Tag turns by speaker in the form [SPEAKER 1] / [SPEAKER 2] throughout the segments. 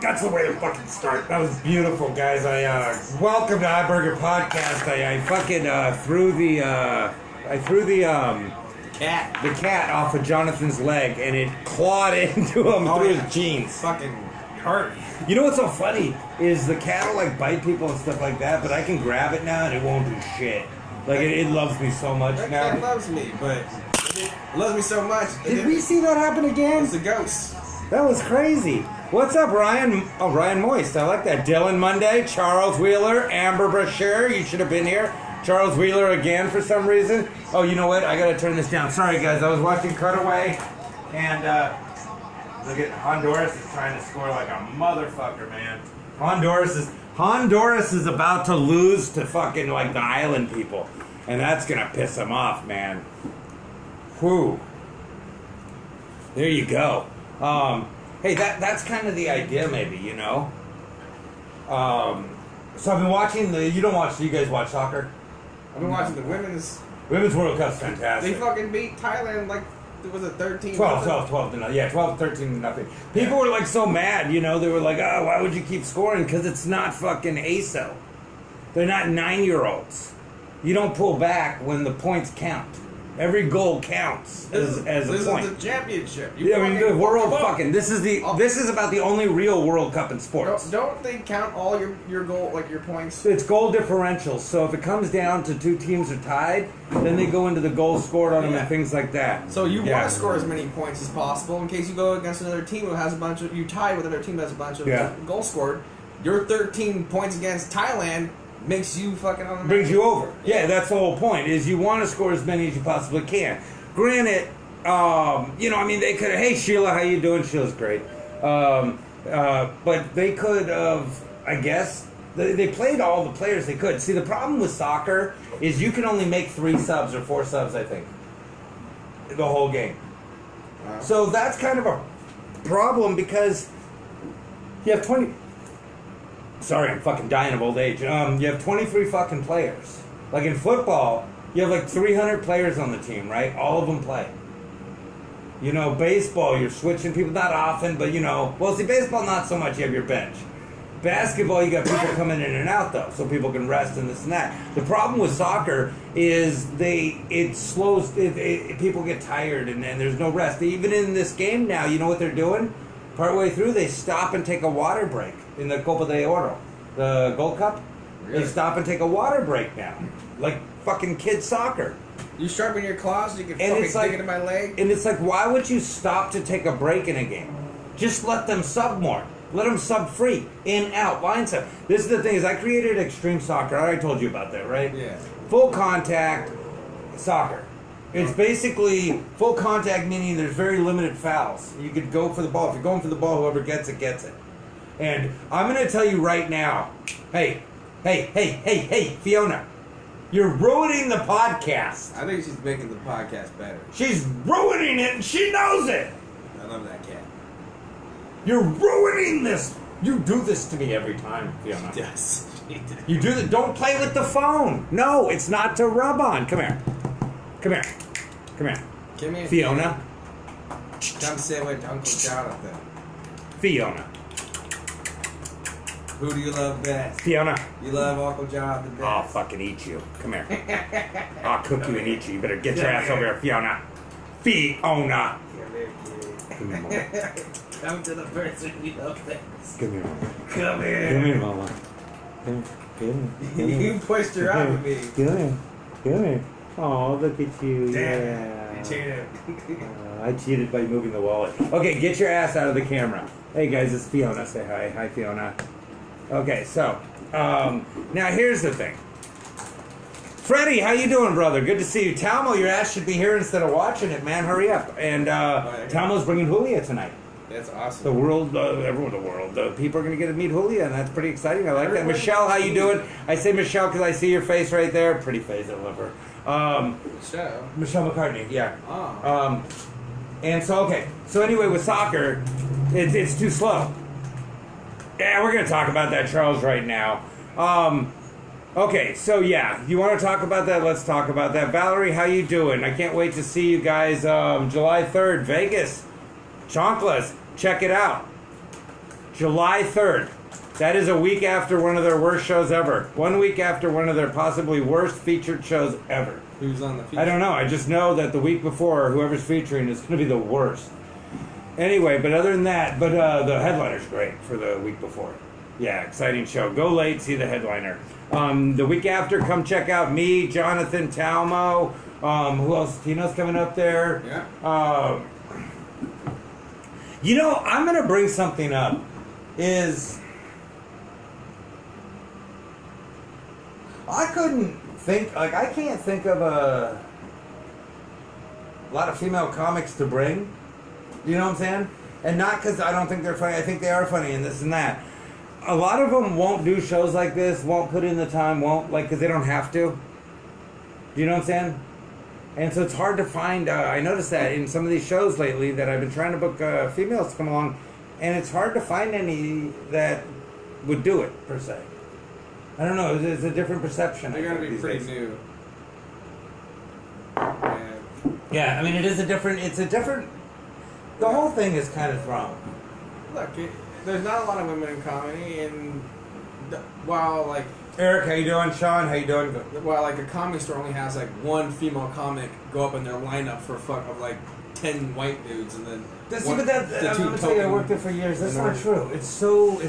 [SPEAKER 1] That's the way to fucking start. That was beautiful, guys. Welcome to iBurger Podcast. I fucking threw the cat off of Jonathan's leg, and it clawed into him through his jeans.
[SPEAKER 2] Fucking hurt.
[SPEAKER 1] You know what's so funny is the cat will like bite people and stuff like that, but I can grab it now and it won't do shit. Like it loves me so much
[SPEAKER 2] that
[SPEAKER 1] now.
[SPEAKER 2] Cat loves me, but it loves me so much.
[SPEAKER 1] Did we see that happen again?
[SPEAKER 2] It's a ghost.
[SPEAKER 1] That was crazy. What's up, Ryan? Oh, Ryan Moist. I like that. Dylan Monday, Charles Wheeler, Amber Brasher. You should have been here. Charles Wheeler again for some reason. Oh, you know what? I gotta turn this down. Sorry, guys. I was watching Cutaway, and look at Honduras is trying to score like a motherfucker, man. Honduras is about to lose to fucking like the island people, and that's gonna piss them off, man. Whew. There you go. Hey, that's kind of the idea, maybe, you know? So I've been watching you guys watch soccer?
[SPEAKER 2] I've been watching the Women's
[SPEAKER 1] World Cup's fantastic.
[SPEAKER 2] They fucking beat Thailand like, was it 13?
[SPEAKER 1] 12 to nothing. Yeah, 12 to 13 to nothing. People were like so mad, you know? They were like, oh, why would you keep scoring? Because it's not fucking ASO. They're not 9-year-olds. You don't pull back when the points count. Every goal counts as a point.
[SPEAKER 2] This is the championship.
[SPEAKER 1] Yeah, I mean, the world fucking. This is about the only real World Cup in sports.
[SPEAKER 2] Don't they count all your goal, like your points?
[SPEAKER 1] It's goal differentials. So if it comes down to two teams are tied, then they go into the goals scored on them and things like that.
[SPEAKER 2] So you want to score as many points as possible in case you go against another team who has you tied with another team that has a bunch of goals scored. Your 13 points against Thailand makes you fucking on the
[SPEAKER 1] brings you over. Yeah, that's the whole point. Is you want to score as many as you possibly can. Granted, you know, I mean, they could have. Hey, Sheila, how you doing? Sheila's great. But they could have. I guess they played all the players they could. See, the problem with soccer is you can only make 3 subs or 4 subs. I think the whole game. Wow. So that's kind of a problem because you have 20. Sorry, I'm fucking dying of old age. You have 23 fucking players. Like in football, you have like 300 players on the team, right? All of them play. You know, baseball, you're switching people, not often, but you know. Well, see, baseball, not so much. You have your bench. Basketball, you got people coming in and out, though, so people can rest and this and that. The problem with soccer is it slows, people get tired and there's no rest. Even in this game now, you know what they're doing? Partway through, they stop and take a water break in the Copa de Oro, the Gold Cup. Really? They stop and take a water break now, like fucking kid soccer.
[SPEAKER 2] You sharpen your claws, you can fucking stick it in my leg.
[SPEAKER 1] And it's like, why would you stop to take a break in a game? Just let them sub more. Let them sub free, in, out, line sub. This is the thing, is I created extreme soccer. I already told you about that, right?
[SPEAKER 2] Yeah.
[SPEAKER 1] Full contact soccer. It's basically full contact, meaning there's very limited fouls. You could go for the ball. If you're going for the ball, whoever gets it, gets it. And I'm going to tell you right now, hey, Fiona, you're ruining the podcast.
[SPEAKER 2] I think she's making the podcast better.
[SPEAKER 1] She's ruining it, and she knows it.
[SPEAKER 2] I love that cat.
[SPEAKER 1] You're ruining this. You do this to me every time, Fiona.
[SPEAKER 2] Yes.
[SPEAKER 1] You do that. Don't play with the phone. No, it's not to rub on. Come here. Come here. Come here.
[SPEAKER 2] Come here,
[SPEAKER 1] Fiona.
[SPEAKER 2] Come sit with Uncle Jonathan.
[SPEAKER 1] Fiona.
[SPEAKER 2] Who do you love best?
[SPEAKER 1] Fiona.
[SPEAKER 2] You love Uncle Jonathan best.
[SPEAKER 1] I'll fucking eat you. Come here. I'll cook you and eat you. You better get your ass over here, Fiona. Fiona.
[SPEAKER 2] Come here, kid. Come to the person you love best.
[SPEAKER 1] Come here.
[SPEAKER 2] Come here.
[SPEAKER 1] Come here, Mama. Come here.
[SPEAKER 2] You pushed her out of me.
[SPEAKER 1] Come here. Come here. Oh, look at you.
[SPEAKER 2] Damn.
[SPEAKER 1] Yeah.
[SPEAKER 2] You cheated.
[SPEAKER 1] I cheated by moving the wallet. Okay, get your ass out of the camera. Hey guys, it's Fiona. Say hi. Hi, Fiona. Okay, so now here's the thing. Freddie, how you doing, brother? Good to see you. Talmo, your ass should be here instead of watching it, man. Hurry up. And Talmo's bringing Julia tonight.
[SPEAKER 2] That's awesome.
[SPEAKER 1] The world, everyone in the world, people are going to get to meet Julia, and that's pretty exciting. I like that. Michelle, how you doing? I say Michelle because I see your face right there. Pretty face, I love her. Michelle McCartney, yeah.
[SPEAKER 2] Oh.
[SPEAKER 1] And so, okay. So anyway, with soccer, it's too slow. Yeah, we're going to talk about that, Charles, right now. Okay, so yeah, you want to talk about that? Let's talk about that. Valerie, how you doing? I can't wait to see you guys July 3rd, Vegas. Chanclas, check it out. July 3rd. That is a week after one of their worst shows ever. 1 week after one of their possibly worst featured shows ever.
[SPEAKER 2] Who's on the feature?
[SPEAKER 1] I don't know. I just know that the week before, whoever's featuring is going to be the worst. Anyway, but other than that, the headliner's great for the week before. Yeah, exciting show. Go late, see the headliner. The week after, come check out me, Jonathan Talmo. Who else? Tino's coming up there.
[SPEAKER 2] Yeah.
[SPEAKER 1] You know, I'm going to bring something up. I can't think of a lot of female comics to bring. You know what I'm saying? And not because I don't think they're funny. I think they are funny and this and that. A lot of them won't do shows like this, won't put in the time, because they don't have to. You know what I'm saying? And so it's hard to find, I noticed that in some of these shows lately that I've been trying to book females to come along, and it's hard to find any that would do it, per se. I don't know, it's a different perception.
[SPEAKER 2] They're going to be pretty new.
[SPEAKER 1] Yeah, I mean, it's a different, the whole thing is kind of thrown.
[SPEAKER 2] Look, there's not a lot of women in comedy, and while, like...
[SPEAKER 1] Eric, how you doing? Sean, how you doing?
[SPEAKER 2] While, like, a comedy store only has, like, one female comic go up in their lineup for 10 white dudes, and then...
[SPEAKER 1] I'm going to tell you, I worked there for years. That's not true. It's so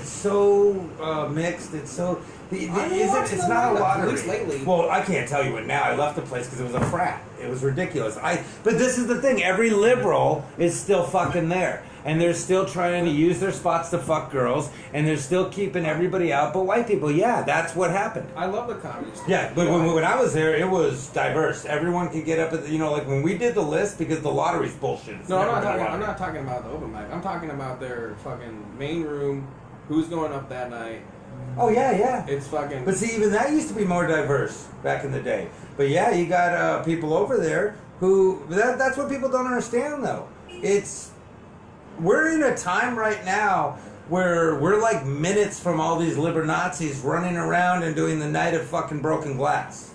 [SPEAKER 1] mixed. It's so... It's not a lottery.
[SPEAKER 2] At least lately.
[SPEAKER 1] Well, I can't tell you it now. I left the place because it was a frat. It was ridiculous. But this is the thing. Every liberal is still fucking there. And they're still trying to use their spots to fuck girls. And they're still keeping everybody out but white people. Yeah, that's what happened.
[SPEAKER 2] I love the comedy store.
[SPEAKER 1] Yeah, but when I was there, it was diverse. Everyone could get up at like when we did the list, because the lottery's bullshit.
[SPEAKER 2] No, I'm not talking about the open mic. I'm talking about their fucking main room. Who's going up that night?
[SPEAKER 1] Oh, yeah.
[SPEAKER 2] It's fucking...
[SPEAKER 1] But see, even that used to be more diverse back in the day. But yeah, you got people over there who... That's what people don't understand, though. We're in a time right now where we're like minutes from all these liber Nazis running around and doing the night of fucking broken glass.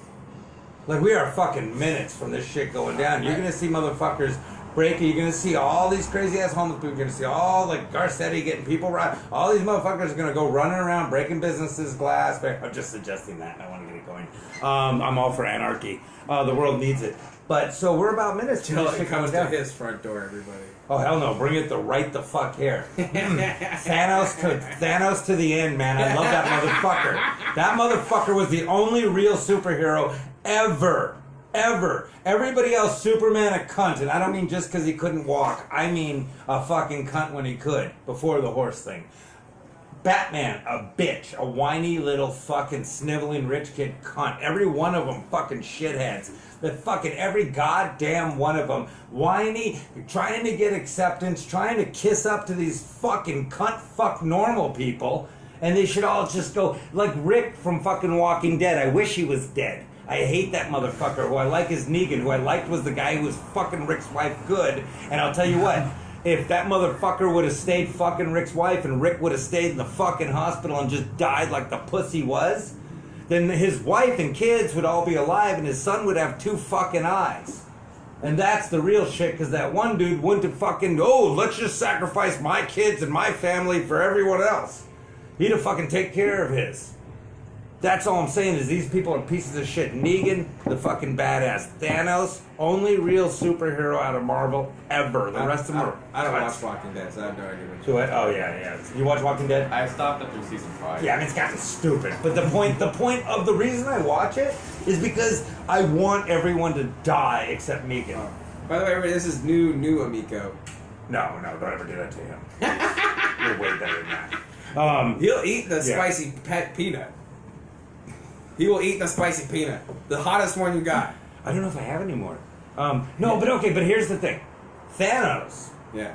[SPEAKER 1] Like, we are fucking minutes from this shit going down. You're going to see motherfuckers... breaking. You're going to see all these crazy-ass homeless people. You're going to see all, like, Garcetti getting people right. All these motherfuckers are going to go running around, breaking businesses, glass. I'm just suggesting that, and I want to get it going. I'm all for anarchy. The world needs it. But, so we're about minutes
[SPEAKER 2] till it comes to his front door, everybody.
[SPEAKER 1] Oh, hell no. Bring it right the fuck here. Thanos to the end, man. I love that motherfucker. That motherfucker was the only real superhero ever. Everybody else, Superman, a cunt. And I don't mean just because he couldn't walk. I mean a fucking cunt when he could, before the horse thing. Batman, a bitch. A whiny little fucking sniveling rich kid cunt. Every one of them fucking shitheads. Every goddamn one of them. Whiny, trying to get acceptance, trying to kiss up to these fucking cunt fuck normal people. And they should all just go, like Rick from fucking Walking Dead. I wish he was dead. I hate that motherfucker. Who I like is Negan. Who I liked was the guy who was fucking Rick's wife good. And I'll tell you what, if that motherfucker would have stayed fucking Rick's wife and Rick would have stayed in the fucking hospital and just died like the pussy was, then his wife and kids would all be alive and his son would have 2 fucking eyes. And that's the real shit, because that one dude wouldn't have fucking, let's just sacrifice my kids and my family for everyone else. He'd have fucking take care of his. That's all I'm saying, is these people are pieces of shit. Negan, the fucking badass. Thanos, only real superhero out of Marvel ever. The rest of them are...
[SPEAKER 2] I don't watch Walking Dead, so I have no idea what
[SPEAKER 1] you're doing. Oh, yeah. You watch Walking Dead?
[SPEAKER 3] I stopped after season 5.
[SPEAKER 1] Yeah, I mean, it's gotten stupid. But the point of the reason I watch it is because I want everyone to die except Negan.
[SPEAKER 2] Oh. By the way, this is new Amico.
[SPEAKER 1] No, don't ever do that to him. You're way better than that.
[SPEAKER 2] He'll eat the spicy pet peanut. He will eat the spicy peanut. The hottest one you got.
[SPEAKER 1] I don't know if I have any more. But here's the thing. Thanos.
[SPEAKER 2] Yeah.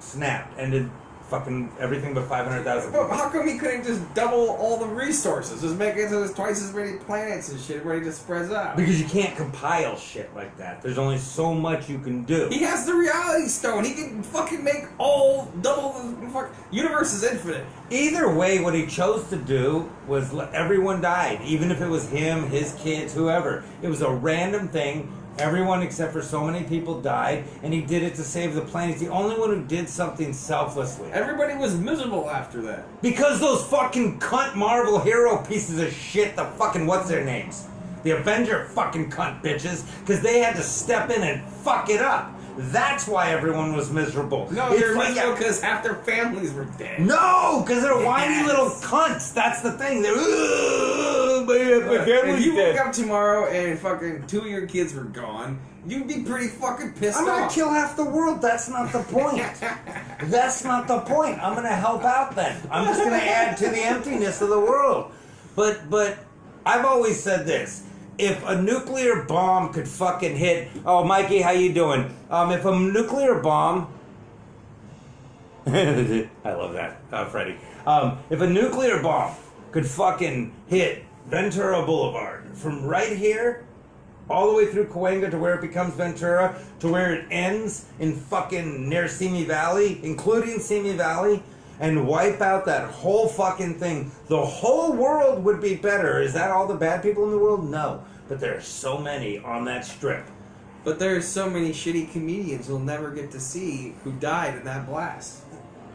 [SPEAKER 1] Snapped. Ended fucking everything but 500,000
[SPEAKER 2] people.
[SPEAKER 1] people.
[SPEAKER 2] How come he couldn't just double all the resources? Just make it so there's twice as many planets and shit where he just spreads out.
[SPEAKER 1] Because you can't compile shit like that. There's only so much you can do.
[SPEAKER 2] He has the reality stone. He can fucking make all double the fuck. Universe is infinite.
[SPEAKER 1] Either way, what he chose to do was everyone died. Even if it was him, his kids, whoever. It was a random thing. Everyone except for so many people died, and he did it to save the planet. He's the only one who did something selflessly.
[SPEAKER 2] Everybody was miserable after that.
[SPEAKER 1] Because those fucking cunt Marvel hero pieces of shit, the fucking what's their names? The Avenger fucking cunt bitches, because they had to step in and fuck it up. That's why everyone was miserable.
[SPEAKER 2] No, they're miserable because half their families were dead.
[SPEAKER 1] No, because they're whiny little cunts. That's the thing. They're, my family's
[SPEAKER 2] if you
[SPEAKER 1] dead.
[SPEAKER 2] woke up tomorrow and fucking 2 of your kids were gone, you'd be pretty fucking pissed
[SPEAKER 1] I'm
[SPEAKER 2] off.
[SPEAKER 1] gonna kill half the world. That's not the point. That's not the point. I'm gonna help out then. I'm just gonna add to the emptiness of the world. But I've always said this. If a nuclear bomb could fucking hit... Oh, Mikey, how you doing? If a nuclear bomb... I love that, Freddie. If a nuclear bomb could fucking hit Ventura Boulevard from right here all the way through Cahuenga to where it becomes Ventura to where it ends in fucking near Simi Valley, including Simi Valley, and wipe out that whole fucking thing, the whole world would be better. Is that all the bad people in the world? No. But there are so many on that strip.
[SPEAKER 2] But there's so many shitty comedians you'll never get to see who died in that blast.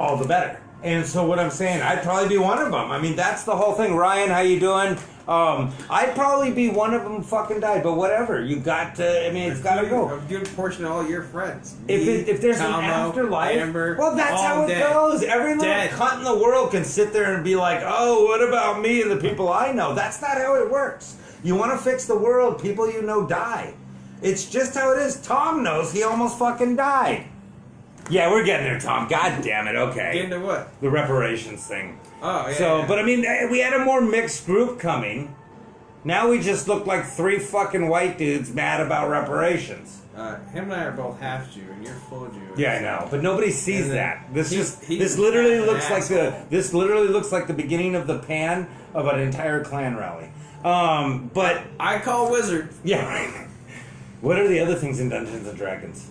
[SPEAKER 1] All the better. And so what I'm saying, I'd probably be one of them. I mean, that's the whole thing. Ryan, how you doing? I'd probably be one of them fucking died, but whatever. You got to, I mean, it's got to go.
[SPEAKER 2] A good portion of all your friends.
[SPEAKER 1] If there's an afterlife,
[SPEAKER 2] Amber,
[SPEAKER 1] well, that's how it
[SPEAKER 2] dead.
[SPEAKER 1] goes. Every little
[SPEAKER 2] Dead.
[SPEAKER 1] cunt in the world can sit there and be like, oh, what about me and the people I know? That's not how it works. You want to fix the world, people you know die. It's just how it is. Tom knows he almost fucking died. Yeah, we're getting there, Tom. God damn it, okay.
[SPEAKER 2] Getting to what?
[SPEAKER 1] The reparations thing.
[SPEAKER 2] Oh, yeah.
[SPEAKER 1] So,
[SPEAKER 2] yeah.
[SPEAKER 1] but I mean, we had a more mixed group coming. Now we just look like three fucking white dudes mad about reparations.
[SPEAKER 2] Him and I are both half Jew, and you're full Jew.
[SPEAKER 1] Yeah, I know, but nobody sees that. This
[SPEAKER 2] he's
[SPEAKER 1] literally
[SPEAKER 2] an
[SPEAKER 1] looks like
[SPEAKER 2] asshole.
[SPEAKER 1] this literally looks like the beginning of the pan of an entire Klan rally. But
[SPEAKER 2] I call wizard.
[SPEAKER 1] yeah, right. What are the other things in Dungeons and Dragons?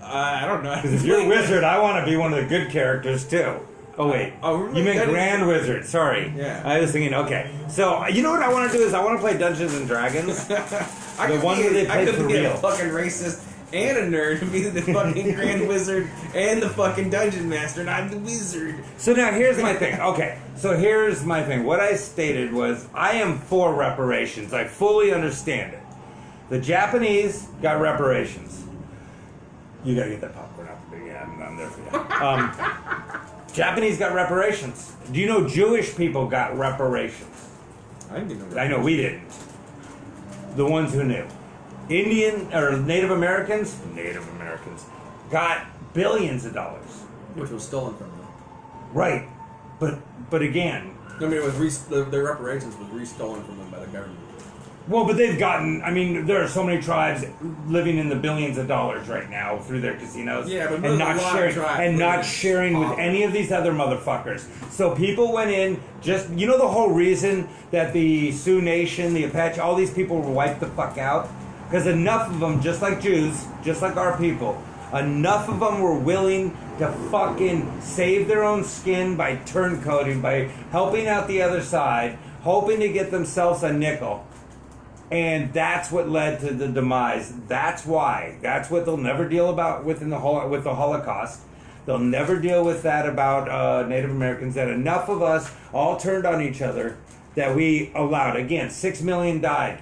[SPEAKER 2] I don't know.
[SPEAKER 1] Because if you're a wizard, I want to be one of the good characters too. Oh wait, you meant Grand Wizard. Sorry,
[SPEAKER 2] Yeah.
[SPEAKER 1] I was thinking. Okay, so you know what I want to do is I want to play Dungeons and Dragons. The one where they play for
[SPEAKER 2] be
[SPEAKER 1] real.
[SPEAKER 2] a fucking racist and a nerd and be the fucking Grand Wizard and the fucking Dungeon Master, and I'm the wizard.
[SPEAKER 1] So now here's my thing. Okay, so here's my thing. What I stated was I am for reparations. I fully understand it. The Japanese got reparations. You gotta get that popcorn out. Yeah, I'm there for you. Japanese got reparations. Do you know Jewish people got reparations?
[SPEAKER 2] I didn't know.
[SPEAKER 1] I know we didn't. The ones who knew. Indian or Native Americans got billions of dollars.
[SPEAKER 2] Which was stolen from them.
[SPEAKER 1] Right. But again,
[SPEAKER 2] I mean, it was their reparations was restolen from them by the government.
[SPEAKER 1] well, but they've gotten, I mean, there are so many tribes living in the billions of dollars right now through their casinos.
[SPEAKER 2] Yeah, but
[SPEAKER 1] and
[SPEAKER 2] there's
[SPEAKER 1] not
[SPEAKER 2] a lot
[SPEAKER 1] sharing
[SPEAKER 2] of tribes
[SPEAKER 1] and not
[SPEAKER 2] living
[SPEAKER 1] sharing with
[SPEAKER 2] awful.
[SPEAKER 1] any of these other motherfuckers. So people went in just, you know, the whole reason that the Sioux Nation, the Apache, all these people were wiped the fuck out? Because enough of them, just like Jews, just like our people, enough of them were willing to fucking save their own skin by turncoating, by helping out the other side, hoping to get themselves a nickel. And that's what led to the demise. That's why. That's what they'll never deal about with the Holocaust. They'll never deal with that about Native Americans. That enough of us all turned on each other that we allowed. Again, 6 million died.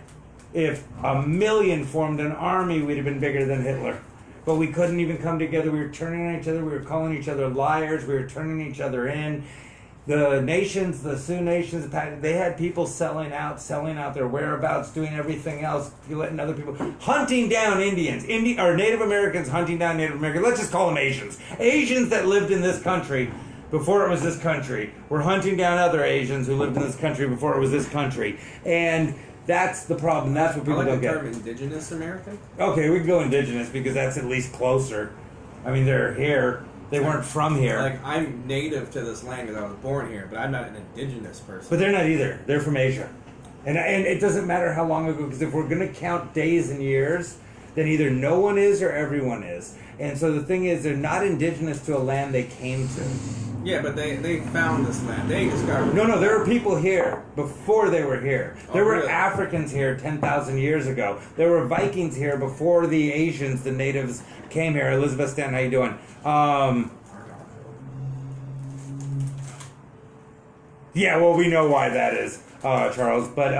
[SPEAKER 1] If 1 million formed an army, we'd have been bigger than Hitler. But we couldn't even come together. We were turning on each other. We were calling each other liars. We were turning each other in. The nations, the Sioux nations, they had people selling out their whereabouts, doing everything else, letting other people, hunting down Indians, or Native Americans hunting down Native Americans. Let's just call them Asians. Asians that lived in this country before it was this country were hunting down other Asians who lived in this country before it was this country. And that's the problem. That's what people don't
[SPEAKER 2] I like the
[SPEAKER 1] get.
[SPEAKER 2] term indigenous American.
[SPEAKER 1] Okay, we can go indigenous because that's at least closer. I mean, they're here. They weren't from here.
[SPEAKER 2] Like, I'm native to this land because I was born here, but I'm not an indigenous person.
[SPEAKER 1] But they're not either. They're from Asia. And it doesn't matter how long ago, because if we're going to count days and years, then either no one is or everyone is. And so the thing is, they're not indigenous to a land they came to.
[SPEAKER 2] Yeah, but they found this land. They discovered.
[SPEAKER 1] No, there were people here before they were here. There were
[SPEAKER 2] really?
[SPEAKER 1] Africans here 10,000 years ago. There were Vikings here before the Asians, the natives, came here. Elizabeth Stanton, how you doing? Yeah, well, we know why that is, Charles. But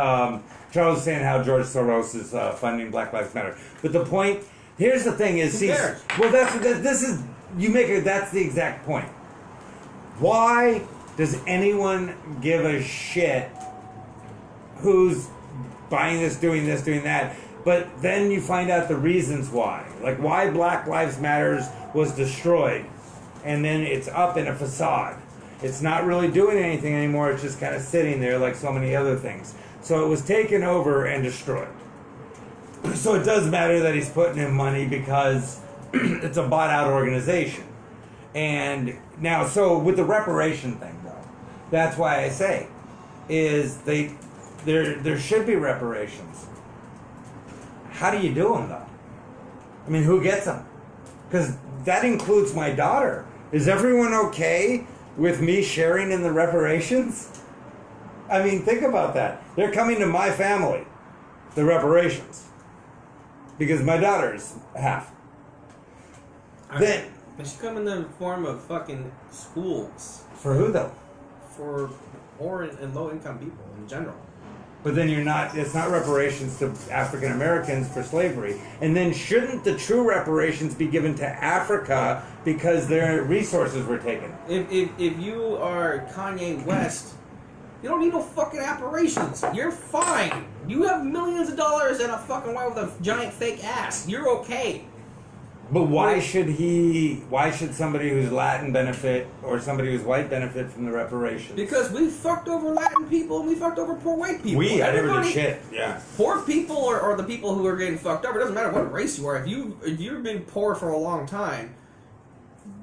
[SPEAKER 1] Charles is saying how George Soros is funding Black Lives Matter. But the point, here's the thing is,
[SPEAKER 2] Who cares?
[SPEAKER 1] well, that's the exact point. Why does anyone give a shit who's buying this, doing that? But then you find out the reasons why. Like why Black Lives Matters was destroyed. And then it's up in a facade. It's not really doing anything anymore. It's just kind of sitting there like so many other things. So it was taken over and destroyed. So it does matter that he's putting in money because it's a bought out organization. And now, so with the reparation thing, though, that's why I say, is there should be reparations. How do you do them, though? I mean, who gets them? Because that includes my daughter. Is everyone okay with me sharing in the reparations? I mean, think about that. They're coming to my family, the reparations, because my daughter's half. Then.
[SPEAKER 2] It should come in the form of fucking schools.
[SPEAKER 1] For who, though?
[SPEAKER 2] For poor and low-income people in general.
[SPEAKER 1] But then it's not reparations to African Americans for slavery. And then shouldn't the true reparations be given to Africa because their resources were taken?
[SPEAKER 2] If you are Kanye West, you don't need no fucking reparations. You're fine. You have millions of dollars and a fucking wife with a giant fake ass. You're okay.
[SPEAKER 1] But why should somebody who's Latin benefit or somebody who's white benefit from the reparations?
[SPEAKER 2] Because we fucked over Latin people and we fucked over poor white people.
[SPEAKER 1] I never did shit. Yeah.
[SPEAKER 2] Poor people are the people who are getting fucked over. It doesn't matter what race you are. If you've been poor for a long time,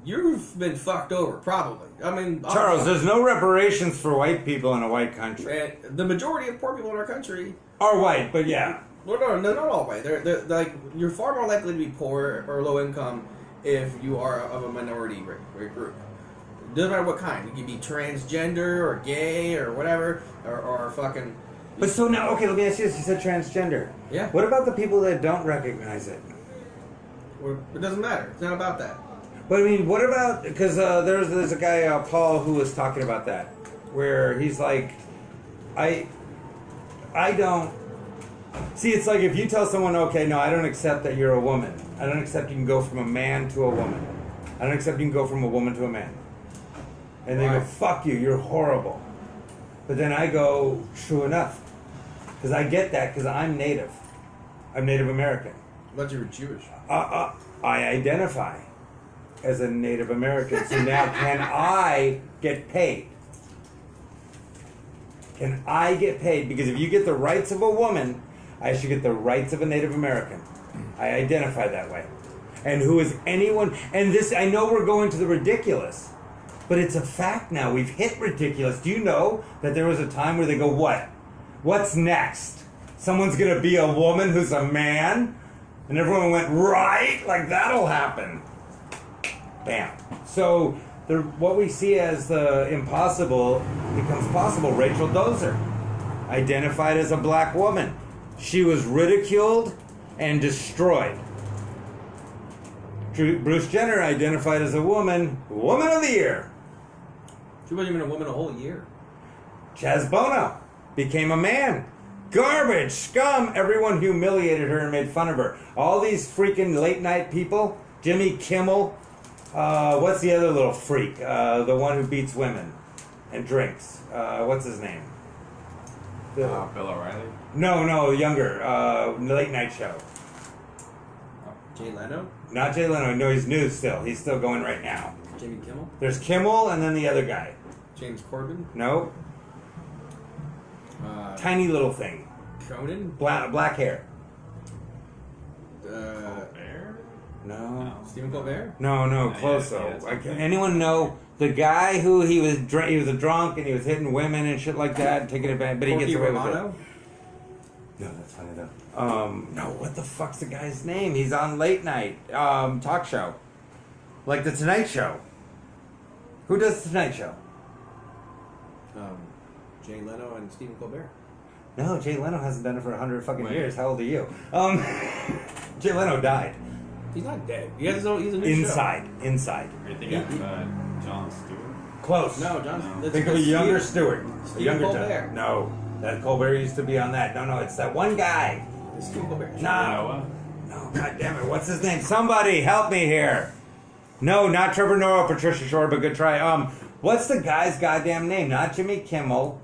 [SPEAKER 2] you've been fucked over, probably. I mean,
[SPEAKER 1] Charles, there's no reparations for white people in a white country.
[SPEAKER 2] And the majority of poor people in our country
[SPEAKER 1] are white, but yeah.
[SPEAKER 2] Well, no, not all white. They're like, you're far more likely to be poor or low income if you are of a minority group. Doesn't matter what kind. You can be transgender or gay or whatever, or fucking.
[SPEAKER 1] But so now, okay, let me ask you this. You said transgender.
[SPEAKER 2] Yeah.
[SPEAKER 1] What about the people that don't recognize it?
[SPEAKER 2] Well, it doesn't matter. It's not about that.
[SPEAKER 1] But I mean, what about, because there's a guy, Paul, who was talking about that, where he's like, I don't. See, it's like if you tell someone, okay, no, I don't accept that you're a woman. I don't accept you can go from a man to a woman. I don't accept you can go from a woman to a man. And they go, fuck you, you're horrible. But then I go, true enough. Because I get that, because I'm Native. I'm Native American.
[SPEAKER 2] But you were Jewish.
[SPEAKER 1] I identify as a Native American. So now, can I get paid? Can I get paid? Because if you get the rights of a woman, I should get the rights of a Native American. I identify that way. And who is anyone? And this, I know we're going to the ridiculous, but it's a fact now. We've hit ridiculous. Do you know that there was a time where they go, what? What's next? Someone's going to be a woman who's a man? And everyone went, right? Like, that'll happen. Bam. So what we see as the impossible becomes possible. Rachel Dozer, identified as a black woman. She was ridiculed and destroyed. Bruce Jenner, identified as a woman, Woman of the Year.
[SPEAKER 2] She wasn't even a woman a whole year.
[SPEAKER 1] Chaz Bono became a man. Garbage, scum. Everyone humiliated her and made fun of her. All these freaking late night people. Jimmy Kimmel. What's the other little freak? The one who beats women and drinks. What's his name?
[SPEAKER 3] Bill O'Reilly?
[SPEAKER 1] No, younger. Late night show.
[SPEAKER 2] Jay Leno?
[SPEAKER 1] Not Jay Leno. No, he's new still. He's still going right now.
[SPEAKER 2] Jimmy Kimmel?
[SPEAKER 1] There's Kimmel and then the other guy.
[SPEAKER 2] James Corbin?
[SPEAKER 1] No. Tiny little thing.
[SPEAKER 2] Conan?
[SPEAKER 1] Black hair.
[SPEAKER 3] Colbert?
[SPEAKER 1] No.
[SPEAKER 2] Stephen Colbert?
[SPEAKER 1] No, close though. Anyone know the guy who he was a drunk and he was hitting women and shit like that, taking advantage, but he gets away with it. No, that's funny though. No, what the fuck's the guy's name? He's on late night talk show, like the Tonight Show. Who does the Tonight Show?
[SPEAKER 2] Jay Leno and Stephen Colbert.
[SPEAKER 1] No, Jay Leno hasn't done it for 100 fucking
[SPEAKER 3] Wait.
[SPEAKER 1] years. How old are you? Jay Leno died.
[SPEAKER 2] He's not dead. He has his own. He's a new
[SPEAKER 1] Inside.
[SPEAKER 3] Are you thinking of Jon Stewart?
[SPEAKER 1] Close.
[SPEAKER 2] show. No, John.
[SPEAKER 3] No.
[SPEAKER 1] Think of a younger Stewart. A
[SPEAKER 2] Stephen
[SPEAKER 1] younger
[SPEAKER 2] Colbert.
[SPEAKER 1] John. No. That Colbert used to be on that. No, it's that one guy.
[SPEAKER 2] It's Stephen Colbert.
[SPEAKER 1] No.
[SPEAKER 3] Noah?
[SPEAKER 1] No, God damn it. What's his name? Somebody help me here. No, not Trevor Noah, Patricia Shore, but good try. What's the guy's goddamn name? Not Jimmy Kimmel.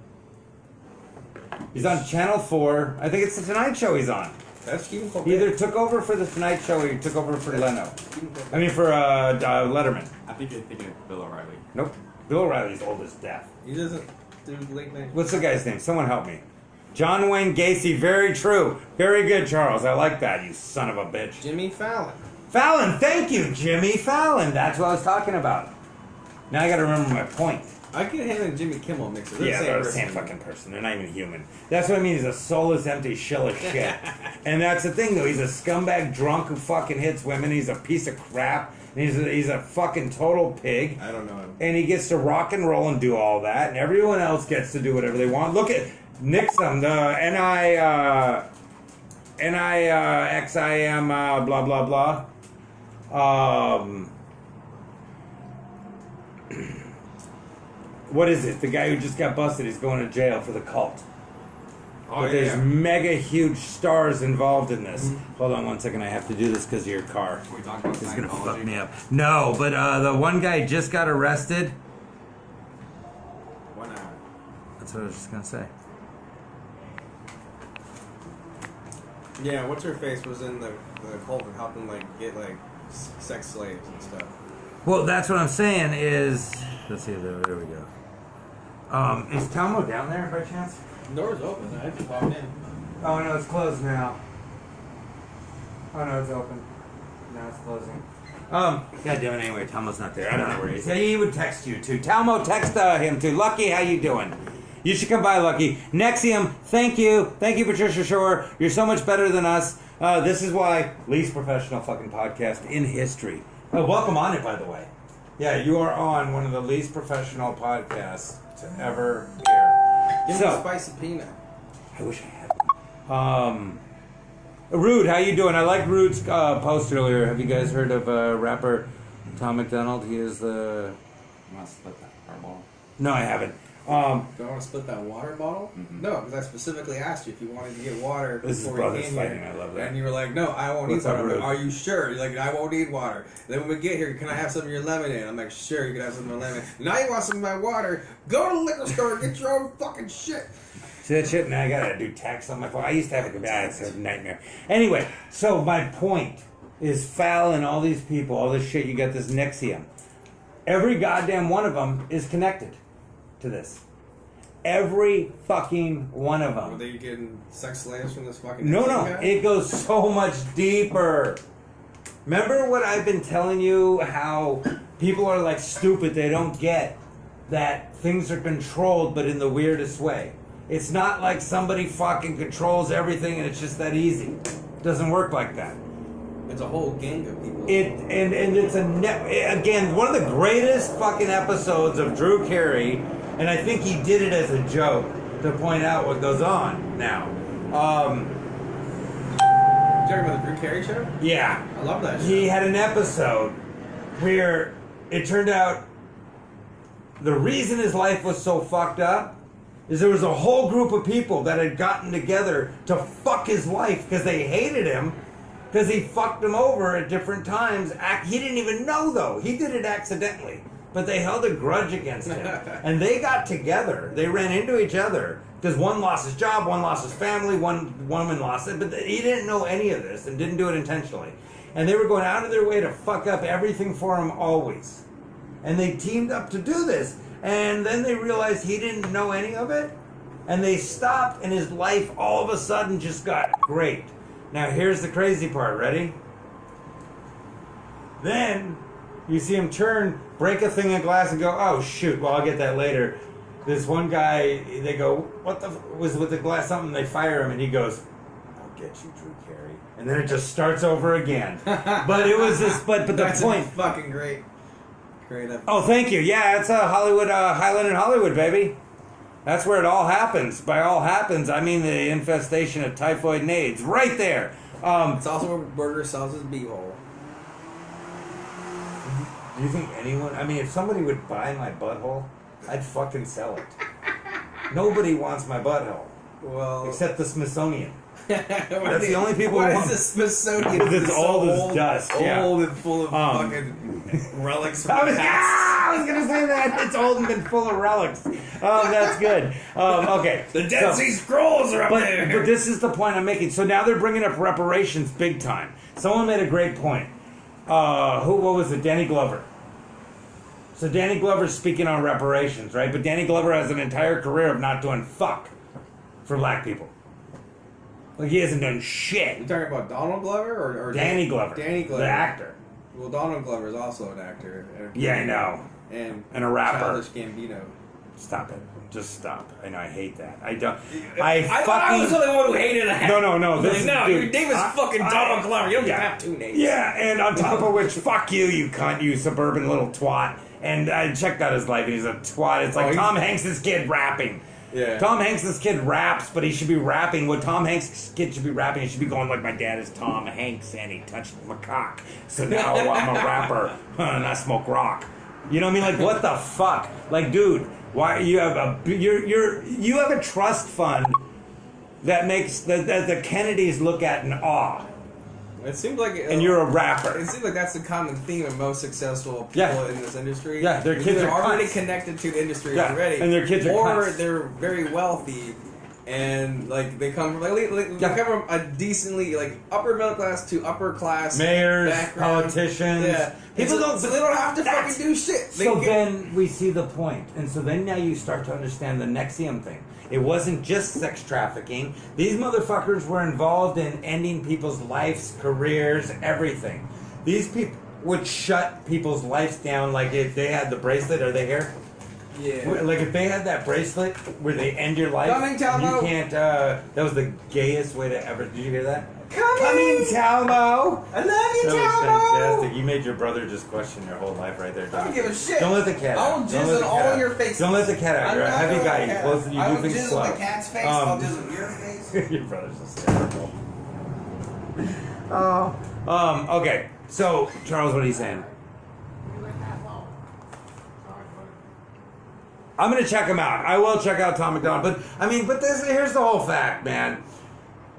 [SPEAKER 1] He's on Channel 4. I think it's the Tonight Show he's on.
[SPEAKER 2] That's Stephen Colbert.
[SPEAKER 1] He either took over for the Tonight Show or he took over for Leno. I mean, for Letterman.
[SPEAKER 3] I think you're thinking of Bill O'Reilly.
[SPEAKER 1] Nope. Bill O'Reilly's old as death.
[SPEAKER 2] He doesn't do late night.
[SPEAKER 1] What's the guy's name? Someone help me. John Wayne Gacy. Very true. Very good, Charles. I like that, you son of a bitch.
[SPEAKER 2] Jimmy Fallon.
[SPEAKER 1] Fallon. Thank you, Jimmy Fallon. That's what I was talking about. Now I gotta remember my point.
[SPEAKER 2] I get him and Jimmy Kimmel mixed.
[SPEAKER 1] Yeah, they're the same fucking person. They're not even human. That's what I mean. He's a soulless, empty shell of shit. And that's the thing, though. He's a scumbag drunk who fucking hits women. He's a piece of crap. And he's a fucking total pig.
[SPEAKER 2] I don't know him.
[SPEAKER 1] And he gets to rock and roll and do all that. And everyone else gets to do whatever they want. Look at Nixon, the NIXIM, blah, blah, blah. What is it? The guy who just got busted, he's going to jail for the cult.
[SPEAKER 2] Oh,
[SPEAKER 1] But there's mega huge stars involved in this. Hold on one second, I have to do this because of your car.
[SPEAKER 3] Can we talk about
[SPEAKER 1] It's gonna fuck
[SPEAKER 3] Scientology?
[SPEAKER 1] me up. No, but the one guy just got arrested.
[SPEAKER 2] 1 hour.
[SPEAKER 1] That's what I was just gonna say.
[SPEAKER 2] Yeah, what's her face was in the cult and helping get sex slaves and stuff.
[SPEAKER 1] Well, that's what I'm saying is. Let's see, there we go. Is Tomo down there by chance?
[SPEAKER 2] The door's open. I just walked in.
[SPEAKER 1] Oh no, it's closed now. Oh no, it's open. Now it's closing. God damn it, anyway, Talmo's not there. I don't know where he is. Yeah, he would text you too. Talmo, text him too. Lucky, how you doing? You should come by, Lucky. Nexium, thank you. Thank you, Patricia Shore. You're so much better than us. This is why least professional fucking podcast in history. Welcome on it, by the way. Yeah, you are on one of the least professional podcasts to ever hear.
[SPEAKER 2] Give me a spicy peanut.
[SPEAKER 1] I wish I had. Rude, how you doing? I like Rude's post earlier. Have you guys heard of rapper Tom McDonald? He is the.
[SPEAKER 3] You want to split that fireball?
[SPEAKER 1] No, I haven't.
[SPEAKER 2] Do I want to split that water bottle?
[SPEAKER 3] Mhm.
[SPEAKER 2] No, because I specifically asked you if you wanted to get water
[SPEAKER 1] This is
[SPEAKER 2] before
[SPEAKER 1] brothers
[SPEAKER 2] you came
[SPEAKER 1] fighting.
[SPEAKER 2] here.
[SPEAKER 1] I love that.
[SPEAKER 2] And you were like, no, I won't
[SPEAKER 1] What's
[SPEAKER 2] need
[SPEAKER 1] up,
[SPEAKER 2] water. I'm
[SPEAKER 1] Rude?
[SPEAKER 2] like, are you sure? You're like, I won't need water. Then when we get here, can I have some of your lemonade? I'm like, sure, you can have some of my lemonade. Now you want some of my water? Go to the liquor store and get your own fucking shit.
[SPEAKER 1] See that shit? Now I gotta do text on my phone. I used to have it's a nightmare. Anyway, so my point is Fallon, all these people, all this shit, you got this Nexium. Every goddamn one of them is connected to this. Every fucking one of them.
[SPEAKER 2] Were they getting sex slaves from this fucking
[SPEAKER 1] No,
[SPEAKER 2] Mexican guy?
[SPEAKER 1] it goes so much deeper. Remember what I've been telling you, how people are like stupid, they don't get that things are controlled, but in the weirdest way. It's not like somebody fucking controls everything and it's just that easy. It doesn't work like that.
[SPEAKER 2] It's a whole gang of people.
[SPEAKER 1] And it's again, one of the greatest fucking episodes of Drew Carey, and I think he did it as a joke to point out what goes on now.
[SPEAKER 2] You talking about the Drew Carey show?
[SPEAKER 1] Yeah.
[SPEAKER 2] I love that show.
[SPEAKER 1] He had an episode where it turned out the reason his life was so fucked up is there was a whole group of people that had gotten together to fuck his life because they hated him because he fucked them over at different times. He didn't even know, though. He did it accidentally. But they held a grudge against him. And they got together. They ran into each other because one lost his job, one lost his family, one woman lost it. But he didn't know any of this and didn't do it intentionally. And they were going out of their way to fuck up everything for him always. And they teamed up to do this. And then they realized he didn't know any of it. And they stopped, and his life all of a sudden just got great. Now here's the crazy part. Ready? Then you see him turn, break a thing of glass, and go, oh shoot, well I'll get that later. This one guy, they go, what the was with the glass something? They fire him, and he goes, I'll get you, Drew Carey. And then it just starts over again. But it was this, but the
[SPEAKER 2] That's
[SPEAKER 1] point.
[SPEAKER 2] fucking great. Great episode.
[SPEAKER 1] Oh, thank you. Yeah, it's a Hollywood, Highland and Hollywood, baby. That's where it all happens. By all happens, I mean the infestation of typhoid and AIDS. Right there.
[SPEAKER 2] It's also where Burger sells his beehole.
[SPEAKER 1] Do you think anyone... I mean, if somebody would buy my butthole, I'd fucking sell it. Nobody wants my butthole.
[SPEAKER 2] Well...
[SPEAKER 1] Except the Smithsonian.
[SPEAKER 2] That's
[SPEAKER 1] the only people
[SPEAKER 2] why
[SPEAKER 1] who want...
[SPEAKER 2] is the Smithsonian
[SPEAKER 1] Because it's
[SPEAKER 2] so
[SPEAKER 1] old as dust, yeah.
[SPEAKER 2] Old and full of fucking relics from
[SPEAKER 1] I was
[SPEAKER 2] past.
[SPEAKER 1] gonna say that. It's old and been full of relics. That's good. Okay.
[SPEAKER 2] The Dead Sea Scrolls are up
[SPEAKER 1] But
[SPEAKER 2] there.
[SPEAKER 1] this is the point I'm making. So now they're bringing up reparations big time. Someone made a great point. What was it? Danny Glover. So Danny Glover's speaking on reparations, right? But Danny Glover has an entire career of not doing fuck for black people. Like, he hasn't done shit.
[SPEAKER 2] You talking about Donald Glover or
[SPEAKER 1] Danny Glover.
[SPEAKER 2] Danny Glover.
[SPEAKER 1] The actor.
[SPEAKER 2] Well, Donald Glover is also an actor.
[SPEAKER 1] Yeah, I know.
[SPEAKER 2] And
[SPEAKER 1] a rapper.
[SPEAKER 2] Childish Gambino.
[SPEAKER 1] Stop it. Just stop. I know, I hate that. I don't.
[SPEAKER 2] I thought I was the only one who hated it.
[SPEAKER 1] No. This
[SPEAKER 2] Like,
[SPEAKER 1] is,
[SPEAKER 2] no,
[SPEAKER 1] dude,
[SPEAKER 2] your name is fucking Donald Glover. You don't have two names.
[SPEAKER 1] Yeah, and on top of which, fuck you, you cunt, you suburban little twat. And I checked out his life, and he's a twat. It's like Tom Hanks' kid rapping.
[SPEAKER 2] Yeah.
[SPEAKER 1] Tom Hanks' kid raps, but he should be rapping. What Tom Hanks' kid should be rapping, he should be going like, my dad is Tom Hanks, and he touched my cock. So now I'm a rapper, and I smoke rock. You know what I mean? Like, what the fuck? Like, dude, why you have you have a trust fund that makes that the Kennedys look at in awe.
[SPEAKER 2] It seems like,
[SPEAKER 1] And you're a rapper.
[SPEAKER 2] It seems like that's the common theme of most successful people
[SPEAKER 1] Yeah.
[SPEAKER 2] in this industry.
[SPEAKER 1] Yeah, their kids
[SPEAKER 2] They're
[SPEAKER 1] are
[SPEAKER 2] already
[SPEAKER 1] cunts.
[SPEAKER 2] connected to the industry
[SPEAKER 1] Yeah,
[SPEAKER 2] already,
[SPEAKER 1] and their kids are
[SPEAKER 2] or
[SPEAKER 1] cunts.
[SPEAKER 2] they're very wealthy, and like they come from they come from a decently like upper middle class to upper class
[SPEAKER 1] Mayors,
[SPEAKER 2] background.
[SPEAKER 1] politicians.
[SPEAKER 2] Yeah,
[SPEAKER 1] People
[SPEAKER 2] so,
[SPEAKER 1] don't.
[SPEAKER 2] so they don't have to
[SPEAKER 1] That's-
[SPEAKER 2] fucking do shit. They
[SPEAKER 1] So
[SPEAKER 2] get-
[SPEAKER 1] then we see the point, and so then now you start to understand the NXIVM thing. It wasn't just sex trafficking. These motherfuckers were involved in ending people's lives, careers, everything. These people would shut people's lives down. Like if they had the bracelet, are they here?
[SPEAKER 2] yeah.
[SPEAKER 1] Like if they had that bracelet where they end your life,
[SPEAKER 2] Coming, Talmo.
[SPEAKER 1] you can't. That was the gayest way to ever. Did you hear that?
[SPEAKER 2] Coming,
[SPEAKER 1] Talmo.
[SPEAKER 2] I love you,
[SPEAKER 1] That was
[SPEAKER 2] Talmo.
[SPEAKER 1] fantastic. You made your brother just question your whole life right there.
[SPEAKER 2] I don't give a shit.
[SPEAKER 1] Don't let the cat
[SPEAKER 2] I
[SPEAKER 1] out.
[SPEAKER 2] will
[SPEAKER 1] Don't
[SPEAKER 2] jizz
[SPEAKER 1] let
[SPEAKER 2] in
[SPEAKER 1] the
[SPEAKER 2] all
[SPEAKER 1] cat out.
[SPEAKER 2] your faces.
[SPEAKER 1] Don't let the cat out. You're a heavy guy. You close. You do things slow.
[SPEAKER 4] I will jizz on the cat's face. I'll jizz on your face.
[SPEAKER 1] Your brother's hysterical. Okay. So Charles, what are you saying? I'm gonna check him out. I will check out Tom McDonald. But I mean, here's the whole fact, man.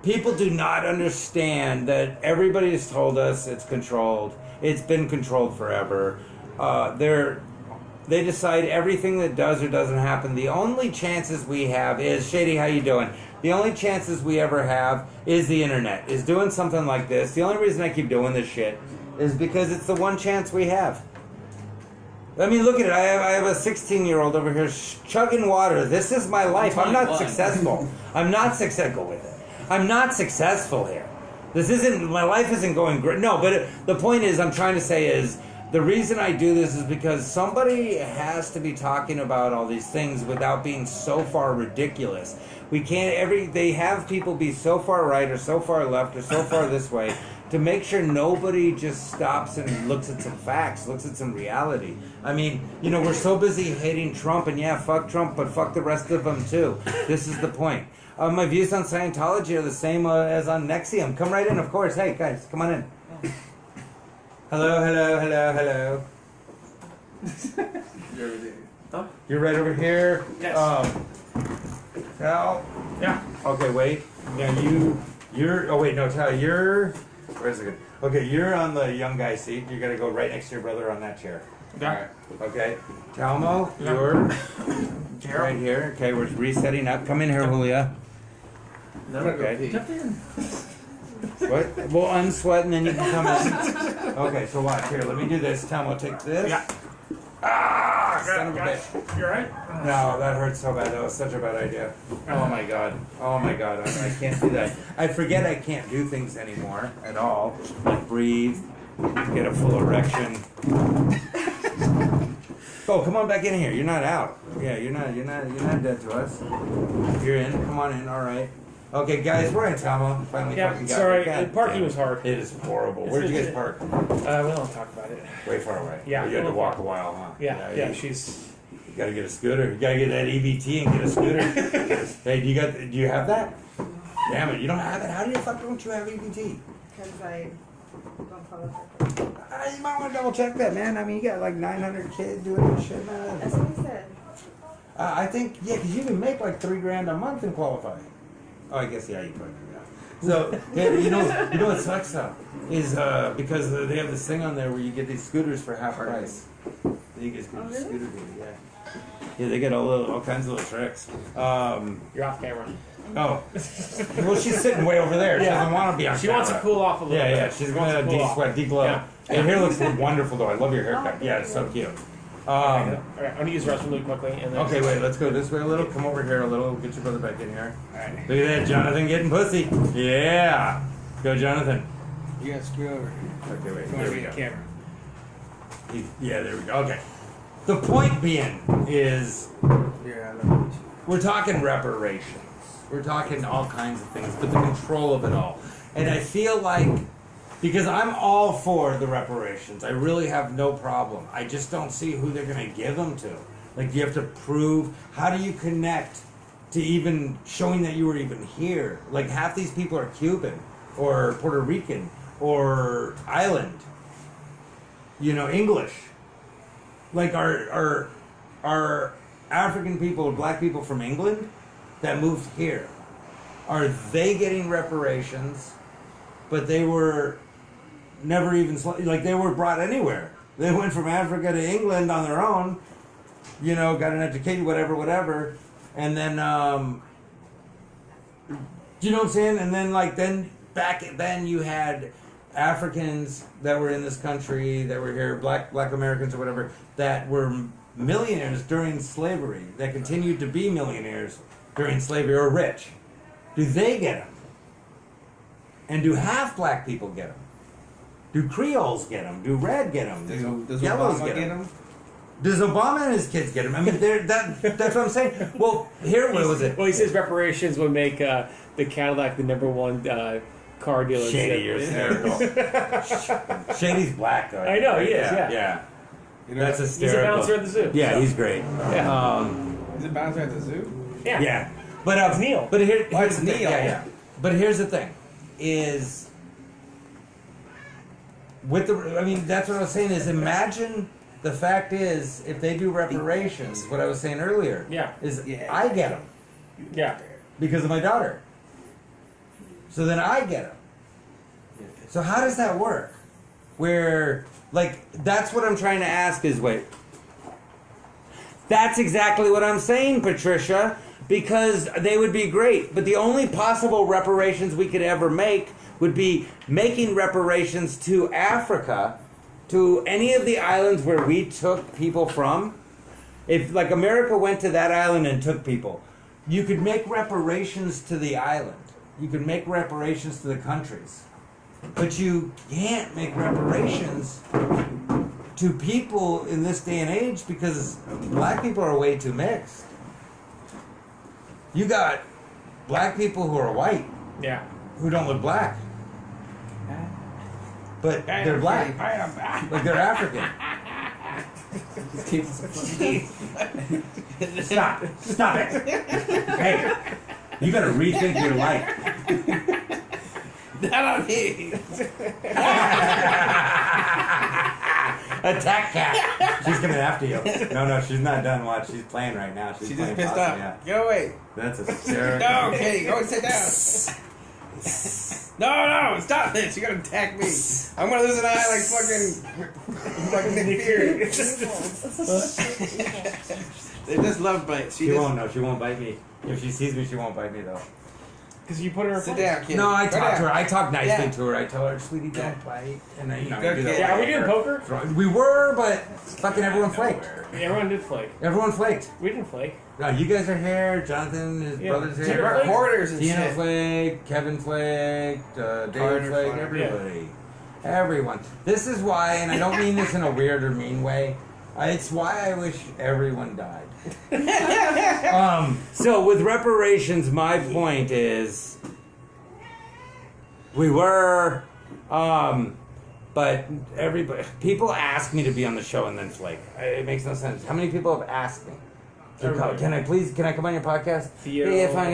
[SPEAKER 1] People do not understand that everybody has told us it's controlled. It's been controlled forever. They decide everything that does or doesn't happen. The only chances we have is, Shady, how you doing? The only chances we ever have is the internet, is doing something like this. The only reason I keep doing this shit is because it's the one chance we have. I mean, look at it. I have a 16-year-old over here chugging water. This is my life. I'm not
[SPEAKER 2] 21.
[SPEAKER 1] successful. I'm not successful with it. I'm not successful here. My life isn't going great. No, but the point is, I'm trying to say is, the reason I do this is because somebody has to be talking about all these things without being so far ridiculous. We can't, they have people be so far right or so far left or so far this way to make sure nobody just stops and looks at some facts, looks at some reality. I mean, we're so busy hating Trump, and yeah, fuck Trump, but fuck the rest of them too. This is the point. My views on Scientology are the same as on NXIVM. Come right in, of course. Hey, guys, come on in. Hello. You're right over here.
[SPEAKER 2] Yes.
[SPEAKER 1] Tal. Yeah. Okay, wait. Now you're. Oh wait, no, Tal. Where's it? Okay, you're on the young guy seat. You gotta go right next to your brother on that chair.
[SPEAKER 2] Okay.
[SPEAKER 1] Okay. Talmo, you're right here. Okay, we're resetting up. Come in here, Julia. Okay. What? We'll unsweat and then you can come in. Okay, so watch here. Let me do this. Talmo, take this.
[SPEAKER 5] Yeah.
[SPEAKER 1] Ah, son of a bitch.
[SPEAKER 5] You alright?
[SPEAKER 1] No, that hurts so bad. That was such a bad idea. Oh my god. I can't do that. I forget I can't do things anymore at all. Like breathe, get a full erection. Oh, come on back in here. You're not out. Yeah, you're not dead to us. You're in. Come on in. All right. Okay, guys, we're in Tama. Finally
[SPEAKER 5] Yeah,
[SPEAKER 1] fucking got
[SPEAKER 5] sorry,
[SPEAKER 1] it. God
[SPEAKER 5] parking
[SPEAKER 1] damn
[SPEAKER 5] was hard.
[SPEAKER 1] It is horrible. Where'd you guys park?
[SPEAKER 5] We don't talk about it.
[SPEAKER 1] Way far away.
[SPEAKER 5] Yeah,
[SPEAKER 1] You had
[SPEAKER 5] a
[SPEAKER 1] to
[SPEAKER 5] little
[SPEAKER 1] walk
[SPEAKER 5] far.
[SPEAKER 1] a while, huh?
[SPEAKER 5] Yeah, she's...
[SPEAKER 1] You gotta get a scooter. You gotta get that EBT and get a scooter. Hey, do you have that? Damn it, you don't have it? How do you fuck don't you have EBT?
[SPEAKER 6] Because I don't follow her.
[SPEAKER 1] You might want to double check that, man. I mean, you got like 900 kids doing this shit, man.
[SPEAKER 6] That's what he said.
[SPEAKER 1] I think, yeah, because you can make like $3,000 a month and qualify. Oh, I guess, yeah, you probably do that. So, yeah, you know what sucks though? Is because they have this thing on there where you get these scooters for half price. You get
[SPEAKER 6] Oh, really?
[SPEAKER 1] scooter deal, yeah. Yeah, they get all kinds of little tricks.
[SPEAKER 5] You're off camera.
[SPEAKER 1] Oh. Well, she's sitting way over there. She
[SPEAKER 5] Yeah.
[SPEAKER 1] doesn't want to be on
[SPEAKER 5] She
[SPEAKER 1] camera.
[SPEAKER 5] wants to cool off a little bit.
[SPEAKER 1] Yeah, she's
[SPEAKER 5] She wants
[SPEAKER 1] going to
[SPEAKER 5] cool off.
[SPEAKER 1] de-sweat, de-glow.
[SPEAKER 5] Yeah.
[SPEAKER 1] Your hair looks wonderful, though. I love your haircut. Yeah, it's so cute.
[SPEAKER 5] All right, I'm going to use the restroom really quickly. And then...
[SPEAKER 1] Okay, wait, let's go this way a little. Come over here a little. Get your brother back in here.
[SPEAKER 5] Alright.
[SPEAKER 1] Look at that, Jonathan getting pussy. Yeah. Go, Jonathan.
[SPEAKER 2] You gotta screw over.
[SPEAKER 1] Okay, wait.
[SPEAKER 5] You want
[SPEAKER 1] There
[SPEAKER 5] to
[SPEAKER 1] we
[SPEAKER 5] be
[SPEAKER 1] go.
[SPEAKER 5] the camera.
[SPEAKER 1] Yeah, there we go. Okay. The point being is
[SPEAKER 2] Yeah, I love
[SPEAKER 1] we're talking reparations. We're talking all kinds of things, but the control of it all. And I feel like, because I'm all for the reparations, I really have no problem. I just don't see who they're going to give them to. Like, you have to prove, how do you connect to even showing that you were even here? Like, half these people are Cuban or Puerto Rican or island, English. Like, are African people, black people from England that moved here, are they getting reparations, but they were never even, like, they were brought anywhere. They went from Africa to England on their own, got an education, whatever, and then, you know what I'm saying? And then, back then you had Africans that were in this country, that were here, black Americans or whatever, that were millionaires during slavery, that continued to be millionaires during slavery, or rich. Do they get them? And do half black people get them? Do Creoles get them? Do red get them? Do
[SPEAKER 2] Does
[SPEAKER 1] yellows
[SPEAKER 2] Obama
[SPEAKER 1] get
[SPEAKER 2] get
[SPEAKER 1] them?
[SPEAKER 2] him?
[SPEAKER 1] Does Obama and his kids get them? I mean, that's what I'm saying. Well, here, what was it?
[SPEAKER 5] Well, he says reparations would make the Cadillac the #1 car dealership.
[SPEAKER 1] Shady, you're hysterical. Shady's black, though.
[SPEAKER 5] I know, he is, yeah.
[SPEAKER 1] Yeah.
[SPEAKER 2] You know,
[SPEAKER 1] That's
[SPEAKER 5] He's a
[SPEAKER 1] hysterical.
[SPEAKER 5] bouncer at the zoo.
[SPEAKER 1] Yeah,
[SPEAKER 5] so.
[SPEAKER 1] he's great.
[SPEAKER 5] Yeah.
[SPEAKER 2] Is it bouncer at the zoo?
[SPEAKER 5] Yeah.
[SPEAKER 1] Yeah. But
[SPEAKER 5] It's Neil.
[SPEAKER 1] But here's
[SPEAKER 2] it's
[SPEAKER 1] the thing.
[SPEAKER 2] Neil.
[SPEAKER 1] Yeah. But here's the thing, is that's what I was saying. Is imagine the fact is, if they do reparations, what I was saying earlier.
[SPEAKER 5] Yeah.
[SPEAKER 1] Is I get them
[SPEAKER 5] Yeah.
[SPEAKER 1] because of my daughter. So then I get them. So how does that work? Where, that's what I'm trying to ask is, wait. That's exactly what I'm saying, Patricia, because they would be great. But the only possible reparations we could ever make would be making reparations to Africa, to any of the islands where we took people from. If, America went to that island and took people, you could make reparations to the island. You could make reparations to the countries. But you can't make reparations to people in this day and age because black people are way too mixed. You got black people who are white,
[SPEAKER 5] Yeah.
[SPEAKER 1] who don't look black. But they're black. Like they're African. Stop. Stop it. Hey, you gotta rethink your life.
[SPEAKER 2] Not on me.
[SPEAKER 1] Attack cat. She's coming after you. No, she's not done. Watch, she's playing right now. She's
[SPEAKER 2] She
[SPEAKER 1] playing
[SPEAKER 2] just pissed
[SPEAKER 1] possum,
[SPEAKER 2] off.
[SPEAKER 1] yeah.
[SPEAKER 2] Get away.
[SPEAKER 1] That's hysterical.
[SPEAKER 2] No, Katie, go and sit down. No, stop this. You're gonna attack me. I'm gonna lose an eye like fucking Nick Fury. They just love bites.
[SPEAKER 1] She won't. No, she won't bite me. If she sees me, she won't bite me though.
[SPEAKER 5] Because you put her in
[SPEAKER 2] Sit
[SPEAKER 5] place.
[SPEAKER 2] down, kid.
[SPEAKER 1] No, I
[SPEAKER 2] Go
[SPEAKER 1] talk to
[SPEAKER 2] down.
[SPEAKER 1] her. I talk nicely
[SPEAKER 2] Yeah.
[SPEAKER 1] to her. I tell her, "Sweetie, don't bite." And then
[SPEAKER 2] Good
[SPEAKER 1] do that
[SPEAKER 2] kid.
[SPEAKER 5] Yeah, are we
[SPEAKER 1] with
[SPEAKER 5] doing
[SPEAKER 1] her.
[SPEAKER 5] poker?
[SPEAKER 1] We were, but fucking everyone flaked.
[SPEAKER 5] Everyone did flake.
[SPEAKER 1] Everyone flaked.
[SPEAKER 5] We didn't flake.
[SPEAKER 1] No, you guys are here. Jonathan, his
[SPEAKER 5] Yeah.
[SPEAKER 1] brother's
[SPEAKER 5] Tina
[SPEAKER 1] here.
[SPEAKER 5] flaked?
[SPEAKER 2] Reporters and
[SPEAKER 1] Tina
[SPEAKER 2] shit.
[SPEAKER 1] flaked. Kevin flaked. Dave
[SPEAKER 2] Carter
[SPEAKER 1] flaked.
[SPEAKER 2] flaked.
[SPEAKER 1] Everybody. Everyone. This is why, and I don't mean this in a weird or mean way. It's why I wish everyone died. So with reparations, my point is, we were, but people ask me to be on the show and then flake. It makes no sense. How many people have asked me? Can I come on your podcast?
[SPEAKER 5] Theo.
[SPEAKER 1] Yeah, fine.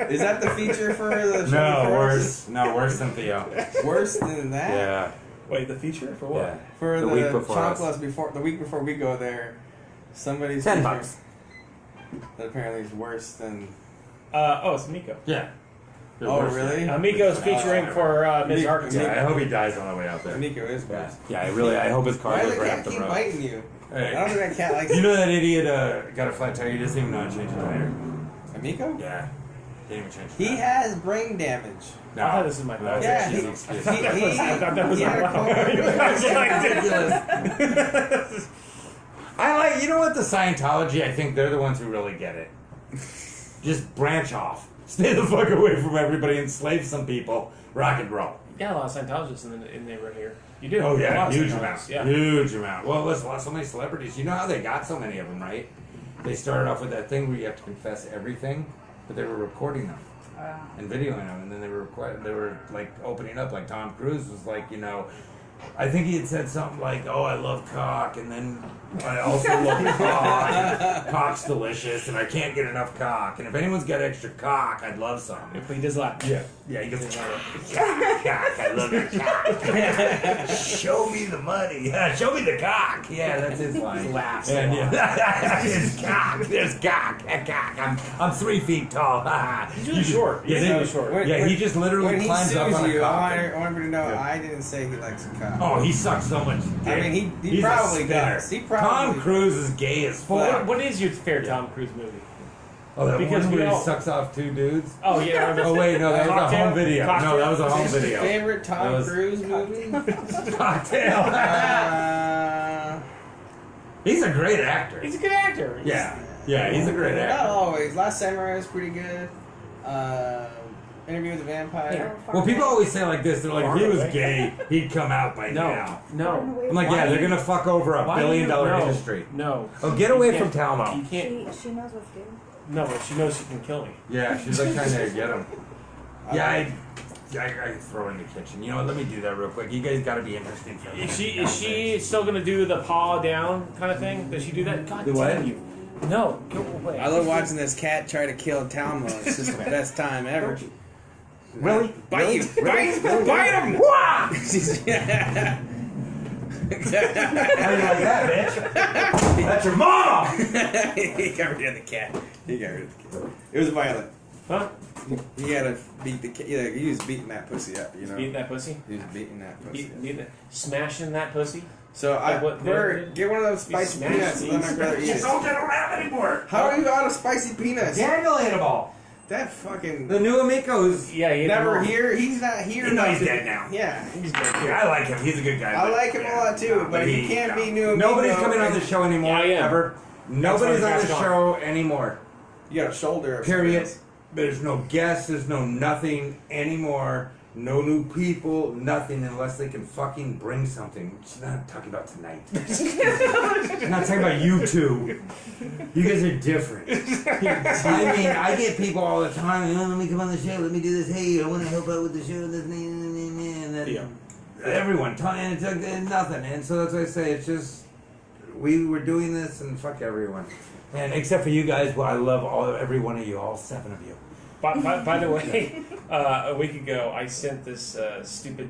[SPEAKER 2] Is that the feature for the show?
[SPEAKER 1] No, worse. No, worse than Theo.
[SPEAKER 2] Worse than that?
[SPEAKER 1] Yeah.
[SPEAKER 5] Wait, the feature for what?
[SPEAKER 1] Yeah.
[SPEAKER 2] For the
[SPEAKER 1] week before us.
[SPEAKER 2] chocolates the week before we go there, somebody's
[SPEAKER 1] $10.
[SPEAKER 2] feature that apparently is worse than.
[SPEAKER 5] It's Miko.
[SPEAKER 1] Yeah.
[SPEAKER 2] Oh, really?
[SPEAKER 5] Miko's featuring for Ms. Arkansas.
[SPEAKER 1] Yeah, I hope he dies on the way out there.
[SPEAKER 2] Nico is worse.
[SPEAKER 1] Yeah, I hope his car
[SPEAKER 2] Why
[SPEAKER 1] goes
[SPEAKER 2] does the
[SPEAKER 1] right
[SPEAKER 2] cat
[SPEAKER 1] up the
[SPEAKER 2] keep
[SPEAKER 1] road.
[SPEAKER 2] biting you?
[SPEAKER 1] Hey.
[SPEAKER 2] I don't think that cat likes
[SPEAKER 1] You know that idiot got a flat tire? He doesn't even know how to change a tire.
[SPEAKER 2] Miko?
[SPEAKER 1] Yeah. Didn't even change the
[SPEAKER 2] He
[SPEAKER 1] tire.
[SPEAKER 2] has brain damage.
[SPEAKER 1] No.
[SPEAKER 5] I thought this was my
[SPEAKER 1] No,
[SPEAKER 2] Yeah,
[SPEAKER 1] that's
[SPEAKER 2] he,
[SPEAKER 1] an excuse.
[SPEAKER 5] I thought that was
[SPEAKER 2] he had a
[SPEAKER 5] wrong.
[SPEAKER 2] car.
[SPEAKER 1] I like, you know what, the Scientology, I think they're the ones who really get it. Just branch off. Stay the fuck away from everybody, enslave some people, rock and roll.
[SPEAKER 5] You got a lot of Scientologists in the neighborhood here. You do.
[SPEAKER 1] Oh
[SPEAKER 5] A
[SPEAKER 1] yeah,
[SPEAKER 5] lot of
[SPEAKER 1] huge
[SPEAKER 5] Scientologists,
[SPEAKER 1] amount.
[SPEAKER 5] Yeah.
[SPEAKER 1] Huge amount. Well, listen, so many celebrities. You know how they got so many of them, right? They started off with that thing where you have to confess everything, but they were recording them and videoing them, and then they were like opening up. Like Tom Cruise was like, you know, I think he had said something like, "Oh, I love cock," and then I also love cock. Cock's delicious, and I can't get enough cock. And if anyone's got extra cock, I'd love some.
[SPEAKER 5] But he does laugh.
[SPEAKER 1] Yeah, he goes, cock, I love your cock. Show me the money. Yeah, show me the cock. Yeah, that's his line.
[SPEAKER 5] He laughs.
[SPEAKER 1] And there's cock. There's cock. Cock. I'm 3 feet tall.
[SPEAKER 5] He's really short. He's really short.
[SPEAKER 1] Yeah, he just literally
[SPEAKER 2] When he
[SPEAKER 1] climbs up
[SPEAKER 2] sues
[SPEAKER 1] on a
[SPEAKER 2] you,
[SPEAKER 1] cock.
[SPEAKER 2] I want you to know
[SPEAKER 1] Yeah.
[SPEAKER 2] I didn't say he likes a cock.
[SPEAKER 1] Oh, he sucks so much dick.
[SPEAKER 2] I mean, he
[SPEAKER 1] He's a
[SPEAKER 2] probably
[SPEAKER 1] spinner.
[SPEAKER 2] does. He probably
[SPEAKER 1] Tom Cruise is gay as fuck.
[SPEAKER 5] What is your favorite Tom Cruise movie?
[SPEAKER 1] Oh, that
[SPEAKER 5] Because
[SPEAKER 1] one
[SPEAKER 5] we
[SPEAKER 1] where he
[SPEAKER 5] all-
[SPEAKER 1] sucks off 2 dudes?
[SPEAKER 5] Oh yeah.
[SPEAKER 1] Oh wait, no, that was a
[SPEAKER 5] Cocktail?
[SPEAKER 1] home video. No,
[SPEAKER 5] Cocktail?
[SPEAKER 1] that was a home
[SPEAKER 2] What's your
[SPEAKER 1] video.
[SPEAKER 2] favorite Tom
[SPEAKER 1] That was-
[SPEAKER 2] Cruise movie?
[SPEAKER 1] Cocktail. He's a great actor.
[SPEAKER 5] He's a good actor.
[SPEAKER 1] Yeah, he's a great
[SPEAKER 2] Not
[SPEAKER 1] actor.
[SPEAKER 2] always. Last Samurai is pretty good. Interview with the Vampire.
[SPEAKER 1] Well, people always say like this. They're like, if he was gay, he'd come out by now.
[SPEAKER 5] No.
[SPEAKER 1] I'm like, yeah, they're gonna fuck over a $1 billion industry.
[SPEAKER 5] No.
[SPEAKER 1] Oh, get away
[SPEAKER 5] You
[SPEAKER 1] from
[SPEAKER 5] can't-
[SPEAKER 1] Talmo.
[SPEAKER 5] You can't.
[SPEAKER 6] She knows what's good.
[SPEAKER 5] No, but she knows she can kill me.
[SPEAKER 1] Yeah, she's like trying to get him. Yeah, I throw in the kitchen. You know what? Let me do that real quick. You guys got to be interesting for me.
[SPEAKER 5] Is she still gonna do the paw down kind of thing? Does she do that? God
[SPEAKER 1] Do what?
[SPEAKER 5] damn you! No, go away.
[SPEAKER 2] I love watching this cat try to kill Talmo. It's just the best time ever.
[SPEAKER 1] Really?
[SPEAKER 2] Bite you! Bite him!
[SPEAKER 1] Wah!
[SPEAKER 2] Yeah.
[SPEAKER 1] How do you like that, bitch? That's your mom!
[SPEAKER 2] He got rid of the cat. He got rid of the cat. It was violent.
[SPEAKER 5] Huh?
[SPEAKER 2] He had to beat the cat. Yeah, he was beating that pussy up, you know?
[SPEAKER 5] Beating that pussy?
[SPEAKER 2] He was beating that pussy up.
[SPEAKER 5] Smashing that pussy?
[SPEAKER 2] So,
[SPEAKER 5] Like what-
[SPEAKER 2] get one of those spicy
[SPEAKER 5] smashed
[SPEAKER 2] peanuts and let my
[SPEAKER 5] these.
[SPEAKER 2] brother eat
[SPEAKER 1] You
[SPEAKER 2] it.
[SPEAKER 1] told you I don't have any more.
[SPEAKER 2] How are you out of spicy peanuts?
[SPEAKER 1] Daniel ate them all.
[SPEAKER 2] That fucking...
[SPEAKER 1] The new Amico's.
[SPEAKER 5] Yeah, he
[SPEAKER 2] Never here. He's not here.
[SPEAKER 1] You know
[SPEAKER 2] enough
[SPEAKER 1] he's
[SPEAKER 2] to-
[SPEAKER 1] dead now.
[SPEAKER 2] Yeah.
[SPEAKER 5] He's dead.
[SPEAKER 1] Yeah, I like him. He's a good guy.
[SPEAKER 2] I
[SPEAKER 1] but-
[SPEAKER 2] like him a lot too, but he can't be new Amico.
[SPEAKER 1] Nobody's coming on the show anymore.
[SPEAKER 5] Yeah, I am.
[SPEAKER 1] Ever. Nobody's
[SPEAKER 5] why
[SPEAKER 1] on
[SPEAKER 5] the
[SPEAKER 1] the
[SPEAKER 5] cat's
[SPEAKER 1] show anymore.
[SPEAKER 2] You got a shoulder. of
[SPEAKER 1] Period.
[SPEAKER 2] spirits.
[SPEAKER 1] There's no guests. There's no nothing anymore. No new people. Nothing unless they can fucking bring something. She's not talking about tonight. She's not talking about you two. You guys are different. I mean, I get people all the time. Oh, let me come on the show. Let me do this. Hey, I want to help out with the show. This and that.
[SPEAKER 5] Yeah.
[SPEAKER 1] Everyone. And it's nothing. And so that's why I say it's just we were doing this and fuck everyone. And except for you guys, well, I love every one of you, all 7 of you.
[SPEAKER 5] By the way, a week ago I sent this stupid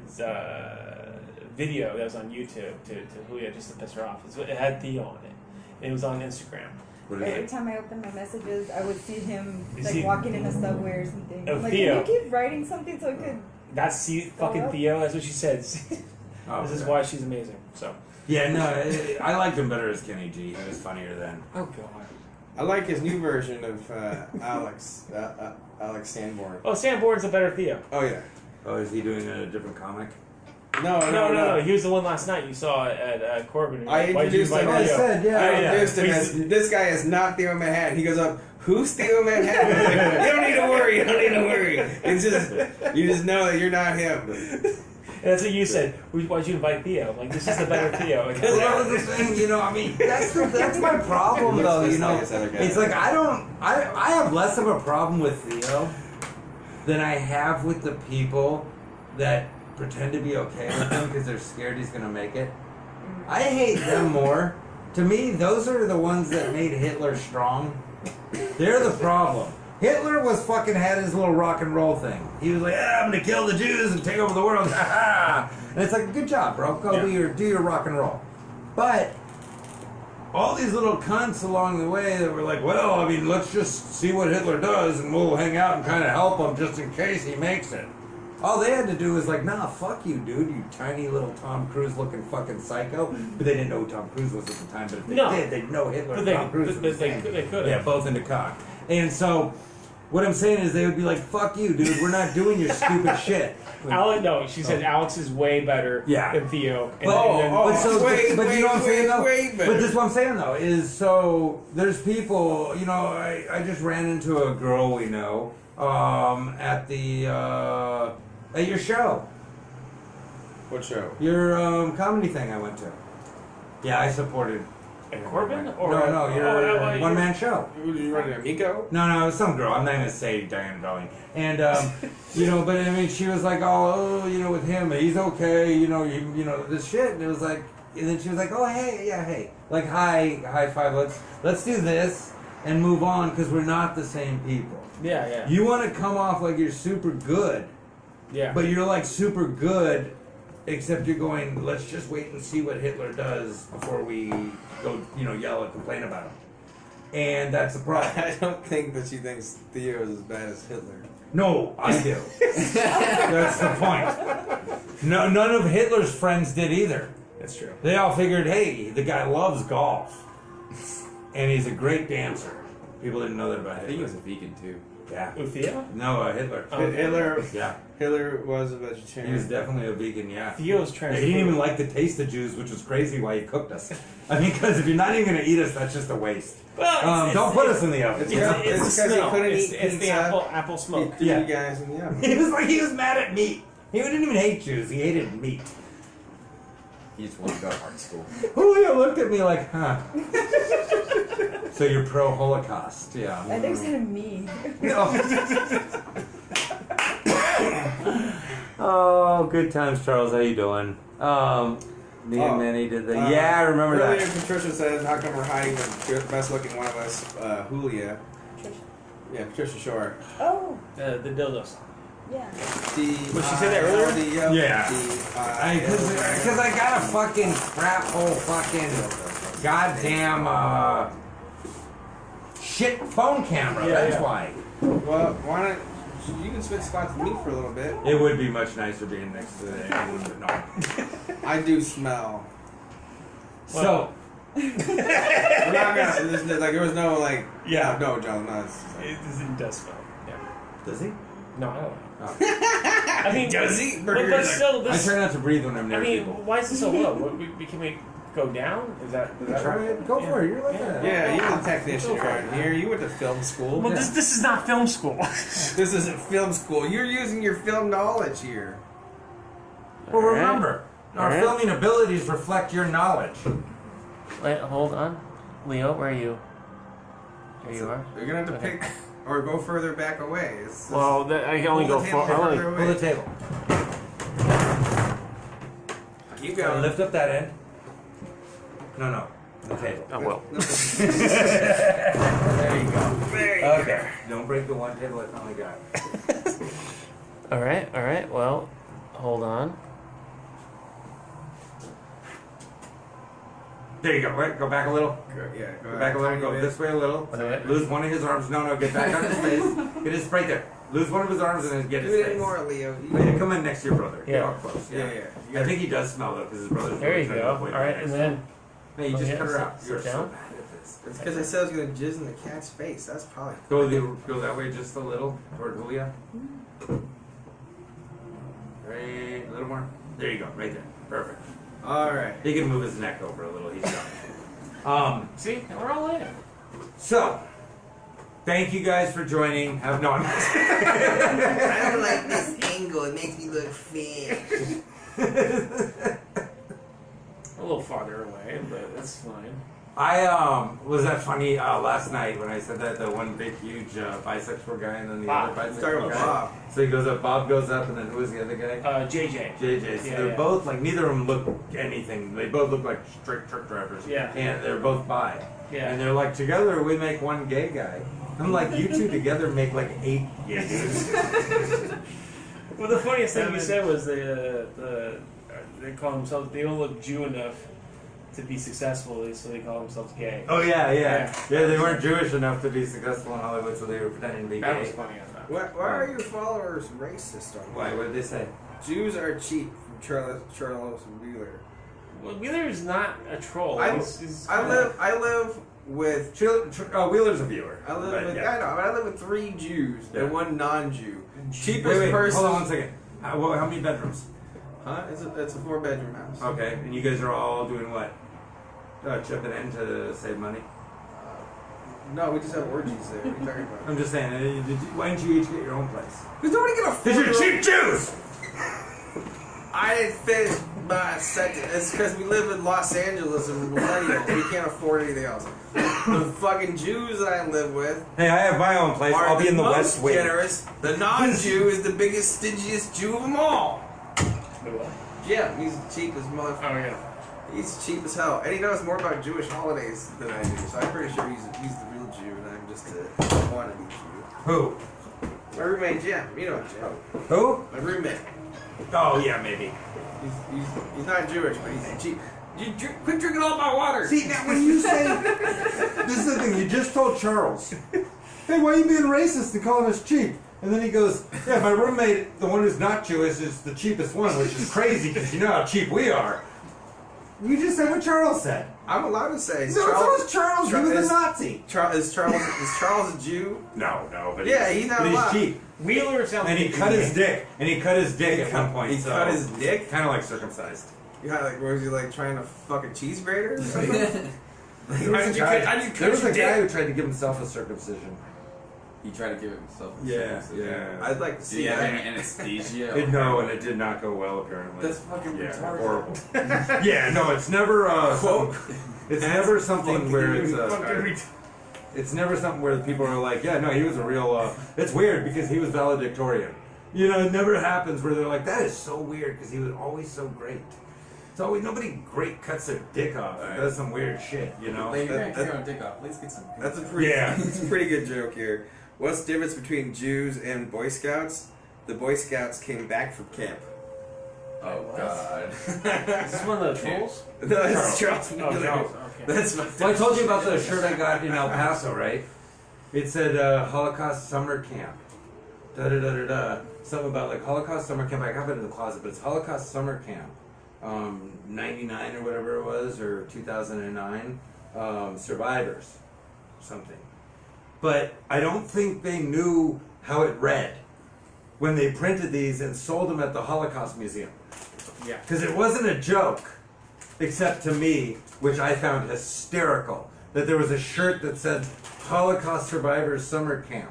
[SPEAKER 5] video that was on YouTube to Julia just to piss her off. It had Theo on it. It was on Instagram.
[SPEAKER 1] What is
[SPEAKER 6] Every
[SPEAKER 1] it?
[SPEAKER 6] time I opened my messages, I would see him
[SPEAKER 5] Is
[SPEAKER 6] like
[SPEAKER 5] he-
[SPEAKER 6] walking in a subway or something.
[SPEAKER 5] Oh,
[SPEAKER 6] I'm like,
[SPEAKER 5] Theo.
[SPEAKER 6] can you keep writing something so I could?
[SPEAKER 5] That's fucking Theo. That's what she said.
[SPEAKER 1] Oh,
[SPEAKER 5] This is
[SPEAKER 1] okay.
[SPEAKER 5] why she's amazing. So.
[SPEAKER 1] Yeah, no, I liked him better as Kenny G. He was funnier then.
[SPEAKER 5] Oh God.
[SPEAKER 2] I like his new version of Alex Sanborn.
[SPEAKER 5] Oh, Sanborn's a better Theo.
[SPEAKER 2] Oh yeah.
[SPEAKER 1] Oh, is he doing a different comic?
[SPEAKER 5] No. He was the one last night you saw at Corbin.
[SPEAKER 2] I
[SPEAKER 5] Why'd you
[SPEAKER 2] introduced
[SPEAKER 5] invite
[SPEAKER 2] him.
[SPEAKER 5] Theo?
[SPEAKER 2] I
[SPEAKER 1] said, yeah.
[SPEAKER 2] I
[SPEAKER 5] Yeah, yeah.
[SPEAKER 2] introduced him as this guy is not Theo Manhattan. He goes up, who's Theo Manhattan? I was like, you don't need to worry. You don't need to worry. It's just you just know that you're not him.
[SPEAKER 5] that's what you said. Why'd you invite Theo? Like, this is the better Theo. Like,
[SPEAKER 1] Well, that was the thing, you know. I mean, that's my problem, though. You know, it's like I have less of a problem with Theo than I have with the people that pretend to be okay with him because they're scared he's gonna make it. I hate them more. To me, those are the ones that made Hitler strong. They're the problem. Hitler was fucking had his little rock and roll thing. He was like, I'm gonna kill the Jews and take over the world. And it's like, good job, bro. Go do your rock and roll. But all these little cunts along the way that were like, well, I mean, let's just see what Hitler does and we'll hang out and kind of help him just in case he makes it. All they had to do was like, nah, fuck you, dude, you tiny little Tom Cruise looking fucking psycho. But they didn't know who Tom Cruise was at the time. But if they did, they'd know Hitler and Tom Cruise.
[SPEAKER 5] But they could have.
[SPEAKER 1] Yeah, both into cock. And so, what I'm saying is they would be like, fuck you, dude, we're not doing your stupid shit.
[SPEAKER 5] She said Alex is way better than Theo.
[SPEAKER 1] But you know what I'm saying, though? But this is what I'm saying, though, is so there's people, you know, I just ran into a girl we know at your show.
[SPEAKER 2] What show?
[SPEAKER 1] Your comedy thing I went to. Yeah, I supported.
[SPEAKER 5] And Corbin? Or
[SPEAKER 1] No, your one-man show.
[SPEAKER 2] Did you run into Miko?
[SPEAKER 1] No, it was some girl. I'm not going to say Diana Darling. And, you know, but I mean, she was like, oh, you know, with him, he's okay, you know, this shit. And it was like, and then she was like, oh, hey. Like, high five, let's do this and move on because we're not the same people.
[SPEAKER 5] Yeah.
[SPEAKER 1] You want to come off like you're super good.
[SPEAKER 5] Yeah.
[SPEAKER 1] But you're like super good, except you're going, let's just wait and see what Hitler does before we go, you know, yell and complain about him. And that's the problem.
[SPEAKER 2] I don't think that she thinks Theo is as bad as Hitler.
[SPEAKER 1] No, I do. That's the point. No, none of Hitler's friends did either.
[SPEAKER 2] That's true.
[SPEAKER 1] They all figured, hey, the guy loves golf. And he's a great dancer. People didn't know that about
[SPEAKER 3] I think he
[SPEAKER 1] Hitler.
[SPEAKER 3] was a vegan too.
[SPEAKER 1] Yeah.
[SPEAKER 5] Theo?
[SPEAKER 1] No, Hitler.
[SPEAKER 2] Hitler.
[SPEAKER 1] Yeah.
[SPEAKER 2] Hitler was a
[SPEAKER 1] He
[SPEAKER 2] vegetarian.
[SPEAKER 1] was definitely a vegan, yeah.
[SPEAKER 5] Theo's
[SPEAKER 1] Yeah,
[SPEAKER 5] trying
[SPEAKER 1] he didn't even like the taste of Jews, which was crazy why he cooked us. I mean, because if you're not even going to eat us, that's just a waste.
[SPEAKER 5] Well,
[SPEAKER 1] Don't put us in the oven.
[SPEAKER 2] It's
[SPEAKER 5] It's
[SPEAKER 2] because
[SPEAKER 5] the
[SPEAKER 2] he
[SPEAKER 5] smell.
[SPEAKER 2] couldn't
[SPEAKER 5] It's
[SPEAKER 2] eat
[SPEAKER 5] the
[SPEAKER 2] pizza.
[SPEAKER 5] apple smoke.
[SPEAKER 2] He threw
[SPEAKER 1] Yeah.
[SPEAKER 2] you guys in the oven.
[SPEAKER 1] He was mad at meat. He didn't even hate Jews. He hated meat.
[SPEAKER 3] He just wanted to go to art school.
[SPEAKER 1] Julio looked at me like, huh. So you're pro-Holocaust, yeah.
[SPEAKER 6] I think it's kind of mean.
[SPEAKER 1] Oh, good times, Charles. How you doing? Me and Manny did the. Yeah, I remember
[SPEAKER 2] earlier
[SPEAKER 1] that.
[SPEAKER 2] Patricia said, how come we're hiding the best looking one of us, Julia? Yeah, Patricia Shore.
[SPEAKER 6] Oh,
[SPEAKER 5] The dildo song.
[SPEAKER 6] yeah.
[SPEAKER 5] Was she say that earlier?
[SPEAKER 1] Yeah. Because I got a fucking crap hole fucking goddamn shit phone camera.
[SPEAKER 5] Yeah,
[SPEAKER 1] That's
[SPEAKER 5] yeah.
[SPEAKER 1] why.
[SPEAKER 2] Well, why not? You can switch spots with me for a little bit.
[SPEAKER 1] It would be much nicer being next to anyone, but no.
[SPEAKER 2] I do smell.
[SPEAKER 1] So.
[SPEAKER 2] We're not gonna. There was no like.
[SPEAKER 1] Yeah.
[SPEAKER 2] No, John. No.
[SPEAKER 5] It does smell. Yeah.
[SPEAKER 1] Does he?
[SPEAKER 5] No, I don't know.
[SPEAKER 1] Oh.
[SPEAKER 5] I mean,
[SPEAKER 2] Does he?
[SPEAKER 5] But still,
[SPEAKER 1] I
[SPEAKER 5] this.
[SPEAKER 1] try not to breathe when I'm near
[SPEAKER 5] I mean,
[SPEAKER 1] people.
[SPEAKER 5] why is it so low? Can we go down? Is that
[SPEAKER 1] Try it. Go for it. You're like that.
[SPEAKER 2] Yeah, you're the technician around here. You went to film school.
[SPEAKER 5] Well, this is not film school.
[SPEAKER 2] This isn't film school. You're using your film knowledge here.
[SPEAKER 1] Well, remember, our
[SPEAKER 5] Alright.
[SPEAKER 1] filming abilities reflect your knowledge.
[SPEAKER 5] Wait, hold on. Leo, where are you? There you are.
[SPEAKER 2] You're gonna have to pick or go further back away.
[SPEAKER 5] Well, I can only go far.
[SPEAKER 2] further
[SPEAKER 1] Pull
[SPEAKER 2] away.
[SPEAKER 1] the table.
[SPEAKER 2] Keep
[SPEAKER 1] Now
[SPEAKER 2] going.
[SPEAKER 1] lift up that end. No. The table.
[SPEAKER 5] Oh, well.
[SPEAKER 1] There you go.
[SPEAKER 2] There you go.
[SPEAKER 1] Okay. Don't break the one table I finally got.
[SPEAKER 5] All right. Well, hold on.
[SPEAKER 1] There you go. Right, go back a little.
[SPEAKER 2] Yeah,
[SPEAKER 1] Go back a little. Go this way a little.
[SPEAKER 5] Okay.
[SPEAKER 1] Lose one of his arms. No. Get back on his face. Get his right there. Lose one of his arms and then get
[SPEAKER 2] Do
[SPEAKER 1] his
[SPEAKER 2] it
[SPEAKER 1] face.
[SPEAKER 2] more, Leo.
[SPEAKER 1] Wait, yeah, come in next to your brother.
[SPEAKER 5] Yeah.
[SPEAKER 1] You're close.
[SPEAKER 2] Yeah.
[SPEAKER 1] I think he does smell though, because his brother's
[SPEAKER 5] There
[SPEAKER 1] really
[SPEAKER 5] you
[SPEAKER 1] trying
[SPEAKER 5] go.
[SPEAKER 1] to avoid
[SPEAKER 5] All right,
[SPEAKER 1] that.
[SPEAKER 5] and then
[SPEAKER 1] No, you just
[SPEAKER 5] yeah,
[SPEAKER 1] cut her out.
[SPEAKER 5] sit
[SPEAKER 1] You're so
[SPEAKER 5] down.
[SPEAKER 1] bad at this.
[SPEAKER 2] It's because I said I was gonna jizz in the cat's face. That's probably.
[SPEAKER 1] Go that way just a little toward Julia. Right, a little more. There you go, right there. Perfect.
[SPEAKER 2] All right.
[SPEAKER 1] He can move his neck over a little. He's done.
[SPEAKER 5] see, we're all in.
[SPEAKER 1] So, thank you guys for joining. No, I'm
[SPEAKER 4] I don't like this angle. It makes me look fat.
[SPEAKER 5] A little farther away, but that's fine.
[SPEAKER 1] Was that funny last night when I said that the one big huge bisexual guy and then the
[SPEAKER 5] Bob.
[SPEAKER 1] other
[SPEAKER 2] He's talking
[SPEAKER 1] bisexual
[SPEAKER 2] about
[SPEAKER 1] guy.
[SPEAKER 2] Bob.
[SPEAKER 1] So he goes up, Bob goes up, and then who was the other guy?
[SPEAKER 5] JJ.
[SPEAKER 1] JJ. So
[SPEAKER 5] Yeah,
[SPEAKER 1] they're
[SPEAKER 5] yeah.
[SPEAKER 1] both like neither of them look anything. They both look like straight truck drivers.
[SPEAKER 5] Yeah.
[SPEAKER 1] And they're both bi.
[SPEAKER 5] Yeah.
[SPEAKER 1] And they're like together we make one gay guy. I'm like you two together make like 8 gay dudes.
[SPEAKER 5] Well, the funniest thing you said was they call themselves, they don't look Jew enough to be successful, so they call themselves gay.
[SPEAKER 1] Oh yeah. They weren't Jewish enough to be successful in Hollywood, so they were pretending to be
[SPEAKER 5] That
[SPEAKER 1] gay.
[SPEAKER 5] was funny, I thought.
[SPEAKER 2] Why are your followers racist?
[SPEAKER 1] Why? What did they say?
[SPEAKER 2] Jews are cheap from Charles Wheeler.
[SPEAKER 5] Well, Wheeler's not a troll.
[SPEAKER 2] I live with
[SPEAKER 1] Wheeler's a viewer.
[SPEAKER 2] I live
[SPEAKER 1] But,
[SPEAKER 2] with
[SPEAKER 1] yeah.
[SPEAKER 2] I know, but I live with 3 Jews
[SPEAKER 1] Yeah.
[SPEAKER 2] and 1 non-Jew. Cheapest
[SPEAKER 1] Wait,
[SPEAKER 2] person.
[SPEAKER 1] hold on one second. How many bedrooms?
[SPEAKER 2] Huh? It's a 4-bedroom house.
[SPEAKER 1] Okay, and you guys are all doing what? Chipping in to save money?
[SPEAKER 2] No, we just have orgies there. What are you talking about?
[SPEAKER 1] I'm just saying, why didn't you each get your own place?
[SPEAKER 2] Because nobody can afford.
[SPEAKER 1] Because you're cheap Jews!
[SPEAKER 2] I didn't finish my sentence. It's because we live in Los Angeles and millennials. We can't afford anything else. The fucking Jews that I live with
[SPEAKER 1] Hey, I have my own place.
[SPEAKER 2] are
[SPEAKER 1] I'll be in the
[SPEAKER 2] most
[SPEAKER 1] West Wing.
[SPEAKER 2] generous. The non-Jew is the biggest, stingiest Jew of them all.
[SPEAKER 5] The what?
[SPEAKER 2] Yeah, he's the cheapest motherfucker.
[SPEAKER 5] Oh, yeah.
[SPEAKER 2] He's cheap as hell, and he knows more about Jewish holidays than I do. So I'm pretty sure he's the real Jew, and I'm just a wannabe Jew.
[SPEAKER 1] Who?
[SPEAKER 2] My roommate Jim, you know Jim.
[SPEAKER 1] Who?
[SPEAKER 2] My roommate.
[SPEAKER 1] Oh, yeah, maybe.
[SPEAKER 2] He's not Jewish, but he's cheap. Quit drinking all my water.
[SPEAKER 1] See, now when you say, this is the thing, you just told Charles, hey, why are you being racist and calling us cheap? And then he goes, yeah, my roommate, the one who's not Jewish, is the cheapest one, which is crazy because you know how cheap we are. You just said what Charles said.
[SPEAKER 2] I'm allowed to say.
[SPEAKER 1] No, so was Charles. He was a Nazi.
[SPEAKER 2] Is Charles a Jew?
[SPEAKER 1] No, but
[SPEAKER 2] Yeah, he's not
[SPEAKER 1] but
[SPEAKER 2] allowed.
[SPEAKER 1] he's cheap.
[SPEAKER 5] Wheeler sounds
[SPEAKER 1] And he
[SPEAKER 5] like
[SPEAKER 1] cut
[SPEAKER 5] he's
[SPEAKER 1] his dick. And he cut his dick at one point.
[SPEAKER 2] He cut his dick?
[SPEAKER 1] Kind of like circumcised.
[SPEAKER 2] Yeah, like, was he like trying to fuck a cheese grater or something?
[SPEAKER 1] There was a guy who tried to give himself a circumcision.
[SPEAKER 3] He tried to give himself a
[SPEAKER 1] Yeah.
[SPEAKER 2] I'd like to
[SPEAKER 3] Did
[SPEAKER 2] see
[SPEAKER 3] he have
[SPEAKER 2] that.
[SPEAKER 3] any anesthesia?
[SPEAKER 1] No, and it did not go well apparently.
[SPEAKER 3] That's fucking retarded.
[SPEAKER 1] Horrible. Yeah, no, it's never. It's never something where it's. It's never something where the people are like, yeah, no, he was a real. It's weird because he was valedictorian. You know, it never happens where they're like, that is so weird because he was always so great. It's always nobody great cuts their dick off and does some weird shit, you know.
[SPEAKER 3] Like, you're gonna cut your own dick off. Let's get some.
[SPEAKER 2] That's a pretty.
[SPEAKER 1] Yeah.
[SPEAKER 2] It's a pretty good joke here. What's the difference between Jews and Boy Scouts? The Boy Scouts came back from camp.
[SPEAKER 3] Oh God.
[SPEAKER 5] Is this one of the trolls?
[SPEAKER 2] No, it's Charles.
[SPEAKER 5] Oh, Charles. Okay.
[SPEAKER 2] That's my.
[SPEAKER 1] Well, I told you about the shirt I got in El Paso, right? It said Holocaust Summer Camp. Something about like Holocaust Summer Camp. I got it in the closet, but it's Holocaust Summer Camp. 99 or whatever it was, or 2009. Survivors. Something. But I don't think they knew how it read when they printed these and sold them at the Holocaust Museum.
[SPEAKER 5] Yeah.
[SPEAKER 1] Because it wasn't a joke, except to me, which I found hysterical, that there was a shirt that said Holocaust Survivors Summer Camp.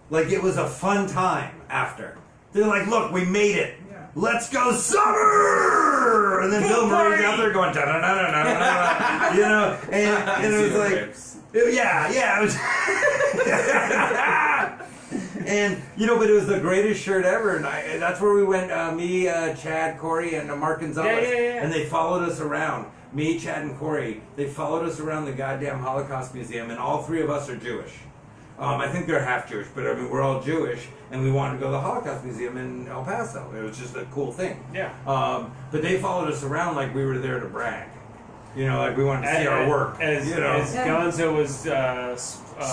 [SPEAKER 1] Like it was a fun time after. They're like, look, we made it.
[SPEAKER 6] Yeah.
[SPEAKER 1] Let's go summer! And then Bill Murray's out there going, da-da-da-da-da-da-da, you know, and it was like, yeah, it was. And, you know, but it was the greatest shirt ever. And that's where we went, me, Chad, Corey, and Mark Gonzalez.
[SPEAKER 5] Yeah.
[SPEAKER 1] And they followed us around. Me, Chad, and Corey. They followed us around the goddamn Holocaust Museum, and all 3 of us are Jewish. I think they're half Jewish, but I mean, we're all Jewish, and we wanted to go to the Holocaust Museum in El Paso. It was just a cool thing.
[SPEAKER 5] Yeah.
[SPEAKER 1] But they followed us around like we were there to brag. You know, like we wanted to see our work.
[SPEAKER 5] As Gonzo was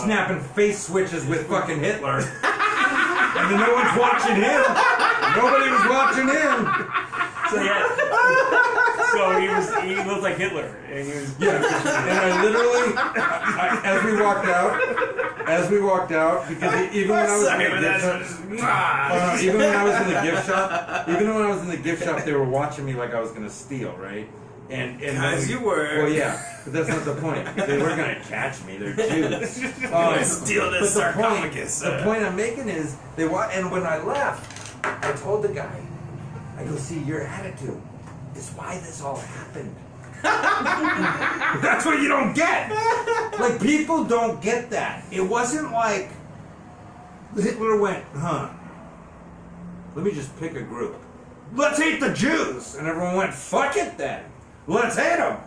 [SPEAKER 1] snapping face switches with fucking Hitler. And then no one's watching him. Nobody was watching him.
[SPEAKER 5] So he looked like Hitler, and he was
[SPEAKER 1] And I literally, as we walked out, because even when I was in the gift shop, they were watching me like I was gonna steal, right? And
[SPEAKER 2] As you were.
[SPEAKER 1] Well, yeah, but that's not the point. They weren't gonna catch me. They're Jews.
[SPEAKER 2] Steal this sarcophagus.
[SPEAKER 1] The point I'm making is and when I left, I told the guy, I go, see, your attitude is why this all happened. That's what you don't get. Like, people don't get that. It wasn't like Hitler went, let me just pick a group. Let's hate the Jews. And everyone went, fuck it then. Let's hate them.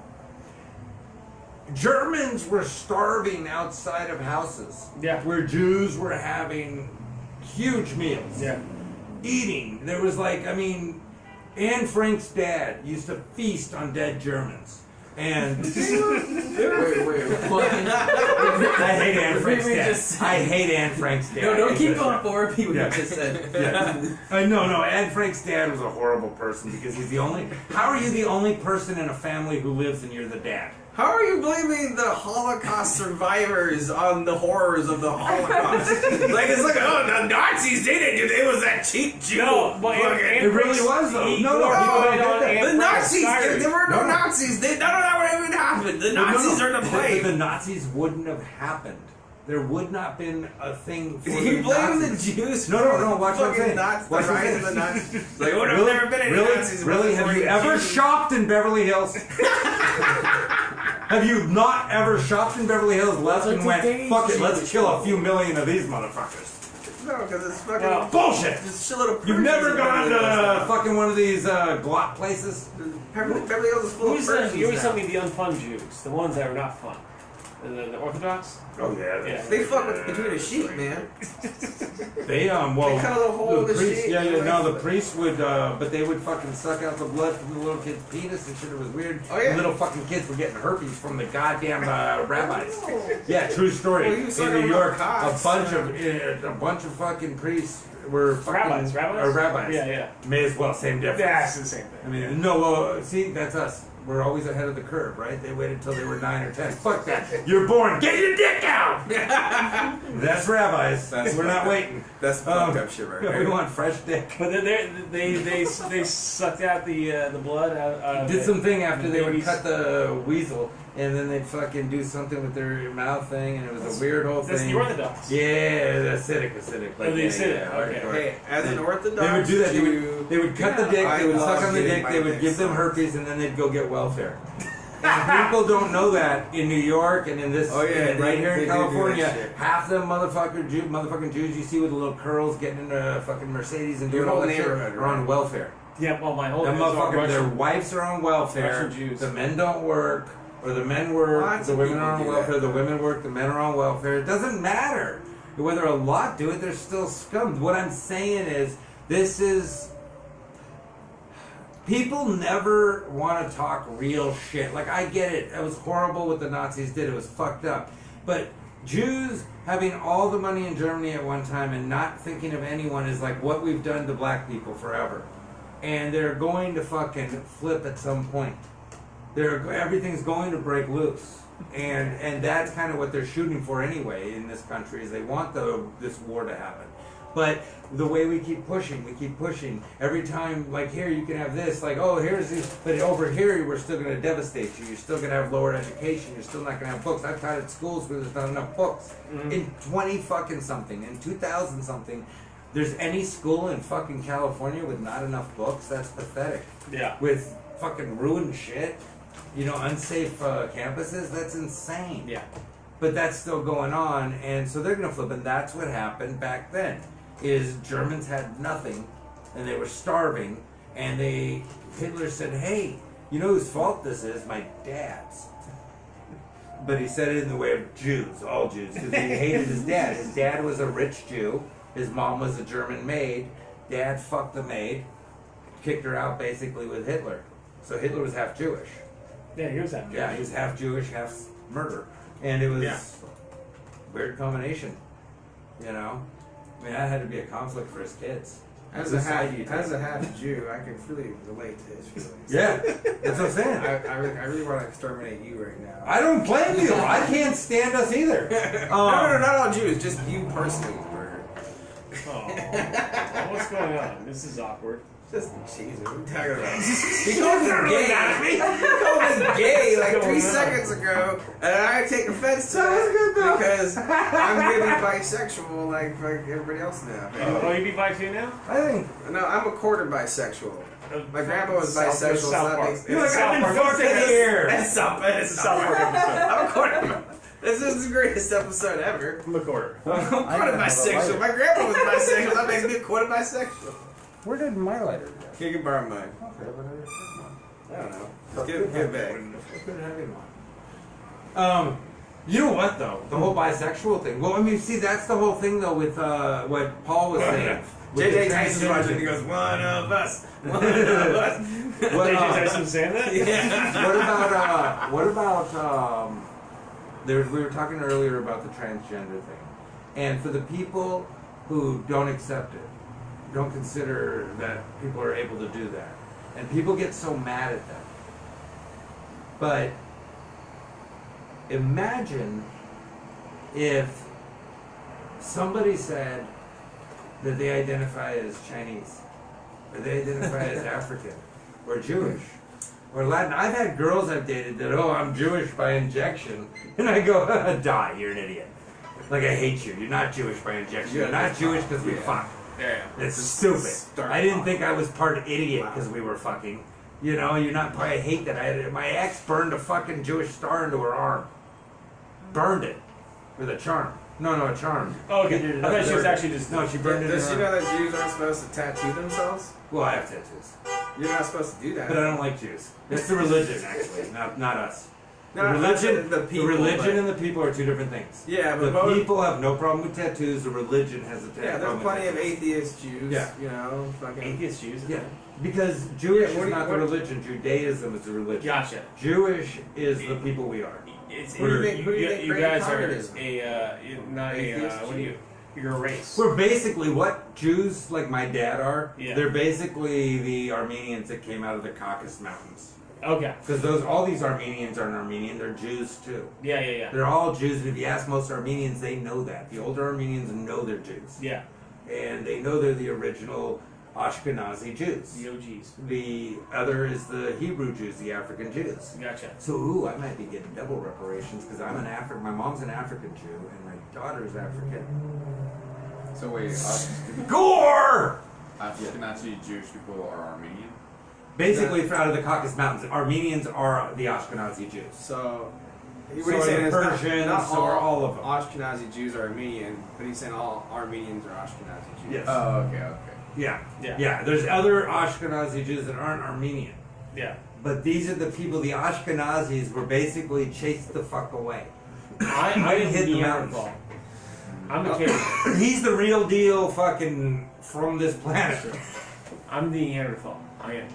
[SPEAKER 1] Germans were starving outside of houses.
[SPEAKER 5] Yeah.
[SPEAKER 1] Where Jews were having huge meals.
[SPEAKER 5] Yeah.
[SPEAKER 1] Eating. There was like, I mean, Anne Frank's dad used to feast on dead Germans. And
[SPEAKER 3] Wait, what?
[SPEAKER 1] I hate Anne Frank's
[SPEAKER 3] What did we
[SPEAKER 1] dad.
[SPEAKER 3] just say?
[SPEAKER 1] I hate Anne Frank's dad.
[SPEAKER 3] No, don't keep
[SPEAKER 1] That's
[SPEAKER 3] going
[SPEAKER 1] right.
[SPEAKER 3] forward. People
[SPEAKER 1] Yeah.
[SPEAKER 3] just said.
[SPEAKER 1] Yeah. No, Anne Frank's dad was a horrible person because he's the only. How are you the only person in a family who lives and you're the dad?
[SPEAKER 2] How are you blaming the Holocaust survivors on the horrors of the Holocaust? Like, it's like, oh, the Nazis did it. It was that cheap Jew.
[SPEAKER 5] No, but
[SPEAKER 2] Fucking-
[SPEAKER 1] It really was though.
[SPEAKER 5] He-
[SPEAKER 1] No,
[SPEAKER 5] people
[SPEAKER 1] people
[SPEAKER 5] don't
[SPEAKER 1] don't get that.
[SPEAKER 2] the Nazis, there were no
[SPEAKER 1] No.
[SPEAKER 2] Nazis. None of that would even happen. The Nazis are to blame.
[SPEAKER 1] The Nazis wouldn't have happened. There would not have been a thing for
[SPEAKER 2] You
[SPEAKER 1] the
[SPEAKER 2] blame the
[SPEAKER 1] Nazis.
[SPEAKER 2] Jews?
[SPEAKER 1] No, watch what I'm
[SPEAKER 2] fucking
[SPEAKER 1] saying.
[SPEAKER 2] Nazis,
[SPEAKER 1] Watch
[SPEAKER 2] the
[SPEAKER 1] what I'm
[SPEAKER 2] rise of the
[SPEAKER 1] saying.
[SPEAKER 2] Nazis. Like, would have never been any Nazis.
[SPEAKER 1] Really? Have you ever shopped in Beverly Hills? Have you not ever shopped in Beverly Hills, left and went, fuck it, let's kill a few million of these motherfuckers?
[SPEAKER 2] No, because it's fucking
[SPEAKER 5] Well,
[SPEAKER 1] Bullshit!
[SPEAKER 2] This shitload of
[SPEAKER 1] You've never
[SPEAKER 2] Persians
[SPEAKER 1] gone
[SPEAKER 2] in Beverly Hills
[SPEAKER 1] to fucking one of these glot places?
[SPEAKER 2] now. Beverly Hills is full of
[SPEAKER 5] Who's
[SPEAKER 2] Persians
[SPEAKER 5] you always
[SPEAKER 2] now.
[SPEAKER 5] tell me the unfun Jews, the ones that are not fun. The Orthodox?
[SPEAKER 1] Oh yeah.
[SPEAKER 5] Yeah.
[SPEAKER 2] They fuck with between the sheep, man.
[SPEAKER 1] They well,
[SPEAKER 2] They cut a little hole in the
[SPEAKER 1] priest,
[SPEAKER 2] sheep.
[SPEAKER 1] the priests would, but they would fucking suck out the blood from the little kid's penis and shit. It was weird.
[SPEAKER 2] Oh, yeah?
[SPEAKER 1] Little fucking kids were getting herpes from the goddamn rabbis. Yeah, true story.
[SPEAKER 2] Well, you suck
[SPEAKER 1] In
[SPEAKER 2] them
[SPEAKER 1] New
[SPEAKER 2] up
[SPEAKER 1] York,
[SPEAKER 2] cocks.
[SPEAKER 1] a bunch of fucking priests were fucking
[SPEAKER 5] Rabbis?
[SPEAKER 1] rabbis.
[SPEAKER 5] Yeah.
[SPEAKER 1] May as well, same difference.
[SPEAKER 5] Yeah, it's the same thing.
[SPEAKER 1] I mean, no, see, that's us. We're always ahead of the curve, right? They waited until they were 9 or 10. Fuck that. You're born. Get your dick out. That's rabbis. We're not waiting.
[SPEAKER 2] That's fucked up shit right
[SPEAKER 1] We
[SPEAKER 2] there.
[SPEAKER 1] want fresh dick.
[SPEAKER 5] But they sucked out the blood out.
[SPEAKER 1] Did something after they would
[SPEAKER 5] babies.
[SPEAKER 1] cut the weasel, and then they'd fucking do something with their mouth thing, and it was a weird whole
[SPEAKER 5] That's
[SPEAKER 1] thing.
[SPEAKER 5] the Orthodox.
[SPEAKER 1] Yeah, the acidic.
[SPEAKER 5] Oh, the acidic, okay.
[SPEAKER 1] hardcore.
[SPEAKER 2] Hey, as an Orthodox
[SPEAKER 1] They would do that.
[SPEAKER 2] Jew,
[SPEAKER 1] They would cut the dick.
[SPEAKER 2] I
[SPEAKER 1] They would
[SPEAKER 2] love
[SPEAKER 1] suck on the
[SPEAKER 2] getting
[SPEAKER 1] dick.
[SPEAKER 2] my
[SPEAKER 1] They would
[SPEAKER 2] dick
[SPEAKER 1] give them
[SPEAKER 2] sucked.
[SPEAKER 1] herpes, and then they'd go get welfare. And people don't know that in New York and in this,
[SPEAKER 2] Oh, yeah,
[SPEAKER 1] and right
[SPEAKER 2] they-
[SPEAKER 1] here
[SPEAKER 2] they
[SPEAKER 1] in
[SPEAKER 2] do do that
[SPEAKER 1] California,
[SPEAKER 2] shit.
[SPEAKER 1] half them motherfucking Jews you see with the little curls getting into fucking Mercedes and
[SPEAKER 2] Your
[SPEAKER 1] doing all
[SPEAKER 2] whole
[SPEAKER 1] that shit
[SPEAKER 2] neighborhood,
[SPEAKER 1] are on
[SPEAKER 2] right?
[SPEAKER 1] welfare.
[SPEAKER 5] Yeah, well, my whole
[SPEAKER 1] Them
[SPEAKER 5] it's all
[SPEAKER 1] motherfuckers, their
[SPEAKER 5] Russian.
[SPEAKER 1] wives are on welfare.
[SPEAKER 5] Russian Jews.
[SPEAKER 1] The men don't work, or the men work.
[SPEAKER 2] Lots
[SPEAKER 1] the
[SPEAKER 2] of
[SPEAKER 1] women
[SPEAKER 2] people
[SPEAKER 1] are on
[SPEAKER 2] do
[SPEAKER 1] welfare.
[SPEAKER 2] that.
[SPEAKER 1] The women work. The men are on welfare. It doesn't matter whether a lot do it. They're still scum. What I'm saying is, this is. People never want to talk real shit. Like, I get it. It was horrible what the Nazis did. It was fucked up. But Jews having all the money in Germany at one time and not thinking of anyone is like what we've done to black people forever. And they're going to fucking flip at some point. Everything's going to break loose. And that's kind of what they're shooting for anyway in this country, is they want this war to happen. But the way we keep pushing. Every time, like here, you can have this, like, oh, here's this, but over here, we're still going to devastate you. You're still going to have lower education. You're still not going to have books. I've taught at schools where there's not enough books.
[SPEAKER 5] Mhm.
[SPEAKER 1] In 20 fucking something, in 2000 something, there's any school in fucking California with not enough books? That's pathetic.
[SPEAKER 5] Yeah.
[SPEAKER 1] With fucking ruined shit, unsafe campuses, that's insane.
[SPEAKER 5] Yeah.
[SPEAKER 1] But that's still going on, and so they're going to flip, and that's what happened back then, is Germans had nothing, and they were starving, and Hitler said, hey, you know whose fault this is? My dad's. But he said it in the way of Jews, all Jews, because he hated his dad. His dad was a rich Jew, his mom was a German maid, dad fucked the maid, kicked her out basically with Hitler. So Hitler was half Jewish.
[SPEAKER 5] Yeah, here's that.
[SPEAKER 1] Yeah, he was half Jewish, half murder. And it was
[SPEAKER 5] Yeah.
[SPEAKER 1] weird combination, I mean, that had to be a conflict for his kids.
[SPEAKER 2] As
[SPEAKER 1] Whose
[SPEAKER 2] a
[SPEAKER 1] side do you
[SPEAKER 2] half
[SPEAKER 1] take?
[SPEAKER 2] Jew, I can really relate to his feelings.
[SPEAKER 1] Yeah, that's what I'm saying.
[SPEAKER 2] I really want to exterminate you right now.
[SPEAKER 1] I don't blame you. I can't stand us either.
[SPEAKER 2] No, not all Jews, just you personally, Burger.
[SPEAKER 5] Oh, what's going on? This is awkward.
[SPEAKER 2] Just Jesus, what are you talking about? He called me gay. He called me gay like 3
[SPEAKER 5] going on?
[SPEAKER 2] seconds ago, and I take offense to it because I'm gonna be bisexual like everybody else now.
[SPEAKER 5] Oh, you be bi too now?
[SPEAKER 1] I think
[SPEAKER 2] No, I'm a quarter bisexual. My grandpa was
[SPEAKER 5] South-
[SPEAKER 2] bisexual.
[SPEAKER 5] South
[SPEAKER 2] so that
[SPEAKER 5] Park.
[SPEAKER 2] makes-
[SPEAKER 1] You're like,
[SPEAKER 5] South
[SPEAKER 1] I've been
[SPEAKER 5] Park.
[SPEAKER 1] fucking here.
[SPEAKER 2] That's South Park.
[SPEAKER 5] It's a South Park episode.
[SPEAKER 2] I'm recording. This is the greatest episode ever.
[SPEAKER 5] I'm a quarter.
[SPEAKER 2] I'm
[SPEAKER 7] I
[SPEAKER 2] quite
[SPEAKER 7] have a
[SPEAKER 2] bisexual.
[SPEAKER 7] lighter.
[SPEAKER 2] My grandpa was bisexual. That makes me quite bisexual.
[SPEAKER 7] Where did my lighter go?
[SPEAKER 2] You can borrow mine.
[SPEAKER 7] Okay, but I have one.
[SPEAKER 2] I don't know. Just give it back.
[SPEAKER 7] Good having one.
[SPEAKER 1] You know what though? The whole bisexual thing. Well, I mean, see, that's the whole thing though with what Paul was saying. With
[SPEAKER 2] JJ
[SPEAKER 1] the
[SPEAKER 2] Tyson's
[SPEAKER 1] transgender
[SPEAKER 2] watching.
[SPEAKER 1] thing.
[SPEAKER 2] He goes, "One of us. One of us."
[SPEAKER 1] What,
[SPEAKER 5] JJ Tyson saying that?
[SPEAKER 2] Yeah.
[SPEAKER 1] what about we were talking earlier about the transgender thing, and for the people who don't accept it, don't consider that people are able to do that, and people get so mad at them. But imagine if somebody said that they identify as Chinese, or they identify as African, or Jewish, or Latin. I've had girls I've dated that, oh, I'm Jewish by injection. And I go, die, you're an idiot. Like, I hate you. You're not Jewish by injection. You're not Jewish because we fuck.
[SPEAKER 2] Yeah.
[SPEAKER 1] It's stupid. I didn't think I was part idiot because we were fucking. You know, you're not part. I hate that. My ex burned a fucking Jewish star into her arm. Burned it with a charm. No, a charm.
[SPEAKER 5] Oh, okay. I thought she was actually just.
[SPEAKER 1] No, she burned it in
[SPEAKER 2] Does
[SPEAKER 1] her
[SPEAKER 2] she
[SPEAKER 1] arm.
[SPEAKER 2] know that Jews aren't supposed to tattoo themselves?
[SPEAKER 1] Well, I have tattoos.
[SPEAKER 2] You're not supposed to do that.
[SPEAKER 1] But I don't like Jews. It's the religion, actually, not us.
[SPEAKER 2] No,
[SPEAKER 1] The religion,
[SPEAKER 2] the people,
[SPEAKER 1] religion
[SPEAKER 2] but-
[SPEAKER 1] and the people are two different things.
[SPEAKER 2] Yeah, but
[SPEAKER 1] The
[SPEAKER 2] both.
[SPEAKER 1] people have no problem with tattoos. The religion has a
[SPEAKER 2] Yeah,
[SPEAKER 1] problem
[SPEAKER 2] there's plenty of
[SPEAKER 1] with tattoos.
[SPEAKER 2] atheist Jews.
[SPEAKER 1] Yeah.
[SPEAKER 2] You know, fucking.
[SPEAKER 5] Atheist Jews.
[SPEAKER 1] Yeah, because Jewish
[SPEAKER 2] Yeah, what
[SPEAKER 1] is
[SPEAKER 2] do you-
[SPEAKER 1] not the
[SPEAKER 2] what-
[SPEAKER 1] religion. Judaism is the religion.
[SPEAKER 5] Gotcha.
[SPEAKER 1] Jewish is the people we are.
[SPEAKER 5] It's
[SPEAKER 2] Who do you think- who do you think
[SPEAKER 5] you
[SPEAKER 2] created
[SPEAKER 5] guys are
[SPEAKER 2] communism?
[SPEAKER 5] not a
[SPEAKER 2] Atheist
[SPEAKER 5] what do you? You're a race.
[SPEAKER 1] We're basically what Jews like my dad are.
[SPEAKER 5] Yeah.
[SPEAKER 1] They're basically the Armenians that came out of the Caucasus Mountains.
[SPEAKER 5] Okay.
[SPEAKER 1] Because all these Armenians aren't Armenian. They're Jews too.
[SPEAKER 5] Yeah.
[SPEAKER 1] They're all Jews, and if you ask most Armenians, they know that. The older Armenians know they're Jews.
[SPEAKER 5] Yeah.
[SPEAKER 1] And they know they're the original Ashkenazi Jews.
[SPEAKER 5] The OGs.
[SPEAKER 1] The other is the Hebrew Jews, the African Jews.
[SPEAKER 5] Gotcha.
[SPEAKER 1] So, I might be getting double reparations because I'm an African. My mom's an African Jew, and my daughter's African.
[SPEAKER 3] So wait,
[SPEAKER 1] Gore!
[SPEAKER 3] Ashkenazi Jewish people are Armenian?
[SPEAKER 1] Basically, out of the Caucasus Mountains, Armenians are the Ashkenazi Jews.
[SPEAKER 2] So. What
[SPEAKER 1] So
[SPEAKER 2] he's saying
[SPEAKER 1] are
[SPEAKER 2] is
[SPEAKER 1] Persians,
[SPEAKER 2] not
[SPEAKER 1] so are all of them.
[SPEAKER 2] Ashkenazi Jews are Armenian, but he's saying all Armenians are Ashkenazi Jews.
[SPEAKER 1] Yes.
[SPEAKER 3] Oh, okay.
[SPEAKER 1] Yeah. There's other Ashkenazi Jews that aren't Armenian.
[SPEAKER 5] Yeah.
[SPEAKER 1] But these are the people, the Ashkenazis were basically chased the fuck away.
[SPEAKER 5] I'm
[SPEAKER 1] hit the
[SPEAKER 5] Neanderthal. I'm a kid.
[SPEAKER 1] He's the real deal fucking from this planet.
[SPEAKER 5] I'm the Neanderthal. I am.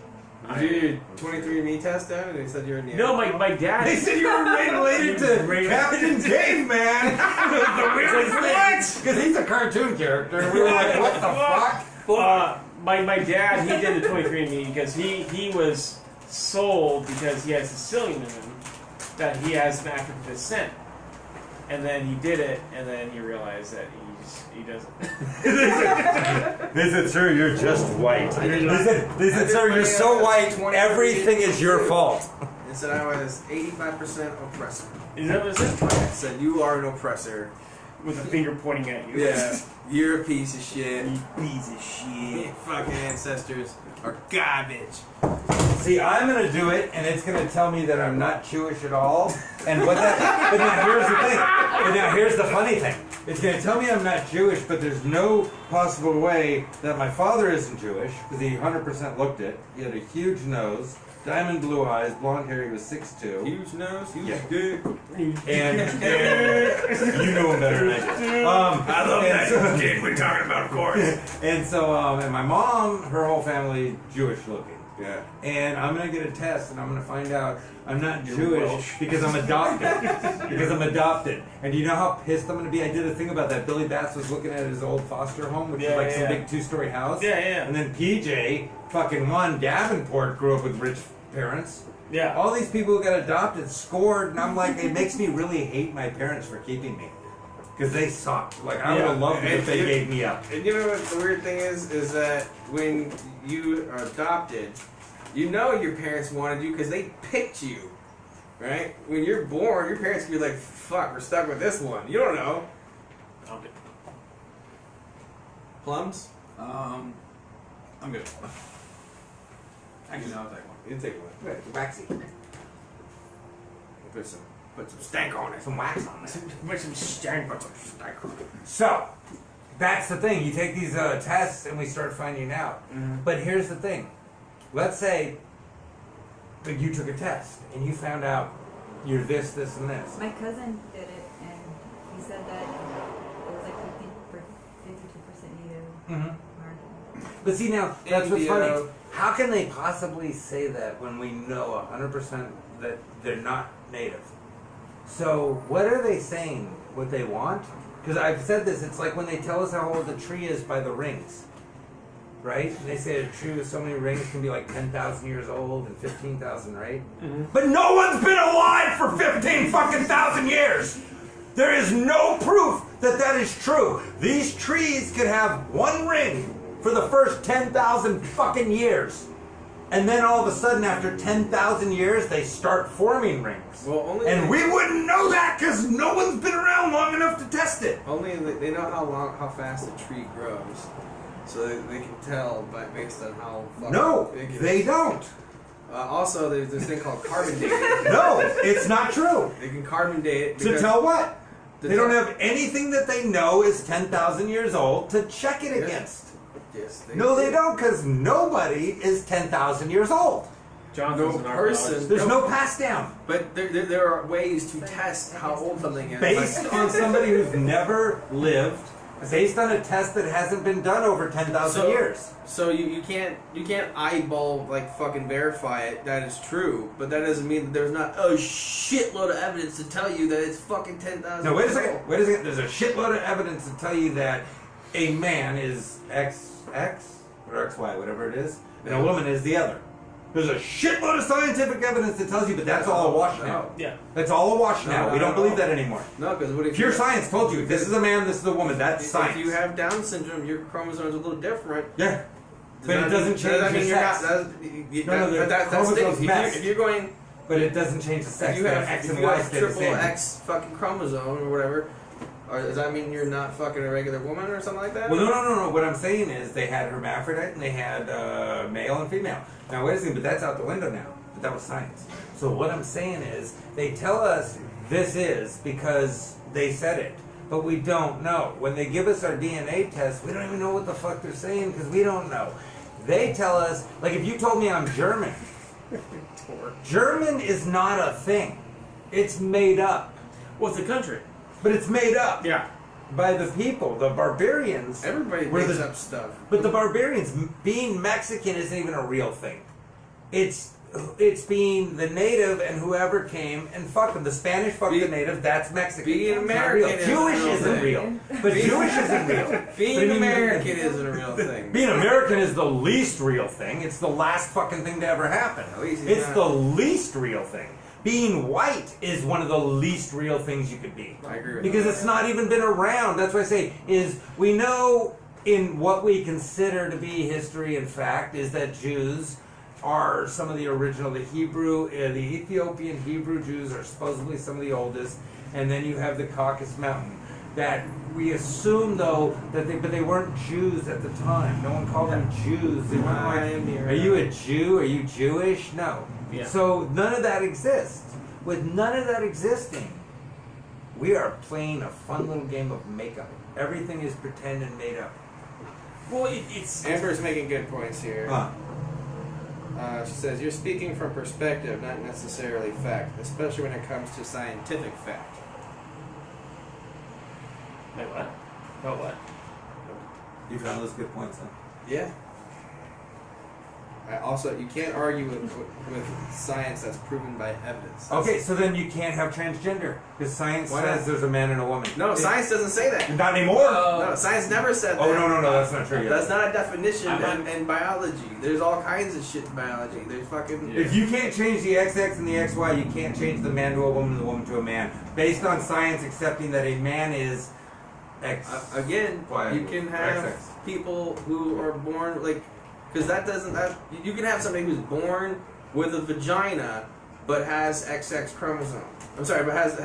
[SPEAKER 2] Did you do 23andMe test done and they said you're in the
[SPEAKER 5] No, my dad.
[SPEAKER 1] They said you were related to Captain Caveman. The weirdest thing. Because he's a cartoon character. And we were like, what the fuck?
[SPEAKER 5] My dad, he did the 23andMe because he was sold because he has Sicilian in him that he has an African descent, and then he did it, and then he realized that he doesn't.
[SPEAKER 1] They said, sir, you're just white. They said, sir, you're so white, everything is your fault.
[SPEAKER 2] It said I was 85% oppressor.
[SPEAKER 5] Is that what it said?
[SPEAKER 2] It said you are an oppressor.
[SPEAKER 5] With a finger pointing at you.
[SPEAKER 2] Yeah, you're a piece of shit.
[SPEAKER 5] You piece of shit.
[SPEAKER 2] Fucking ancestors are garbage.
[SPEAKER 1] See, I'm gonna do it, and it's gonna tell me that I'm not Jewish at all. And what that? But now here's the thing. But now here's the funny thing. It's gonna tell me I'm not Jewish, but there's no possible way that my father isn't Jewish because he 100% looked it. He had a huge nose, diamond blue eyes, blonde hair. He was 6'2".
[SPEAKER 2] Huge nose, huge
[SPEAKER 1] Yeah.
[SPEAKER 2] dick.
[SPEAKER 1] And you know him better than I do. I love that kid we're talking about, of course. And so, and my mom, her whole family, Jewish looking.
[SPEAKER 2] Yeah.
[SPEAKER 1] And I'm gonna get a test, and I'm gonna find out I'm not Jewish because I'm adopted. And do you know how pissed I'm gonna be? I did a thing about that. Billy Bass was looking at his old foster home, which is like some big 2-story house.
[SPEAKER 5] Yeah.
[SPEAKER 1] And then PJ, fucking one, Davenport grew up with rich parents.
[SPEAKER 5] Yeah.
[SPEAKER 1] All these people who got adopted scored, and I'm like, it makes me really hate my parents for keeping me. Because they sucked. Like, I would have loved it if they gave me up.
[SPEAKER 2] And you know what the weird thing is that when you are adopted, you know your parents wanted you because they picked you, right? When you're born, your parents can be like, fuck, we're stuck with this one. You don't know.
[SPEAKER 5] Okay.
[SPEAKER 2] Plums?
[SPEAKER 3] I'm good. Actually, I'll take one.
[SPEAKER 2] You take one.
[SPEAKER 1] Good, waxy.
[SPEAKER 2] Put some stank on it.
[SPEAKER 1] Some wax on there.
[SPEAKER 2] Put some stank on it.
[SPEAKER 1] So, that's the thing. You take these tests and we start finding out. But here's the thing. Let's say that you took a test and you found out you're this, this, and this.
[SPEAKER 6] My cousin did it, and he said that it was like 52% native American.
[SPEAKER 1] But see now, that's what's
[SPEAKER 2] India.
[SPEAKER 1] funny. How can they possibly say that when we know 100% that they're not native? So what are they saying? What they want? Because I've said this. It's like when they tell us how old the tree is by the rings, right? And they say a tree with so many rings can be like 10,000 years old and 15,000, right? But no one's been alive for 15 fucking thousand years. There is no proof that that is true. These trees could have one ring for the first 10,000 fucking years. And then all of a sudden, after 10,000 years, they start forming rings.
[SPEAKER 2] Well,
[SPEAKER 1] And we wouldn't know that because no one's been around long enough to test it.
[SPEAKER 2] Only they know how fast a tree grows, so they can tell based on how fucking
[SPEAKER 1] No,
[SPEAKER 2] big it is.
[SPEAKER 1] they don't.
[SPEAKER 2] Also, there's this thing called carbon dating.
[SPEAKER 1] No, it's not true.
[SPEAKER 2] They can carbon date it
[SPEAKER 1] To
[SPEAKER 2] because
[SPEAKER 1] tell what?
[SPEAKER 2] To
[SPEAKER 1] They don't
[SPEAKER 2] tell-
[SPEAKER 1] have anything that they know is 10,000 years old to check it
[SPEAKER 2] Yes.
[SPEAKER 1] against.
[SPEAKER 2] Yes,
[SPEAKER 1] No, they don't, because nobody is 10,000 years old.
[SPEAKER 5] Jonathan's
[SPEAKER 2] No
[SPEAKER 5] an
[SPEAKER 2] person-
[SPEAKER 5] archaeologist.
[SPEAKER 1] There's no pass down.
[SPEAKER 2] But there are ways to test how old something is.
[SPEAKER 1] Based
[SPEAKER 2] Like-
[SPEAKER 1] on somebody who's never lived, based on a test that hasn't been done over 10,000
[SPEAKER 2] So-
[SPEAKER 1] years.
[SPEAKER 2] So you can't eyeball like fucking verify it that it's true, but that doesn't mean that there's not a shitload of evidence to tell you that it's fucking 10,000.
[SPEAKER 1] No, wait a second. Wait a second. There's a shitload of evidence to tell you that a man is XX or XY, whatever it is, and a woman is the other. There's a shitload of scientific evidence that tells you, but that's all a wash now.
[SPEAKER 5] Yeah.
[SPEAKER 1] That's all a wash now.
[SPEAKER 2] No,
[SPEAKER 1] We don't
[SPEAKER 2] no.
[SPEAKER 1] believe that anymore.
[SPEAKER 2] No, because what if
[SPEAKER 1] Pure
[SPEAKER 2] you,
[SPEAKER 1] science told you this is a man, this is a woman. That's science.
[SPEAKER 2] If you have Down syndrome, your chromosome's a little different.
[SPEAKER 1] Yeah. But it doesn't change
[SPEAKER 2] Does that
[SPEAKER 1] the
[SPEAKER 2] mean you're
[SPEAKER 1] sex.
[SPEAKER 2] not?
[SPEAKER 1] No, the
[SPEAKER 2] That's
[SPEAKER 1] chromosome's
[SPEAKER 2] thing.
[SPEAKER 1] messed.
[SPEAKER 2] If you're going,
[SPEAKER 1] But it doesn't change the sex.
[SPEAKER 2] if you
[SPEAKER 1] The
[SPEAKER 2] have,
[SPEAKER 1] X
[SPEAKER 2] if
[SPEAKER 1] and
[SPEAKER 2] you
[SPEAKER 1] Y
[SPEAKER 2] have
[SPEAKER 1] stay the
[SPEAKER 2] triple
[SPEAKER 1] same.
[SPEAKER 2] X fucking chromosome or whatever, or does that mean you're not fucking a regular woman or something like that?
[SPEAKER 1] Well, no. What I'm saying is they had hermaphrodite and they had male and female. Now, wait a second, but that's out the window now. But that was science. So what I'm saying is they tell us this is because they said it. But we don't know. When they give us our DNA test, we don't even know what the fuck they're saying because we don't know. They tell us, like if you told me I'm German, German is not a thing. It's made up.
[SPEAKER 5] What's the country?
[SPEAKER 1] But it's made up
[SPEAKER 5] Yeah.
[SPEAKER 1] by the people, the barbarians.
[SPEAKER 2] Everybody
[SPEAKER 1] were
[SPEAKER 2] makes
[SPEAKER 1] the-
[SPEAKER 2] up stuff.
[SPEAKER 1] But the barbarians, being Mexican isn't even a real thing. It's being the native and whoever came and fucked them. The Spanish fucked the native, that's Mexican.
[SPEAKER 2] being
[SPEAKER 1] It's not
[SPEAKER 2] American
[SPEAKER 1] real.
[SPEAKER 2] is
[SPEAKER 1] Jewish
[SPEAKER 2] a real
[SPEAKER 1] isn't
[SPEAKER 2] thing.
[SPEAKER 1] real. But Jewish isn't real.
[SPEAKER 2] Being
[SPEAKER 1] But I mean,
[SPEAKER 2] American isn't a real thing.
[SPEAKER 1] Being American is the least real thing. It's the last fucking thing to ever happen.
[SPEAKER 2] At least he's
[SPEAKER 1] It's
[SPEAKER 2] not.
[SPEAKER 1] the least real thing. Being white is one of the least real things you could be.
[SPEAKER 2] I agree with
[SPEAKER 1] Because
[SPEAKER 2] that.
[SPEAKER 1] it's not even been around. That's why I say is we know in what we consider to be history and fact is that Jews are some of the original, the Ethiopian Hebrew Jews are supposedly some of the oldest, and then you have the Caucasus Mountain. That we assume though that they weren't Jews at the time. No one called them Jews. They weren't like, are you a Jew? Are you Jewish? No.
[SPEAKER 5] Yeah.
[SPEAKER 1] So none of that exists. With none of that existing, we are playing a fun little game of makeup. Everything is pretend and made up.
[SPEAKER 5] Well, it's
[SPEAKER 2] Amber's making good points here.
[SPEAKER 1] Huh.
[SPEAKER 2] She says, you're speaking from perspective, not necessarily fact, especially when it comes to scientific fact.
[SPEAKER 5] Wait, what? Oh, what?
[SPEAKER 1] You found those good points, huh?
[SPEAKER 2] Yeah. Also, you can't argue with science that's proven by evidence.
[SPEAKER 1] Okay, so then you can't have transgender because science
[SPEAKER 2] Why
[SPEAKER 1] says
[SPEAKER 2] not?
[SPEAKER 1] there's a man and a woman.
[SPEAKER 2] No, science doesn't say that.
[SPEAKER 1] Not anymore.
[SPEAKER 2] No, science never said that.
[SPEAKER 1] Oh no, that's not true.
[SPEAKER 2] That's not a definition
[SPEAKER 5] I'm-
[SPEAKER 2] in biology. There's all kinds of shit in biology. There's fucking...
[SPEAKER 1] If you can't change the XX and the XY, you can't change the man to a woman and the woman to a man. Based on science accepting that a man is X.
[SPEAKER 2] Again,
[SPEAKER 1] Y,
[SPEAKER 2] you can have
[SPEAKER 1] XX.
[SPEAKER 2] people who are born, like... Because you can have somebody who's born with a vagina, but has XX chromosome. I'm sorry, but has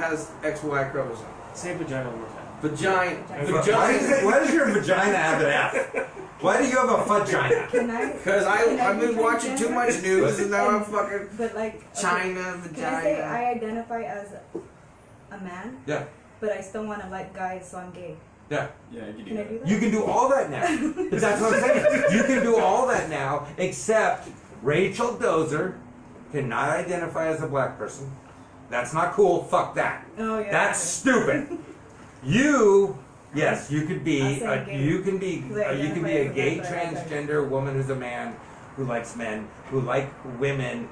[SPEAKER 2] XY chromosome.
[SPEAKER 5] Say vagina one more time.
[SPEAKER 2] Vagina.
[SPEAKER 1] Why does your vagina have an F? Why do you have a vagina?
[SPEAKER 6] Can I?
[SPEAKER 2] Because
[SPEAKER 6] Can I
[SPEAKER 2] I've
[SPEAKER 6] be
[SPEAKER 2] been watching too
[SPEAKER 6] transgender?
[SPEAKER 2] much news and now I'm fucking
[SPEAKER 6] But like, okay,
[SPEAKER 2] China,
[SPEAKER 6] can I say
[SPEAKER 2] vagina.
[SPEAKER 6] I identify as a man,
[SPEAKER 1] Yeah,
[SPEAKER 6] but I still want to like guys, so I'm gay?
[SPEAKER 1] yeah.
[SPEAKER 3] Yeah, you can do
[SPEAKER 6] Can I
[SPEAKER 3] that.
[SPEAKER 6] do that?
[SPEAKER 1] You can do all that now. But that's what I'm saying. You can do all that now, except Rachel Dozer cannot identify as a black person. That's not cool. Fuck that.
[SPEAKER 6] Oh yeah.
[SPEAKER 1] That's stupid. You, yes, you could
[SPEAKER 6] I'll
[SPEAKER 1] be.
[SPEAKER 6] say gay.
[SPEAKER 1] You can be.
[SPEAKER 6] Like,
[SPEAKER 1] You can be
[SPEAKER 6] identify
[SPEAKER 1] a
[SPEAKER 6] as a
[SPEAKER 1] gay
[SPEAKER 6] man, but I like
[SPEAKER 1] transgender woman who's a man who likes men, who like women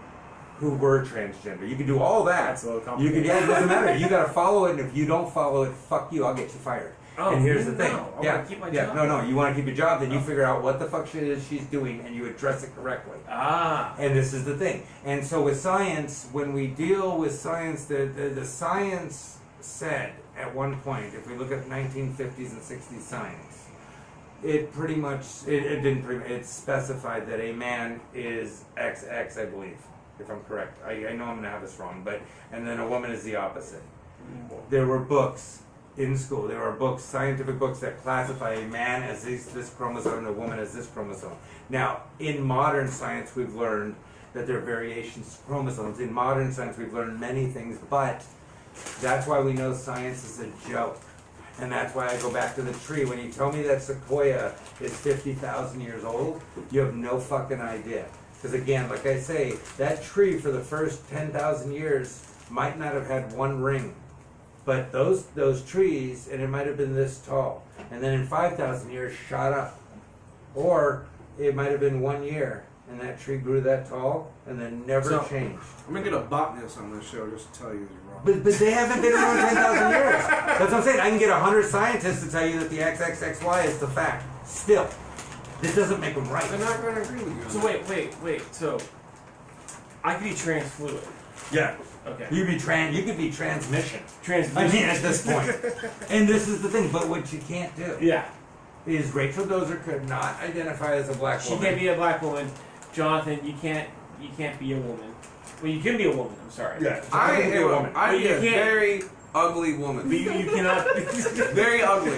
[SPEAKER 1] who were transgender. You can do all that.
[SPEAKER 5] That's a little
[SPEAKER 1] You
[SPEAKER 5] complicated.
[SPEAKER 1] can. Yeah, it doesn't matter. You gotta follow it, and if you don't follow it, fuck you. I'll get you fired.
[SPEAKER 5] Oh,
[SPEAKER 1] and here's
[SPEAKER 5] no,
[SPEAKER 1] the thing.
[SPEAKER 5] no, I
[SPEAKER 1] yeah,
[SPEAKER 5] wanna keep my
[SPEAKER 1] yeah.
[SPEAKER 5] job.
[SPEAKER 1] No, you want to keep your job. Then you figure out what the fuck shit is she's doing, and you address it correctly.
[SPEAKER 5] Ah.
[SPEAKER 1] And this is the thing. And so with science, when we deal with science, the science said at one point, if we look at 1950s and 60s science, it pretty much, it didn't pretty much, it specified that a man is XX, I believe, if I'm correct. I know I'm going to have this wrong, but, and then a woman is the opposite. There were books in school, there are books, scientific books that classify a man as this chromosome and a woman as this chromosome. Now, in modern science, we've learned that there are variations of chromosomes. In modern science, we've learned many things, but that's why we know science is a joke. And that's why I go back to the tree. When you tell me that sequoia is 50,000 years old, you have no fucking idea. Because again, like I say, that tree for the first 10,000 years might not have had one ring. But those trees, and it might have been this tall, and then in 5,000 years shot up. Or it might have been 1 year, and that tree grew that tall, and then never
[SPEAKER 2] So-
[SPEAKER 1] changed.
[SPEAKER 2] I'm gonna get a botanist on this show just to tell you you're wrong.
[SPEAKER 1] But they haven't been around 10,000 years. That's what I'm saying. I can get 100 scientists to tell you that the XXXY is the fact. Still, this doesn't make them right.
[SPEAKER 2] They're not gonna agree with you. on
[SPEAKER 5] So
[SPEAKER 2] that.
[SPEAKER 5] wait. So I could be trans fluid.
[SPEAKER 1] Yeah.
[SPEAKER 5] Okay.
[SPEAKER 1] You could be transmission.
[SPEAKER 5] Trans.
[SPEAKER 1] I mean, at this point. And this is the thing. But what you can't do
[SPEAKER 5] Yeah.
[SPEAKER 1] is Rachel Dozer could not identify as a black
[SPEAKER 5] She
[SPEAKER 1] woman.
[SPEAKER 5] can't be a black woman. Jonathan, you can't be a woman. Well, you can be a woman. I'm sorry.
[SPEAKER 1] Yeah.
[SPEAKER 2] I
[SPEAKER 1] can be a
[SPEAKER 2] am
[SPEAKER 1] woman.
[SPEAKER 2] I'm
[SPEAKER 5] But you
[SPEAKER 2] a
[SPEAKER 5] can't-
[SPEAKER 2] very ugly woman.
[SPEAKER 5] But you cannot.
[SPEAKER 2] Very ugly.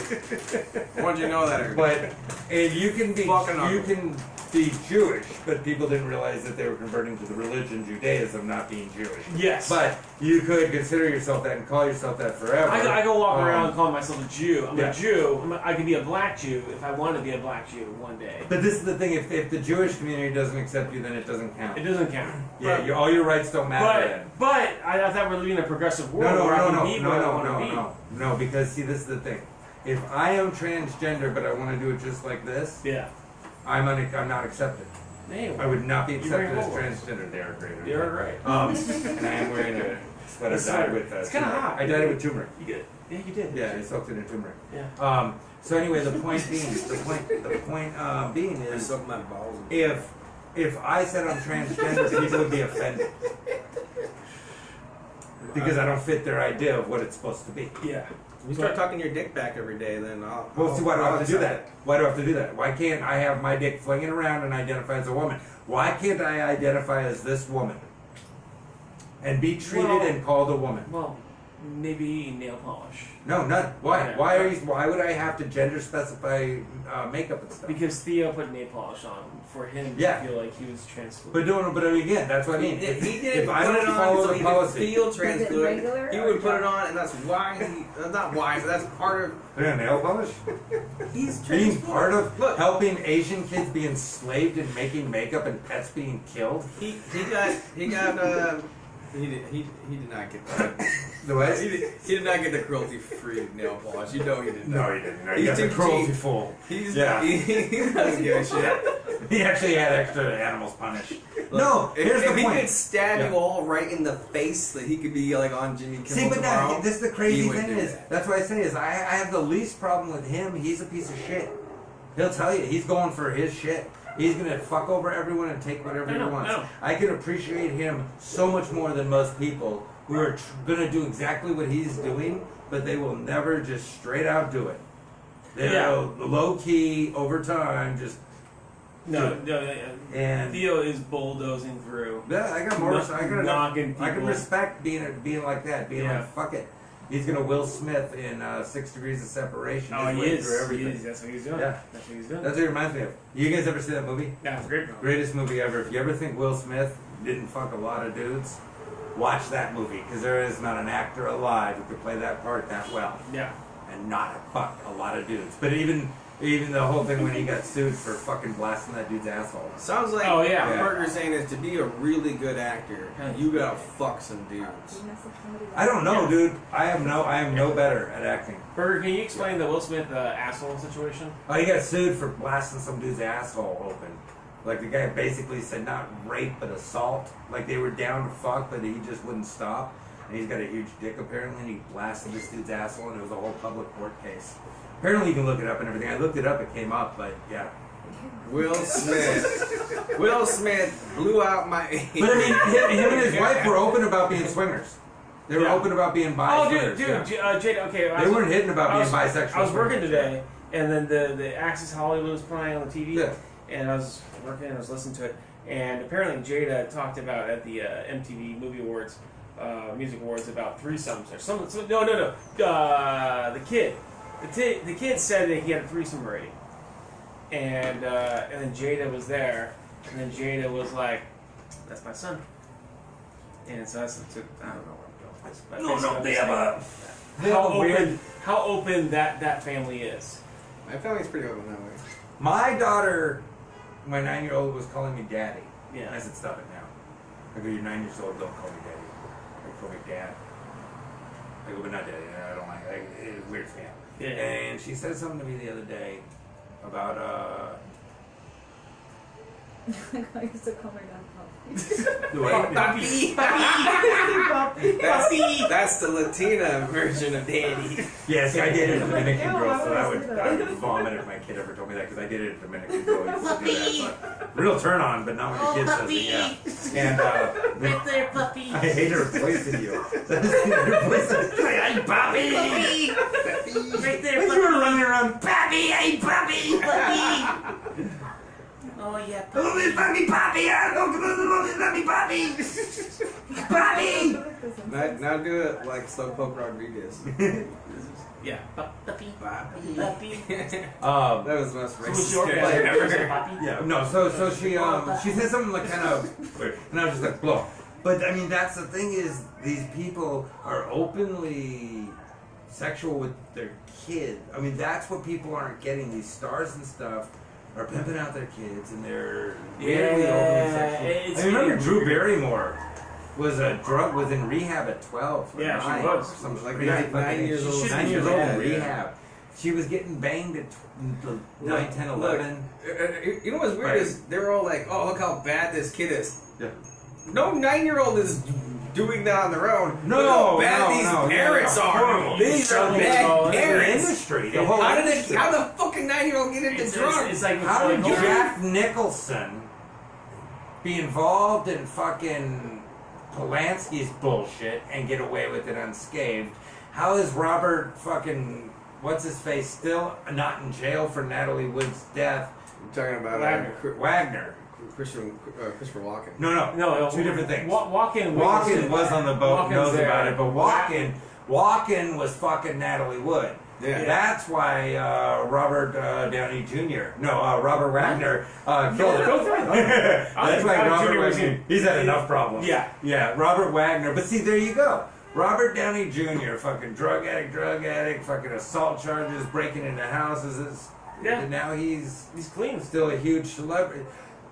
[SPEAKER 2] I want you to know that, everybody.
[SPEAKER 1] But and you can be
[SPEAKER 2] Fucking ugly.
[SPEAKER 1] you can be Jewish, but people didn't realize that they were converting to the religion Judaism, not being Jewish.
[SPEAKER 5] Yes.
[SPEAKER 1] But you could consider yourself that and call yourself that forever.
[SPEAKER 5] I go walk around calling myself a Jew. I'm
[SPEAKER 1] yeah.
[SPEAKER 5] a Jew. I could be a black Jew if I want to be a black Jew one day.
[SPEAKER 1] But this is the thing: if the Jewish community doesn't accept you, then it doesn't count.
[SPEAKER 5] It doesn't count.
[SPEAKER 1] Yeah, all your rights don't matter. then.
[SPEAKER 5] But I thought we're living in a progressive world where I can be where I want to be.
[SPEAKER 1] No, because see, this is the thing. If I am transgender, but I want to do it just like this,
[SPEAKER 5] Yeah.
[SPEAKER 1] I'm not accepted.
[SPEAKER 5] Anyway,
[SPEAKER 1] I would not be
[SPEAKER 5] You're
[SPEAKER 1] accepted
[SPEAKER 5] wearing
[SPEAKER 1] as
[SPEAKER 5] overalls.
[SPEAKER 1] transgender. They are great.
[SPEAKER 5] You're right.
[SPEAKER 1] And I am wearing a sweater
[SPEAKER 5] It's
[SPEAKER 1] dyed with.
[SPEAKER 5] it's kinda
[SPEAKER 1] turmeric.
[SPEAKER 5] hot.
[SPEAKER 1] I dyed it with turmeric.
[SPEAKER 5] You did. Yeah, you did.
[SPEAKER 1] Yeah, I soaked it in turmeric.
[SPEAKER 5] Yeah.
[SPEAKER 1] So anyway, the point being, being
[SPEAKER 2] I
[SPEAKER 1] is,
[SPEAKER 2] suck my balls.
[SPEAKER 1] if I said I'm transgender, people would be offended because I don't fit their idea of what it's supposed to be.
[SPEAKER 5] Yeah.
[SPEAKER 2] You start tucking your dick back every day, then I'll.
[SPEAKER 1] Well, see, why do I have to do
[SPEAKER 2] decide.
[SPEAKER 1] that? Why do I have to do that? Why can't I have my dick flinging around and identify as a woman? Why can't I identify as this woman and be treated
[SPEAKER 5] Well-
[SPEAKER 1] and called a woman?
[SPEAKER 5] Well, maybe nail polish.
[SPEAKER 1] No, none. Why?
[SPEAKER 5] Yeah.
[SPEAKER 1] Why would I have to gender specify makeup and stuff?
[SPEAKER 5] Because Theo put nail polish on for him
[SPEAKER 1] Yeah.
[SPEAKER 5] to feel like he was transphobic.
[SPEAKER 1] But no, but again, that's what I mean.
[SPEAKER 2] He
[SPEAKER 1] If
[SPEAKER 2] didn't
[SPEAKER 1] I
[SPEAKER 2] put
[SPEAKER 1] don't
[SPEAKER 2] it on
[SPEAKER 1] follow
[SPEAKER 2] so
[SPEAKER 1] the
[SPEAKER 2] he
[SPEAKER 1] policy,
[SPEAKER 2] didn't feel
[SPEAKER 6] Was it
[SPEAKER 2] transfluid.
[SPEAKER 6] regular
[SPEAKER 2] He
[SPEAKER 6] or
[SPEAKER 2] would put it
[SPEAKER 6] dry?
[SPEAKER 2] on, and that's why he. That's not why, but that's part of.
[SPEAKER 1] yeah, nail polish.
[SPEAKER 2] He's
[SPEAKER 1] Being part of
[SPEAKER 2] Look.
[SPEAKER 1] helping Asian kids be enslaved and making makeup and pets being killed.
[SPEAKER 2] He did not get that.
[SPEAKER 1] The what?
[SPEAKER 2] He did not get the cruelty-free nail polish. You know he did not.
[SPEAKER 1] No, he didn't.
[SPEAKER 2] He's
[SPEAKER 1] He got the
[SPEAKER 2] too
[SPEAKER 1] cruelty
[SPEAKER 2] cheap.
[SPEAKER 1] full.
[SPEAKER 2] He's
[SPEAKER 1] Yeah.
[SPEAKER 2] he doesn't give a shit.
[SPEAKER 1] He actually had extra animals punished. No, here's
[SPEAKER 2] if
[SPEAKER 1] the
[SPEAKER 2] he
[SPEAKER 1] point.
[SPEAKER 2] could stab
[SPEAKER 1] Yeah.
[SPEAKER 2] you all right in the face, that he could be like on Jimmy Kimmel
[SPEAKER 1] See, but
[SPEAKER 2] tomorrow.
[SPEAKER 1] now, this is the
[SPEAKER 2] he
[SPEAKER 1] crazy
[SPEAKER 2] would
[SPEAKER 1] thing
[SPEAKER 2] do
[SPEAKER 1] is,
[SPEAKER 2] that.
[SPEAKER 1] that's what I say is I have the least problem with him. He's a piece of shit. He'll tell you, he's going for his shit. He's gonna fuck over everyone and take whatever he wants. I can appreciate him so much more than most people who are gonna do exactly what he's doing, but they will never just straight out do it. They'll low key over time, just
[SPEAKER 5] no.
[SPEAKER 1] and
[SPEAKER 5] Theo is bulldozing through.
[SPEAKER 1] yeah, I got more. I
[SPEAKER 5] Knocking
[SPEAKER 1] can
[SPEAKER 5] people.
[SPEAKER 1] respect being like that. Being
[SPEAKER 5] Yeah.
[SPEAKER 1] like fuck it. He's gonna Will Smith in 6 Degrees of Separation.
[SPEAKER 5] Oh,
[SPEAKER 1] He's
[SPEAKER 5] he
[SPEAKER 1] way
[SPEAKER 5] is.
[SPEAKER 1] through everything.
[SPEAKER 5] He is. That's what he's doing.
[SPEAKER 1] Yeah.
[SPEAKER 5] That's what he's doing.
[SPEAKER 1] That's what it reminds me of. You guys ever see that movie?
[SPEAKER 5] Yeah, it's a great film.
[SPEAKER 1] Greatest movie ever. If you ever think Will Smith didn't fuck a lot of dudes, watch that movie because there is not an actor alive who could play that part that well
[SPEAKER 5] Yeah.
[SPEAKER 1] and not fuck a lot of dudes. But even the whole thing when he got sued for fucking blasting that dude's asshole.
[SPEAKER 2] Sounds like
[SPEAKER 5] Oh, yeah.
[SPEAKER 2] what Burger's saying is to be a really good actor, you gotta fuck some dudes.
[SPEAKER 6] You mess with somebody
[SPEAKER 1] I don't know,
[SPEAKER 5] Yeah.
[SPEAKER 1] dude. I am no better at acting.
[SPEAKER 5] Burger, can you explain the Will Smith asshole situation?
[SPEAKER 1] Oh, he got sued for blasting some dude's asshole open. Like the guy basically said not rape but assault. Like they were down to fuck, but he just wouldn't stop. And he's got a huge dick apparently, and he blasted this dude's asshole, and it was a whole public court case. Apparently you can look it up and everything. I looked it up, it came up, but yeah.
[SPEAKER 2] Will Smith. Will Smith blew out my.
[SPEAKER 1] But I mean, him and his wife were open about being swingers. They were
[SPEAKER 5] Yeah.
[SPEAKER 1] open about being bi
[SPEAKER 5] Oh,
[SPEAKER 1] swingers.
[SPEAKER 5] dude,
[SPEAKER 1] yeah.
[SPEAKER 5] Jade, okay.
[SPEAKER 1] They weren't hidden about
[SPEAKER 5] I
[SPEAKER 1] being
[SPEAKER 5] was-
[SPEAKER 1] bisexual.
[SPEAKER 5] I was working
[SPEAKER 1] swingers.
[SPEAKER 5] today, and then the Access Hollywood was playing on the TV,
[SPEAKER 1] Yeah.
[SPEAKER 5] and I was working and I was listening to it, and apparently Jada talked about at the MTV Movie Awards, Music Awards about threesomes or something. No. The kid said that he had a threesome already, and then Jada was there, and then Jada was like, "That's my son," and so that's I don't know where I'm going. But
[SPEAKER 1] No, they have a
[SPEAKER 5] how open that family is.
[SPEAKER 2] My family's pretty open that way.
[SPEAKER 1] My daughter, my 9-year-old, was calling me daddy.
[SPEAKER 5] Yeah.
[SPEAKER 1] I said, stop it now. I go, you're 9 years old, don't call me daddy. I call me dad. I go, but not daddy. I don't like it. It weirds me out.
[SPEAKER 5] Yeah.
[SPEAKER 1] And she said something to me the other day about,
[SPEAKER 6] I used to call my dad
[SPEAKER 1] the way.
[SPEAKER 5] Puppy.
[SPEAKER 2] That's the Latina version of daddy.
[SPEAKER 1] Yes, I dated a Dominican
[SPEAKER 6] Ew,
[SPEAKER 1] girl,
[SPEAKER 6] I
[SPEAKER 1] so I would
[SPEAKER 6] say that.
[SPEAKER 1] vomit if my kid ever told me that because I dated a Dominican girl. Who used to do that, but real turn on, but not when your kid says it. Yeah. And
[SPEAKER 5] Right there, puppy.
[SPEAKER 1] I hate replacing you. Hey, Bobby!
[SPEAKER 5] Right there,
[SPEAKER 1] When you were running around, Bobby, hey, Bobby!
[SPEAKER 5] puppy. Oh yeah,
[SPEAKER 1] Oh,
[SPEAKER 5] puppy.
[SPEAKER 1] it's Bobby, Bobby! I don't know, Bobby, Bobby! Bobby!
[SPEAKER 2] Now do it like Slowpoke Rodriguez.
[SPEAKER 5] Yeah, puppy.
[SPEAKER 2] Puppy.
[SPEAKER 5] Puppy.
[SPEAKER 2] That was the most
[SPEAKER 5] Who's
[SPEAKER 2] racist
[SPEAKER 5] your
[SPEAKER 2] shit I ever
[SPEAKER 5] favorite?
[SPEAKER 2] heard.
[SPEAKER 5] Puppy.
[SPEAKER 1] Yeah, no, so she said something like kind of weird, and I was just like, blow. But I mean, that's the thing is, these people are openly sexual with their kid. I mean, that's what people aren't getting. These stars and stuff are pimping out their kids, and they're weirdly openly sexual.
[SPEAKER 5] it's
[SPEAKER 1] I remember
[SPEAKER 5] weird.
[SPEAKER 1] Drew Barrymore was in rehab at 12. For
[SPEAKER 5] Yeah, she
[SPEAKER 1] 9
[SPEAKER 5] was.
[SPEAKER 1] or something
[SPEAKER 2] Like
[SPEAKER 1] crazy
[SPEAKER 2] 9
[SPEAKER 1] fucking-
[SPEAKER 2] years
[SPEAKER 1] she
[SPEAKER 2] old.
[SPEAKER 1] should be 9 years old in rehab. She was getting banged at 9, 10, 11.
[SPEAKER 2] You know what's weird
[SPEAKER 1] Right.
[SPEAKER 2] is they were all like, "Oh, look how bad this kid is."
[SPEAKER 1] Yeah.
[SPEAKER 2] No 9-year-old is doing that on their own.
[SPEAKER 1] No,
[SPEAKER 2] Look how bad
[SPEAKER 1] no,
[SPEAKER 2] these
[SPEAKER 1] no,
[SPEAKER 2] parents
[SPEAKER 1] yeah,
[SPEAKER 2] are.
[SPEAKER 1] horrible.
[SPEAKER 2] These are
[SPEAKER 5] It's
[SPEAKER 2] bad
[SPEAKER 5] all-
[SPEAKER 1] The
[SPEAKER 2] parents.
[SPEAKER 1] industry, the whole
[SPEAKER 2] How
[SPEAKER 1] industry.
[SPEAKER 2] how the fucking 9-year-old get into drugs?
[SPEAKER 5] It's like
[SPEAKER 1] How did
[SPEAKER 5] like,
[SPEAKER 1] Jack Nicholson be involved in fucking Polanski's bullshit and get away with it unscathed? How is Robert fucking what's his face still not in jail for Natalie Wood's death?
[SPEAKER 2] You're talking about
[SPEAKER 1] Wagner.
[SPEAKER 2] Christopher Walken.
[SPEAKER 5] No,
[SPEAKER 1] two different things.
[SPEAKER 5] Walken
[SPEAKER 1] was on the boat,
[SPEAKER 5] Walken's
[SPEAKER 1] knows
[SPEAKER 5] there.
[SPEAKER 1] about it, but Walken was fucking Natalie Wood.
[SPEAKER 2] Yeah.
[SPEAKER 1] That's why Robert Downey Jr. Robert Wagner killed her.
[SPEAKER 5] Go for it.
[SPEAKER 1] That's why
[SPEAKER 5] Downey
[SPEAKER 1] Robert
[SPEAKER 5] Jr. was
[SPEAKER 1] Wagner.
[SPEAKER 5] in-
[SPEAKER 1] He's had enough problems.
[SPEAKER 5] Yeah.
[SPEAKER 1] Robert Wagner. But see, there you go. Robert Downey Jr. Fucking drug addict, fucking assault charges, breaking into houses.
[SPEAKER 5] Yeah.
[SPEAKER 1] And now he's
[SPEAKER 5] clean.
[SPEAKER 1] still a huge celebrity.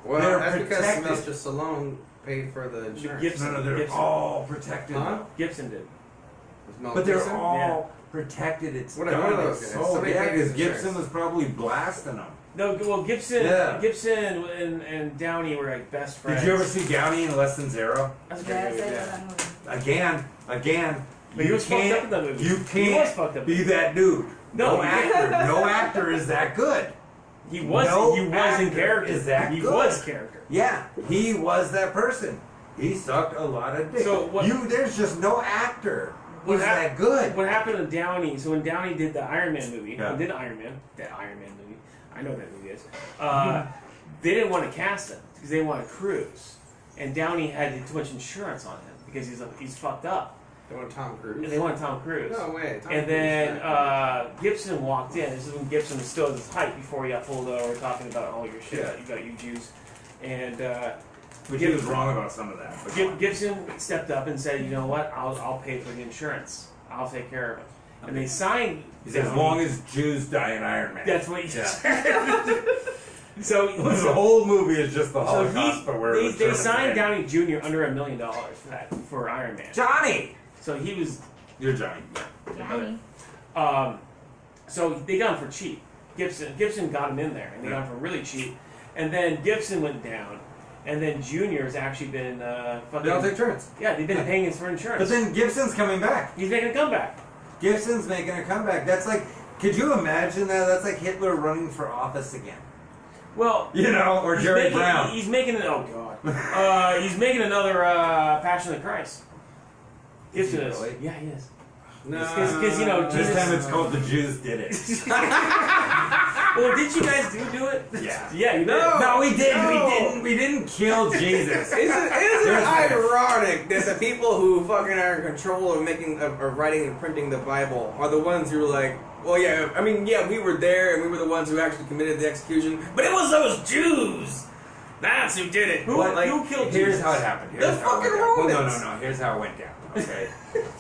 [SPEAKER 2] Well,
[SPEAKER 1] They're
[SPEAKER 2] that's because
[SPEAKER 1] protected.
[SPEAKER 2] Sylvester Stallone paid for the insurance.
[SPEAKER 5] Gibson.
[SPEAKER 1] No, they're
[SPEAKER 5] Gibson.
[SPEAKER 1] all protected.
[SPEAKER 2] Huh?
[SPEAKER 5] Gibson did.
[SPEAKER 2] Was Mel
[SPEAKER 1] But they're
[SPEAKER 2] Gibson?
[SPEAKER 1] all protected. It's
[SPEAKER 2] One
[SPEAKER 1] done.
[SPEAKER 2] of those
[SPEAKER 1] It's
[SPEAKER 2] guys.
[SPEAKER 1] sold.
[SPEAKER 2] Somebody
[SPEAKER 1] Yeah,
[SPEAKER 2] paid his
[SPEAKER 1] because Gibson
[SPEAKER 2] insurance.
[SPEAKER 1] was probably blasting them.
[SPEAKER 5] No, well, Gibson and Downey were like best friends.
[SPEAKER 1] Did you ever see Downey in Less Than Zero?
[SPEAKER 5] That's a
[SPEAKER 6] Yes,
[SPEAKER 5] great
[SPEAKER 6] I
[SPEAKER 5] movie.
[SPEAKER 6] know
[SPEAKER 5] Yeah.
[SPEAKER 6] that movie.
[SPEAKER 1] Again.
[SPEAKER 5] But he was fucked up in that movie.
[SPEAKER 1] You
[SPEAKER 5] He was fucked
[SPEAKER 1] can't
[SPEAKER 5] up.
[SPEAKER 1] be that dude.
[SPEAKER 5] No,
[SPEAKER 1] No actor. No actor is that good.
[SPEAKER 5] He was.
[SPEAKER 1] No
[SPEAKER 5] he was in
[SPEAKER 1] actor
[SPEAKER 5] character.
[SPEAKER 1] is that
[SPEAKER 5] he
[SPEAKER 1] good.
[SPEAKER 5] was character.
[SPEAKER 1] Yeah, he was that person. He sucked a lot of dick.
[SPEAKER 5] So what-
[SPEAKER 1] There's just no actor
[SPEAKER 5] What
[SPEAKER 1] who's
[SPEAKER 5] hap-
[SPEAKER 1] that good.
[SPEAKER 5] What happened to Downey? So when Downey did the Iron Man movie,
[SPEAKER 1] Yeah.
[SPEAKER 5] that Iron Man movie, I know what that movie is. They didn't want to cast him because they wanted Cruise, and Downey had too much insurance on him because he's fucked up.
[SPEAKER 2] They want Tom Cruise.
[SPEAKER 5] And they wanted Tom Cruise.
[SPEAKER 2] No way. Tom
[SPEAKER 5] And
[SPEAKER 2] Cruise,
[SPEAKER 5] then
[SPEAKER 2] yeah.
[SPEAKER 5] Gibson walked in. This is when Gibson was still at his height before he got pulled over talking about all your shit that you got, you Jews. And
[SPEAKER 1] Which he was wrong about some of that. But
[SPEAKER 5] Gibson stepped up and said, you know what, I'll pay for the insurance. I'll take care of it. And they signed.
[SPEAKER 1] he said, as long as Jews die in Iron Man.
[SPEAKER 5] That's what he
[SPEAKER 1] Yeah.
[SPEAKER 5] said. So
[SPEAKER 1] The whole movie is just the
[SPEAKER 5] So
[SPEAKER 1] Holocaust, but where it was
[SPEAKER 5] they
[SPEAKER 1] German
[SPEAKER 5] signed
[SPEAKER 1] man.
[SPEAKER 5] Downey Jr. under $1 million for that for Iron Man.
[SPEAKER 1] Johnny!
[SPEAKER 5] So he was
[SPEAKER 1] You're Johnny.
[SPEAKER 6] Johnny.
[SPEAKER 5] so they got him for cheap. Gibson got him in there, and they got him for really cheap. And then Gibson went down, and then Junior's actually been fucking.
[SPEAKER 1] They all take turns.
[SPEAKER 5] Yeah, they've been paying us for insurance.
[SPEAKER 1] But then Gibson's coming back.
[SPEAKER 5] He's making a comeback.
[SPEAKER 1] Gibson's making a comeback. That's like, could you imagine that? That's like Hitler running for office again.
[SPEAKER 5] Well,
[SPEAKER 1] You know, or Jerry Brown.
[SPEAKER 5] He's making oh god. He's making another Passion of the Christ. Gibson is.
[SPEAKER 1] really?
[SPEAKER 5] Yeah, he is.
[SPEAKER 2] No.
[SPEAKER 5] Because you know
[SPEAKER 1] This
[SPEAKER 5] Jesus.
[SPEAKER 1] time it's called The Jews Did It.
[SPEAKER 5] Well, did you guys do it?
[SPEAKER 1] Yeah.
[SPEAKER 5] Yeah, you did.
[SPEAKER 1] No, we didn't.
[SPEAKER 2] No.
[SPEAKER 1] We didn't kill Jesus.
[SPEAKER 2] Isn't it ironic that the people who fucking are in control of writing and printing the Bible are the ones who are like, well, yeah, I mean, yeah, we were there and we were the ones who actually committed the execution, but it was those Jews. That's who did it.
[SPEAKER 5] Who killed
[SPEAKER 1] Here's
[SPEAKER 5] Jesus?
[SPEAKER 1] how it happened.
[SPEAKER 2] The
[SPEAKER 1] Here's how it
[SPEAKER 2] fucking
[SPEAKER 1] went down. Well,
[SPEAKER 2] Romans.
[SPEAKER 1] no. Here's how it went down. Okay.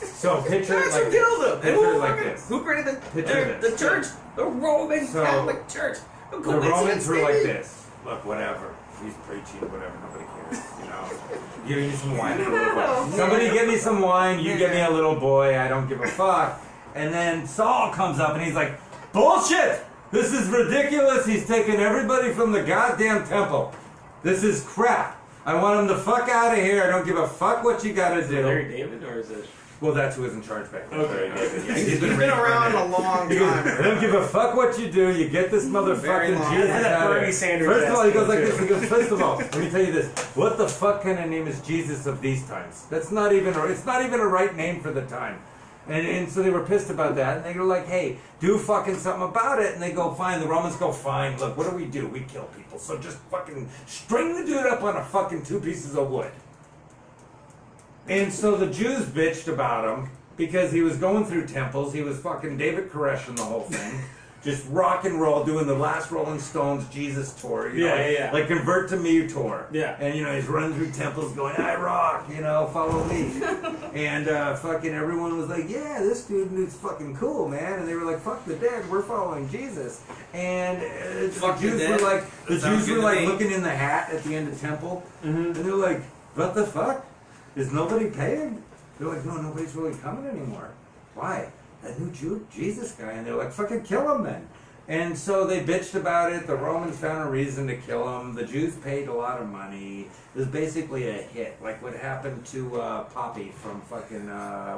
[SPEAKER 1] So picture it
[SPEAKER 2] That's
[SPEAKER 1] like
[SPEAKER 2] who killed them.
[SPEAKER 1] this. Picture it like this.
[SPEAKER 2] Who created
[SPEAKER 1] Picture
[SPEAKER 2] the
[SPEAKER 1] this.
[SPEAKER 2] church? The Roman
[SPEAKER 1] So,
[SPEAKER 2] Catholic Church.
[SPEAKER 1] The Romans were like this. Look, whatever. He's preaching, whatever. Nobody cares. You know. Give me some wine.
[SPEAKER 6] No.
[SPEAKER 1] Somebody give me some wine. You give me a little boy. I don't give a fuck. And then Saul comes up and he's like, bullshit! This is ridiculous. He's taking everybody from the goddamn temple. This is crap. I want him the fuck out of here. I don't give a fuck what you gotta
[SPEAKER 5] Is it Larry
[SPEAKER 1] do.
[SPEAKER 5] David or is it?
[SPEAKER 1] Well, that's who was in charge back then.
[SPEAKER 5] Okay.
[SPEAKER 1] Yeah,
[SPEAKER 2] He's been around a long
[SPEAKER 1] He goes, I
[SPEAKER 2] time.
[SPEAKER 1] don't give a fuck what you do. You get this
[SPEAKER 2] Very
[SPEAKER 1] motherfucking
[SPEAKER 2] long.
[SPEAKER 1] Jesus
[SPEAKER 5] That's
[SPEAKER 1] out of
[SPEAKER 5] Bernie
[SPEAKER 1] here.
[SPEAKER 5] Sanders
[SPEAKER 1] First of all, he goes like
[SPEAKER 5] too.
[SPEAKER 1] this. He goes, first of all, let me tell you this. What the fuck kind of name is Jesus of these times? That's not even. It's not even a right name for the time. And so they were pissed about that. And they were like, hey, do fucking something about it. And they go, fine. The Romans go, fine. Look, what do? We kill people. So just fucking string the dude up on a fucking 2 pieces of wood. And so the Jews bitched about him because he was going through temples. He was fucking David Koresh and the whole thing. Just rock and roll, doing the last Rolling Stones Jesus tour. You know,
[SPEAKER 5] Yeah.
[SPEAKER 1] Like Convert to Me tour.
[SPEAKER 5] Yeah.
[SPEAKER 1] And, you know, he's running through temples going, I rock, you know, follow me. And fucking everyone was like, yeah, this dude's fucking cool, man. And they were like, fuck the dead, we're following Jesus. And
[SPEAKER 2] Fuck
[SPEAKER 1] the
[SPEAKER 2] the
[SPEAKER 1] Jews
[SPEAKER 2] dead?
[SPEAKER 1] were like,
[SPEAKER 2] That sounds good to me.
[SPEAKER 1] looking in the hat at the end of temple. And they're like, what the fuck? Is nobody paying? They're like, no, nobody's really coming anymore. Why? That new Jesus guy. And they're like, fucking kill him then. And so they bitched about it. The Romans found a reason to kill him. The Jews paid a lot of money. It was basically a hit, like what happened to Poppy from fucking,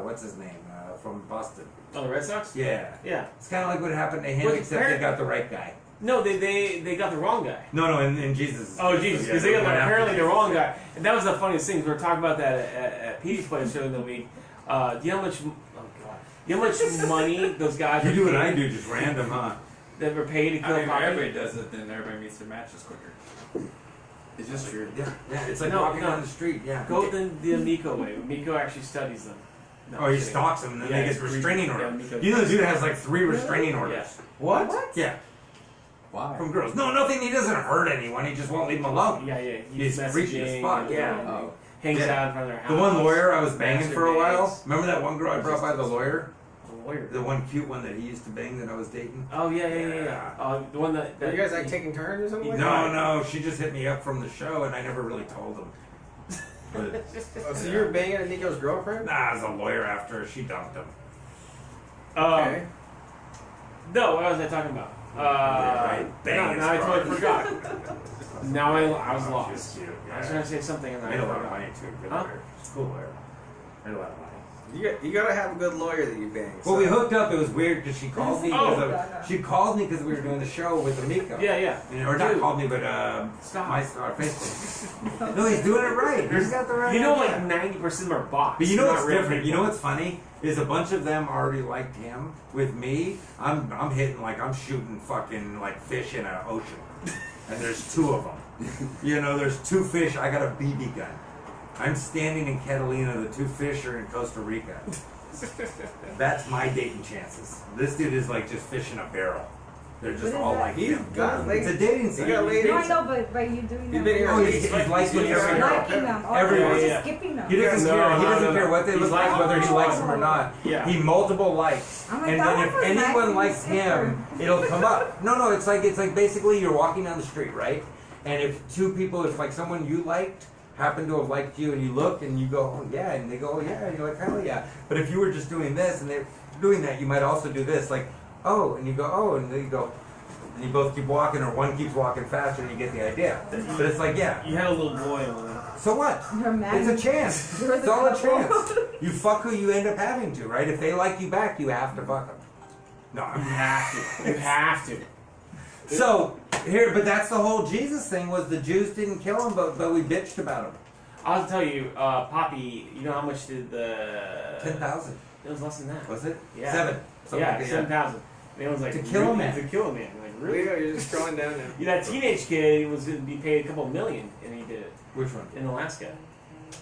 [SPEAKER 1] what's his name, from Boston.
[SPEAKER 5] Oh, the Red Sox?
[SPEAKER 1] Yeah.
[SPEAKER 5] Yeah.
[SPEAKER 1] It's kind of like what happened to him,
[SPEAKER 5] Well,
[SPEAKER 1] except they got the right guy.
[SPEAKER 5] No, they got the wrong guy.
[SPEAKER 1] No, in Jesus.
[SPEAKER 5] Oh, Jesus, because
[SPEAKER 1] Yeah,
[SPEAKER 5] they got
[SPEAKER 1] went after
[SPEAKER 5] apparently the
[SPEAKER 1] Jesus.
[SPEAKER 5] wrong guy. And that was the funniest thing. We were talking about that at Petey's place earlier in the week. Do you know how much? Oh God! Do you know how much money those guys?
[SPEAKER 1] You
[SPEAKER 5] were
[SPEAKER 1] do what I
[SPEAKER 5] paid-
[SPEAKER 1] do, just random, huh?
[SPEAKER 5] That were paid to kill
[SPEAKER 3] I mean, if
[SPEAKER 5] Poppy?
[SPEAKER 3] everybody does it, then everybody meets their matches quicker. It's just true.
[SPEAKER 1] Yeah, it's like
[SPEAKER 5] No,
[SPEAKER 1] walking
[SPEAKER 5] no.
[SPEAKER 1] down the street, yeah.
[SPEAKER 5] Go the Miko way. Miko actually studies them. No,
[SPEAKER 1] Oh,
[SPEAKER 5] I'm
[SPEAKER 1] he
[SPEAKER 5] kidding.
[SPEAKER 1] stalks them and then
[SPEAKER 5] Yeah,
[SPEAKER 1] they
[SPEAKER 5] it's
[SPEAKER 1] get restraining
[SPEAKER 5] creepy.
[SPEAKER 1] orders.
[SPEAKER 5] Yeah, Miko-
[SPEAKER 1] You know the dude has like 3 restraining orders.
[SPEAKER 5] Yeah.
[SPEAKER 2] What?
[SPEAKER 1] Yeah,
[SPEAKER 3] Why?
[SPEAKER 1] from girls. No, nothing. He doesn't hurt anyone. He just won't leave them alone.
[SPEAKER 5] Yeah.
[SPEAKER 1] He's creepy as
[SPEAKER 5] messaging,
[SPEAKER 1] fuck, yeah.
[SPEAKER 3] Oh.
[SPEAKER 5] Hangs
[SPEAKER 1] Yeah.
[SPEAKER 5] out in front of their house.
[SPEAKER 1] The one lawyer I was banging for a while.
[SPEAKER 5] masturbates.
[SPEAKER 1] Remember that one girl I brought by the lawyer?
[SPEAKER 5] The lawyer.
[SPEAKER 1] The one cute one that he used to bang that I was dating?
[SPEAKER 5] Oh yeah.
[SPEAKER 1] Yeah.
[SPEAKER 5] The one that.
[SPEAKER 2] Are you guys like taking turns or something like that?
[SPEAKER 1] No, she just hit me up from the show and I never really told him. But,
[SPEAKER 2] Oh, so you're banging Nico's girlfriend?
[SPEAKER 1] nah, as a lawyer after she dumped him.
[SPEAKER 2] Okay.
[SPEAKER 5] No, what was I talking about?
[SPEAKER 1] Right, bang
[SPEAKER 5] now I
[SPEAKER 1] his
[SPEAKER 5] totally
[SPEAKER 1] broad.
[SPEAKER 5] forgot. Now I was
[SPEAKER 1] Oh,
[SPEAKER 5] lost.
[SPEAKER 1] she's cute,
[SPEAKER 5] I was
[SPEAKER 1] yeah.
[SPEAKER 5] trying to say something and I
[SPEAKER 1] Made a lot of
[SPEAKER 5] forgot.
[SPEAKER 1] money too. Good
[SPEAKER 5] Huh?
[SPEAKER 1] lawyer. She's a cool lawyer. Made a lot of money.
[SPEAKER 2] You gotta have a good lawyer that you bang.
[SPEAKER 1] Well, we hooked up. It was weird because she called me.
[SPEAKER 5] Oh.
[SPEAKER 1] She called me because we were doing the show with Amico.
[SPEAKER 5] Yeah.
[SPEAKER 1] Or not
[SPEAKER 5] Dude.
[SPEAKER 1] called me, but
[SPEAKER 5] Stop.
[SPEAKER 1] my Facebook. No, he's doing it right. He's got the right.
[SPEAKER 5] You know, like
[SPEAKER 1] idea.
[SPEAKER 5] 90% of them are bots.
[SPEAKER 1] But you know
[SPEAKER 5] not
[SPEAKER 1] what's
[SPEAKER 5] real
[SPEAKER 1] different? You
[SPEAKER 5] people.
[SPEAKER 1] know what's funny is a bunch of them already liked him. With me, I'm hitting like I'm shooting fucking like fish in an ocean, and there's 2 of them. You know, there's 2 fish. I got a BB gun. I'm standing in Catalina. The two fish are in Costa Rica. That's my dating chances. This dude is like just fishing a barrel. They're just
[SPEAKER 6] What is
[SPEAKER 1] all
[SPEAKER 6] that?
[SPEAKER 1] like
[SPEAKER 2] He's
[SPEAKER 1] him.
[SPEAKER 2] got
[SPEAKER 1] It's a dating site.
[SPEAKER 2] He got laid.
[SPEAKER 6] No, I know, but by you doing
[SPEAKER 2] He's
[SPEAKER 6] that,
[SPEAKER 2] been here.
[SPEAKER 1] Oh, he's likes with every girl.
[SPEAKER 6] liking them, or
[SPEAKER 1] Everyone.
[SPEAKER 6] just
[SPEAKER 5] Yeah.
[SPEAKER 6] skipping them.
[SPEAKER 1] He doesn't
[SPEAKER 5] No,
[SPEAKER 1] care. He
[SPEAKER 5] no,
[SPEAKER 1] doesn't
[SPEAKER 5] no,
[SPEAKER 1] care
[SPEAKER 5] no.
[SPEAKER 1] what they
[SPEAKER 5] He's
[SPEAKER 1] look like,
[SPEAKER 6] like-
[SPEAKER 1] whether he likes them or not.
[SPEAKER 5] Yeah.
[SPEAKER 1] He multiple likes,
[SPEAKER 6] I'm like,
[SPEAKER 1] and
[SPEAKER 6] that
[SPEAKER 1] then
[SPEAKER 6] one
[SPEAKER 1] if
[SPEAKER 6] was nice,
[SPEAKER 1] anyone
[SPEAKER 6] and
[SPEAKER 1] likes
[SPEAKER 6] you
[SPEAKER 1] him,
[SPEAKER 6] skipped
[SPEAKER 1] it'll come up. No, it's like basically you're walking down the street, right? And if two people, if like someone you liked happened to have liked you, and you look and you go, oh yeah, and they go, oh yeah, and you're like, hell yeah. But if you were just doing this and they're doing that, you might also do this, like, oh, and you go, oh, and then you go. And you both keep walking, or one keeps walking faster, and you get the idea. But it's like, yeah.
[SPEAKER 5] You had a little boy on it.
[SPEAKER 1] So what?
[SPEAKER 6] You're mad.
[SPEAKER 1] It's a chance.
[SPEAKER 6] You're the
[SPEAKER 1] It's all a
[SPEAKER 6] couple.
[SPEAKER 1] chance. You fuck who you end up having to, right? If they like you back, you have to fuck them. No,
[SPEAKER 5] You
[SPEAKER 1] I'm
[SPEAKER 5] have to. You have to.
[SPEAKER 1] So here, but that's the whole Jesus thing. Was the Jews didn't kill him, but we bitched about him.
[SPEAKER 5] I'll tell you, Poppy. You know how much did the
[SPEAKER 1] 10,000
[SPEAKER 5] It was less than that.
[SPEAKER 1] was it?
[SPEAKER 5] Yeah.
[SPEAKER 1] 7. Something
[SPEAKER 5] Yeah,
[SPEAKER 1] like that,
[SPEAKER 5] 7,000. And it was like
[SPEAKER 1] To kill a man.
[SPEAKER 5] To kill a man. Like really?
[SPEAKER 2] You're just scrolling down now.
[SPEAKER 5] Yeah, that teenage kid was going to be paid a couple million, and he did it
[SPEAKER 1] Which one?
[SPEAKER 5] in Alaska.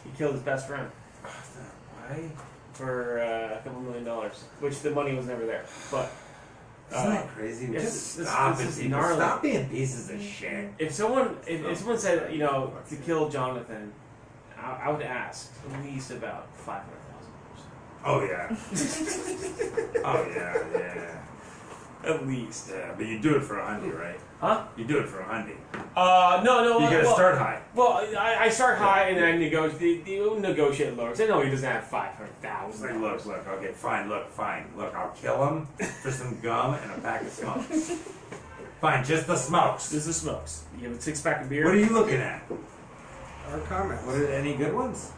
[SPEAKER 5] He killed his best friend
[SPEAKER 1] Why?
[SPEAKER 5] for a couple $1 million, which the money was never there. But
[SPEAKER 1] Isn't that crazy?
[SPEAKER 5] yes,
[SPEAKER 1] Just
[SPEAKER 5] it's-
[SPEAKER 1] stop
[SPEAKER 5] it's
[SPEAKER 1] it,
[SPEAKER 5] just
[SPEAKER 1] people.
[SPEAKER 5] gnarly.
[SPEAKER 1] Stop being pieces of shit.
[SPEAKER 5] if someone said, you know, to kill Jonathan, I would ask at least about $500,000.
[SPEAKER 1] Oh yeah. Oh yeah.
[SPEAKER 5] At least.
[SPEAKER 1] Yeah, but you do it for $100, right?
[SPEAKER 5] Huh?
[SPEAKER 1] You do it for $100.
[SPEAKER 5] No.
[SPEAKER 1] You gotta start high.
[SPEAKER 5] Well, I start high and then I negotiate lower. 'Cause I know he doesn't have
[SPEAKER 1] It's like,
[SPEAKER 5] $500,000.
[SPEAKER 1] look, okay, fine, look, I'll kill him for some gum and a pack of smokes. Fine, just the smokes.
[SPEAKER 5] This is smokes. You have a 6-pack of beer.
[SPEAKER 1] What are you looking at?
[SPEAKER 2] Our comments.
[SPEAKER 1] What are any good ones?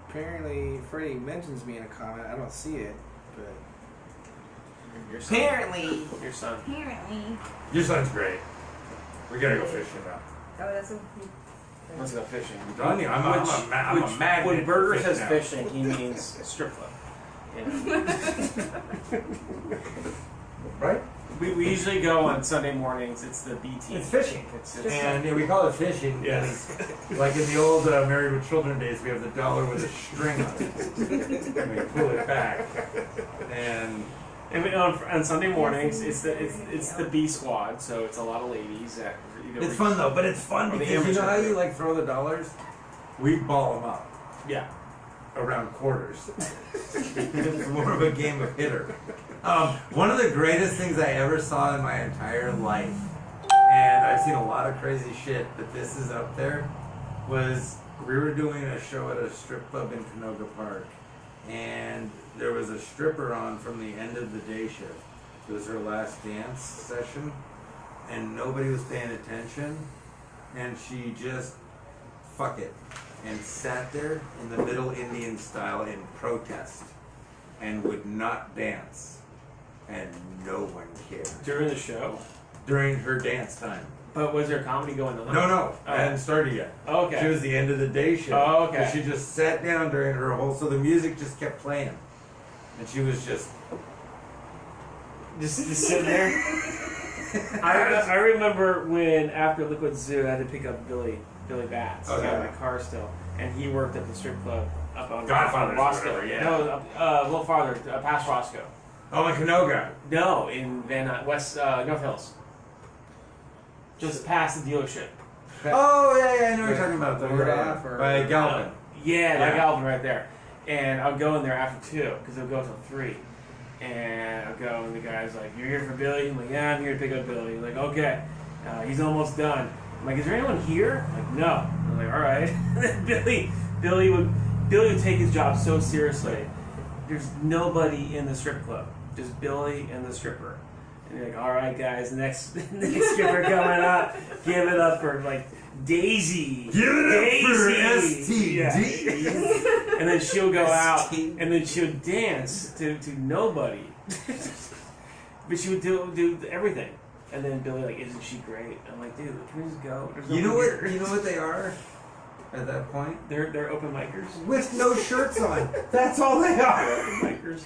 [SPEAKER 2] Apparently, Freddie mentions me in a comment. I don't see it, but
[SPEAKER 5] Your son.
[SPEAKER 4] Apparently.
[SPEAKER 5] Your son.
[SPEAKER 6] Apparently.
[SPEAKER 1] Your son's great. We gotta go fishing now.
[SPEAKER 6] Oh, that's what he.
[SPEAKER 5] Let's go fishing.
[SPEAKER 1] I'm telling you, I'm a magnet.
[SPEAKER 5] When Burger
[SPEAKER 1] for
[SPEAKER 5] says
[SPEAKER 1] now.
[SPEAKER 5] fishing, he means strip club. Yeah.
[SPEAKER 1] Right?
[SPEAKER 5] We usually go on Sunday mornings. It's the B team.
[SPEAKER 1] It's fishing.
[SPEAKER 5] It's
[SPEAKER 1] And we call it fishing
[SPEAKER 5] Yes.
[SPEAKER 1] because, like in the old Married with Children days, we have the dollar with a string on it. And we pull it back. And
[SPEAKER 5] on Sunday mornings, it's the B squad. So it's a lot of ladies that either
[SPEAKER 1] it's fun though, but it's fun
[SPEAKER 5] Or the
[SPEAKER 1] because you know how
[SPEAKER 5] amateur.
[SPEAKER 1] you like throw the dollars? We ball them up
[SPEAKER 5] Yeah.
[SPEAKER 1] around quarters. It's more of a game of hitter. One of the greatest things I ever saw in my entire life, and I've seen a lot of crazy shit, but this is up there, was we were doing a show at a strip club in Canoga Park, and there was a stripper on from the end of the day shift. It was her last dance session, and nobody was paying attention, and she just, fuck it, and sat there in the middle Indian style in protest, and would not dance. And no one cared
[SPEAKER 5] During the show.
[SPEAKER 1] during her dance time.
[SPEAKER 5] But was there comedy going on?
[SPEAKER 1] No, I hadn't started yet.
[SPEAKER 5] Oh, okay.
[SPEAKER 1] She was the end of the day shift.
[SPEAKER 5] Oh, okay.
[SPEAKER 1] But she just sat down during her whole, so the music just kept playing, and she was just.
[SPEAKER 5] Just sitting there. I remember when after Liquid Zoo, I had to pick up Billy Batts.
[SPEAKER 1] Oh,
[SPEAKER 5] I got
[SPEAKER 1] yeah.
[SPEAKER 5] in my car still, and he worked at the strip club up on
[SPEAKER 1] Godfather's or
[SPEAKER 5] Roscoe.
[SPEAKER 1] whatever, yeah.
[SPEAKER 5] No, a little farther, past Roscoe.
[SPEAKER 1] Oh, in Canoga.
[SPEAKER 5] No, in West North Hills. Just past the dealership.
[SPEAKER 1] Oh yeah, I know what you're talking about.
[SPEAKER 2] Word off or-
[SPEAKER 1] By Galvin.
[SPEAKER 5] Yeah,
[SPEAKER 1] Yeah.
[SPEAKER 5] like Alvin right there. And I'll go in there after 2 because they'll go till 3. And I'll go and the guy's like, "You're here for Billy?" I'm like, "Yeah, I'm here to pick up Billy." He's like, "Okay." He's almost done. I'm like, "Is there anyone here?" I'm like, "No." I'm like, "All right." And then Billy would take his job so seriously. There's nobody in the strip club, just Billy and the stripper. And you're like, "All right, guys, next stripper coming up. Give it up for like Daisy.
[SPEAKER 1] Give it up
[SPEAKER 5] Daisy.
[SPEAKER 1] for STD.
[SPEAKER 5] Yeah. And then she'll go out and then she'll dance to nobody. But she would do everything. And then Billy like, "Isn't she great?" I'm like, "Dude, can we just go?" There's
[SPEAKER 1] You know
[SPEAKER 5] nobody
[SPEAKER 1] what?
[SPEAKER 5] here."
[SPEAKER 1] You know what they are. At that point,
[SPEAKER 5] They're open micers.
[SPEAKER 1] with no shirts on. That's all they
[SPEAKER 5] They're
[SPEAKER 1] are.
[SPEAKER 5] open micers.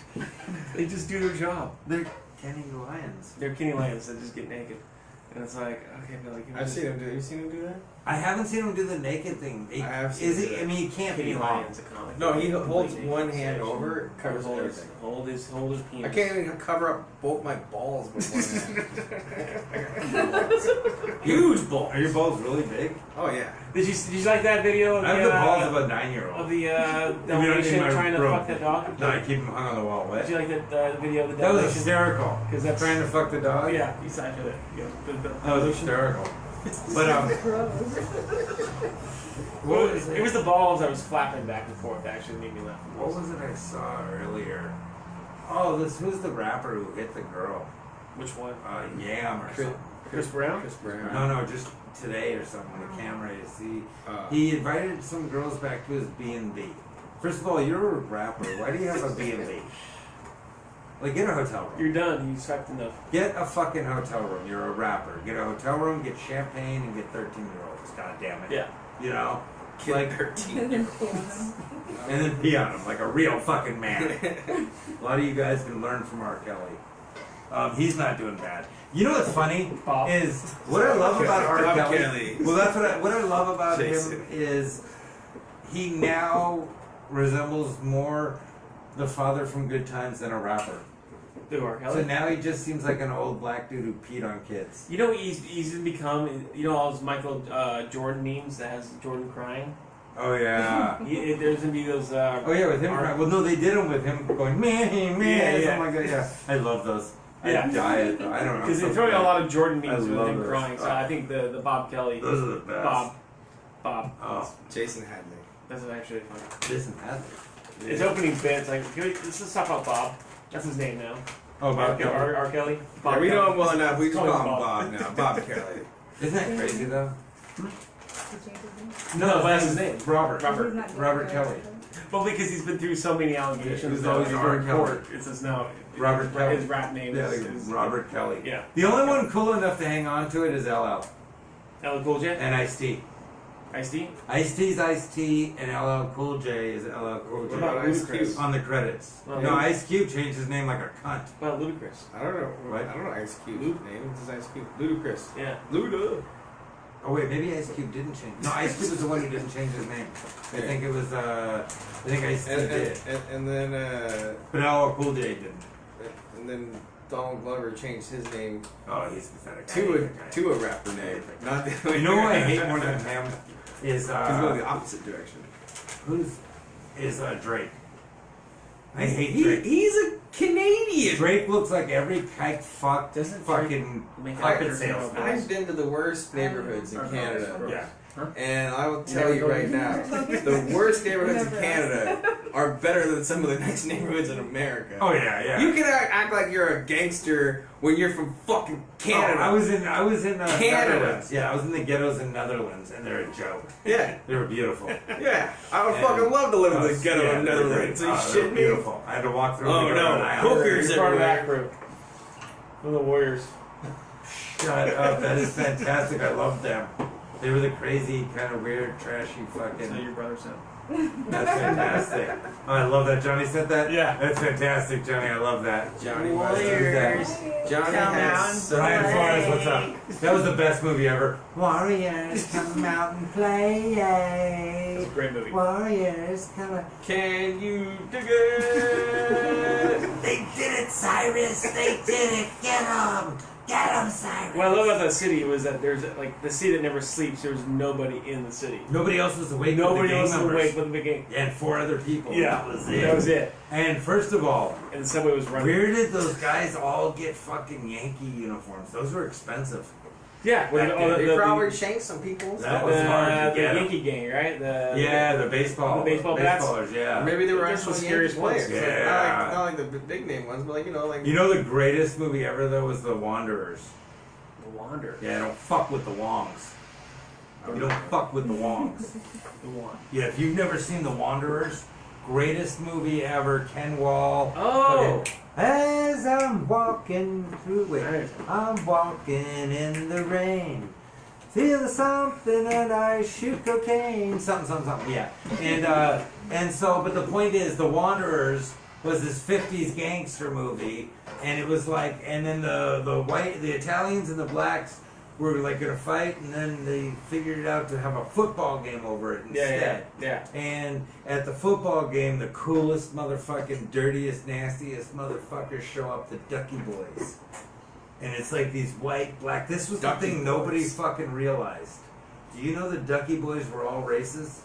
[SPEAKER 5] They just do their job.
[SPEAKER 1] They're Kenny Lions.
[SPEAKER 5] They're Kenny Lions that just get naked. And it's like, okay, Billy, give me
[SPEAKER 2] I've
[SPEAKER 5] this.
[SPEAKER 2] seen him do. You seen him do that?
[SPEAKER 1] I haven't seen him do the naked thing.
[SPEAKER 2] I have seen
[SPEAKER 1] Is he?
[SPEAKER 2] it.
[SPEAKER 1] I mean, he can't
[SPEAKER 5] Kitty
[SPEAKER 1] be long.
[SPEAKER 5] Lion's a comic.
[SPEAKER 2] No, he holds
[SPEAKER 5] Completely
[SPEAKER 2] one
[SPEAKER 5] naked
[SPEAKER 2] hand
[SPEAKER 5] section.
[SPEAKER 2] over, covers
[SPEAKER 5] Hold his,
[SPEAKER 2] everything.
[SPEAKER 5] hold his penis.
[SPEAKER 2] I can't even cover up both my balls with one hand. Huge balls.
[SPEAKER 1] Are your balls really big?
[SPEAKER 2] Oh yeah.
[SPEAKER 5] Did you like that video of
[SPEAKER 1] I have the balls of a 9-year-old.
[SPEAKER 5] of the
[SPEAKER 1] don't
[SPEAKER 5] Dalmatian
[SPEAKER 1] need my
[SPEAKER 5] trying to
[SPEAKER 1] room.
[SPEAKER 5] fuck that dog?
[SPEAKER 1] No, I keep them hung on the wall. What?
[SPEAKER 5] Did you like that video of the
[SPEAKER 1] That was
[SPEAKER 5] Dalmatian?
[SPEAKER 1] hysterical.
[SPEAKER 5] Because that's
[SPEAKER 1] Trying to fuck the dog?
[SPEAKER 5] Yeah, you signed for that. Yeah,
[SPEAKER 1] That was hysterical. But, what was
[SPEAKER 5] it was the balls that was flapping back and forth that actually made me laugh.
[SPEAKER 1] What was it I saw earlier? Oh, who's the rapper who hit the girl?
[SPEAKER 5] Which one?
[SPEAKER 1] Yam or something.
[SPEAKER 5] Chris Brown?
[SPEAKER 2] Chris Brown.
[SPEAKER 1] No, just today or something on the camera. You see, he invited some girls back to his B&B. First of all, you're a rapper. Why do you have a B&B? Like, get a hotel room.
[SPEAKER 5] You're done. You swiped enough.
[SPEAKER 1] Get a fucking hotel room. You're a rapper. Get a hotel room, get champagne, and get 13-year-olds. God damn it.
[SPEAKER 5] Yeah.
[SPEAKER 1] You know?
[SPEAKER 2] Kid
[SPEAKER 1] Like,
[SPEAKER 2] 13.
[SPEAKER 6] And then pay on them.
[SPEAKER 1] and then pee on him like a real fucking man. A lot of you guys can learn from R. Kelly. He's not doing bad. You know what's funny
[SPEAKER 5] Bob.
[SPEAKER 1] is what I love about R.
[SPEAKER 2] Bob
[SPEAKER 1] Kelly.
[SPEAKER 2] Kelly.
[SPEAKER 1] Well, that's what I love about
[SPEAKER 2] Jason.
[SPEAKER 1] him is he now resembles more the father from Good Times than a rapper.
[SPEAKER 5] Who, R. Kelly?
[SPEAKER 1] So now he just seems like an old black dude who peed on kids.
[SPEAKER 5] You know what he's become? You know all those Michael Jordan memes that has Jordan crying?
[SPEAKER 1] Oh yeah.
[SPEAKER 5] There's gonna be those.
[SPEAKER 1] Oh yeah, with him. Well, no, they did him with him going man,
[SPEAKER 5] Yeah.
[SPEAKER 1] something like that. Yeah, I love those.
[SPEAKER 5] Yeah.
[SPEAKER 1] I die at them. I don't know.
[SPEAKER 5] Because they're
[SPEAKER 1] something
[SPEAKER 5] throwing a
[SPEAKER 1] like-
[SPEAKER 5] lot of Jordan
[SPEAKER 1] I
[SPEAKER 5] memes with
[SPEAKER 1] love
[SPEAKER 5] him
[SPEAKER 1] those.
[SPEAKER 5] crying. So I think the Bob Kelly.
[SPEAKER 1] Those are the best.
[SPEAKER 5] Bob.
[SPEAKER 1] Oh,
[SPEAKER 2] Jason Hadley.
[SPEAKER 5] That's actually funny.
[SPEAKER 1] Jason Hadley.
[SPEAKER 5] His opening bit, it's like, let's just talk about Bob. That's his name now.
[SPEAKER 1] Oh, Bob Kelly.
[SPEAKER 5] R. Kelly.
[SPEAKER 2] Yeah, we know him well enough. We just
[SPEAKER 5] Call
[SPEAKER 2] call
[SPEAKER 5] him
[SPEAKER 2] him
[SPEAKER 5] Bob.
[SPEAKER 2] Bob now. Bob Kelly.
[SPEAKER 1] Isn't that crazy though?
[SPEAKER 6] He changed his name.
[SPEAKER 5] No, but that's his name.
[SPEAKER 1] Robert.
[SPEAKER 6] He's not
[SPEAKER 1] Robert
[SPEAKER 6] doing
[SPEAKER 1] Kelly.
[SPEAKER 6] it.
[SPEAKER 5] Well, because he's been through so many allegations.
[SPEAKER 1] He was
[SPEAKER 5] that
[SPEAKER 1] always
[SPEAKER 5] he's
[SPEAKER 1] R.
[SPEAKER 5] in
[SPEAKER 1] Kelly.
[SPEAKER 5] court. It's just now.
[SPEAKER 1] Robert
[SPEAKER 5] his,
[SPEAKER 1] Kelly.
[SPEAKER 5] His rap name
[SPEAKER 1] Yeah,
[SPEAKER 5] is,
[SPEAKER 1] like
[SPEAKER 5] is
[SPEAKER 1] Robert Kelly.
[SPEAKER 5] Yeah.
[SPEAKER 1] The only one cool enough to hang on to it is LL
[SPEAKER 5] LL Cool J.
[SPEAKER 1] and Ice-T.
[SPEAKER 5] Ice-T.
[SPEAKER 1] Ice-T's Ice-T and LL Cool J is LL Cool J.
[SPEAKER 2] What about Ice Cube?
[SPEAKER 1] On the credits.
[SPEAKER 5] Well,
[SPEAKER 1] No, Ice Cube changed his name like a cunt.
[SPEAKER 5] Well, Ludacris.
[SPEAKER 2] I don't know.
[SPEAKER 1] What?
[SPEAKER 2] I don't know Ice Cube's name. What's his Ice Cube? Ludacris.
[SPEAKER 5] Yeah.
[SPEAKER 2] Luda.
[SPEAKER 1] Oh wait, maybe Ice Cube didn't change. No, Ice Cube was the one who didn't change his name. I
[SPEAKER 2] Yeah.
[SPEAKER 1] think it was. I think Ice T did,
[SPEAKER 2] And then
[SPEAKER 1] but LL Cool J didn't.
[SPEAKER 2] and then Donald Glover changed his name
[SPEAKER 1] Oh, he's pathetic.
[SPEAKER 2] to a rapper name. Not the
[SPEAKER 1] You know who I hate more than him is
[SPEAKER 2] He's going the opposite direction.
[SPEAKER 1] Drake. I hate Drake.
[SPEAKER 2] He's a Canadian.
[SPEAKER 1] Drake looks like every kike fuck
[SPEAKER 5] Doesn't
[SPEAKER 1] fucking
[SPEAKER 5] make
[SPEAKER 1] carpet
[SPEAKER 5] it
[SPEAKER 1] salesman.
[SPEAKER 2] I've been to the worst neighborhoods in Canada.
[SPEAKER 1] Yeah.
[SPEAKER 2] And I will tell you right now, the worst neighborhoods in Canada are better than some of the nice neighborhoods in America.
[SPEAKER 1] Oh yeah, yeah.
[SPEAKER 2] You can act like you're a gangster when you're from fucking Canada.
[SPEAKER 1] Oh, I was in
[SPEAKER 2] Canada.
[SPEAKER 1] Netherlands. Yeah, I was in the ghettos in Netherlands, and they're a joke.
[SPEAKER 2] Yeah,
[SPEAKER 1] They were beautiful.
[SPEAKER 2] yeah. I would
[SPEAKER 1] And-
[SPEAKER 2] fucking love to live in
[SPEAKER 1] Oh,
[SPEAKER 2] the ghetto
[SPEAKER 1] yeah,
[SPEAKER 2] of
[SPEAKER 1] they're
[SPEAKER 2] Netherlands.
[SPEAKER 1] great.
[SPEAKER 2] Are you
[SPEAKER 1] They were
[SPEAKER 2] shitting me?
[SPEAKER 1] beautiful. I had to walk through.
[SPEAKER 2] Oh,
[SPEAKER 1] them to go
[SPEAKER 2] no.
[SPEAKER 1] to an island.
[SPEAKER 2] Hookers
[SPEAKER 5] You're part of that
[SPEAKER 2] everywhere.
[SPEAKER 5] group. From the Warriors.
[SPEAKER 1] Shut up! That is fantastic. I love them. They were the crazy, kind of weird, trashy
[SPEAKER 5] So
[SPEAKER 1] fucking.
[SPEAKER 5] your brother said.
[SPEAKER 1] That's fantastic. Oh, I love that. Johnny said that.
[SPEAKER 5] Yeah.
[SPEAKER 1] That's fantastic, Johnny. I love that.
[SPEAKER 2] Johnny
[SPEAKER 1] Warriors.
[SPEAKER 2] Johnny has
[SPEAKER 1] Ryan Flores, what's up? That was the best movie ever. Warriors, come out and play.
[SPEAKER 5] It's a great movie.
[SPEAKER 1] Warriors, come out.
[SPEAKER 2] Can you dig it?
[SPEAKER 1] They did it, Cyrus. They did it. Get them. Get them, Cyrus.
[SPEAKER 5] What I love about that city was that there's like the city that never sleeps. There's nobody in the city.
[SPEAKER 1] Nobody else was awake.
[SPEAKER 5] Nobody
[SPEAKER 1] but the gang
[SPEAKER 5] else was
[SPEAKER 1] members.
[SPEAKER 5] awake but the big game.
[SPEAKER 1] And 4 other people.
[SPEAKER 5] Yeah,
[SPEAKER 1] That was it.
[SPEAKER 5] That was it.
[SPEAKER 1] And first of all,
[SPEAKER 5] And the subway was running.
[SPEAKER 1] where did those guys all get fucking Yankee uniforms? Those were expensive.
[SPEAKER 5] Yeah,
[SPEAKER 1] Back then,
[SPEAKER 2] They probably shanked some people.
[SPEAKER 1] That was hard to
[SPEAKER 5] the
[SPEAKER 1] get 'em.
[SPEAKER 5] Yankee gang, right?
[SPEAKER 1] The baseball.
[SPEAKER 5] The baseball bats?
[SPEAKER 1] baseballers, yeah.
[SPEAKER 2] Maybe they were
[SPEAKER 5] Just
[SPEAKER 2] actually
[SPEAKER 5] the scariest
[SPEAKER 2] Yankee
[SPEAKER 5] ones.
[SPEAKER 2] players.
[SPEAKER 1] Yeah.
[SPEAKER 2] Not like the big name ones, but like like.
[SPEAKER 1] You know the greatest movie ever though was The Wanderers.
[SPEAKER 5] The Wander.
[SPEAKER 1] Yeah, don't fuck with the Wongs. You don't fuck with the Wongs.
[SPEAKER 5] The one.
[SPEAKER 1] Yeah, if you've never seen The Wanderers, greatest movie ever. Ken Wall.
[SPEAKER 5] Oh!
[SPEAKER 1] As I'm walking through
[SPEAKER 5] Nice.
[SPEAKER 1] it, I'm walking in the rain. Feel something and I shoot cocaine. Something. Yeah. And so, but the point is, The Wanderers was this 50s gangster movie, and it was like, and then the Italians and the blacks were like gonna fight, and then they figured it out to have a football game over it instead.
[SPEAKER 5] Yeah.
[SPEAKER 1] And at the football game, the coolest motherfucking, dirtiest, nastiest motherfuckers show up, the Ducky Boys. And it's like these white, black. This was
[SPEAKER 2] Ducky
[SPEAKER 1] the thing nobody
[SPEAKER 2] Boys.
[SPEAKER 1] fucking realized. Do you know the Ducky Boys were all racist?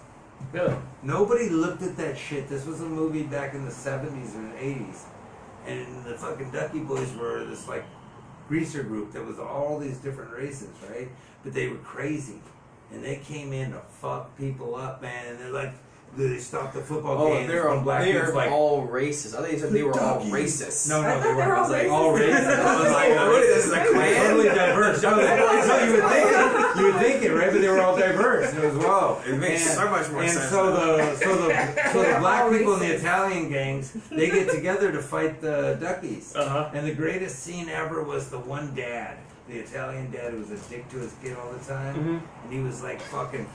[SPEAKER 5] Really?
[SPEAKER 1] Nobody looked at that shit. This was a movie back in the 70s and 80s. And the fucking Ducky Boys were this like greaser group that was all these different races, right? But they were crazy. And they came in to fuck people up, man. And they're like, they stopped the football game.
[SPEAKER 2] they're all racist. I think you said they were all racist.
[SPEAKER 1] No,
[SPEAKER 6] I
[SPEAKER 1] they
[SPEAKER 6] thought they were
[SPEAKER 1] weren't. It was
[SPEAKER 6] all
[SPEAKER 1] like all
[SPEAKER 6] racist.
[SPEAKER 1] racist. I was like,
[SPEAKER 2] What is this, a clan?
[SPEAKER 1] totally diverse. No, you would think it, right? But they were all diverse as well.
[SPEAKER 2] It makes so much more
[SPEAKER 1] and
[SPEAKER 2] sense.
[SPEAKER 1] so
[SPEAKER 2] now.
[SPEAKER 1] the black people in the Italian gangs, they get together to fight the Duckies.
[SPEAKER 5] Uh-huh.
[SPEAKER 1] And the greatest scene ever was the one dad, the Italian dad who was a dick to his kid all the time.
[SPEAKER 5] Mm-hmm.
[SPEAKER 1] And he was like fucking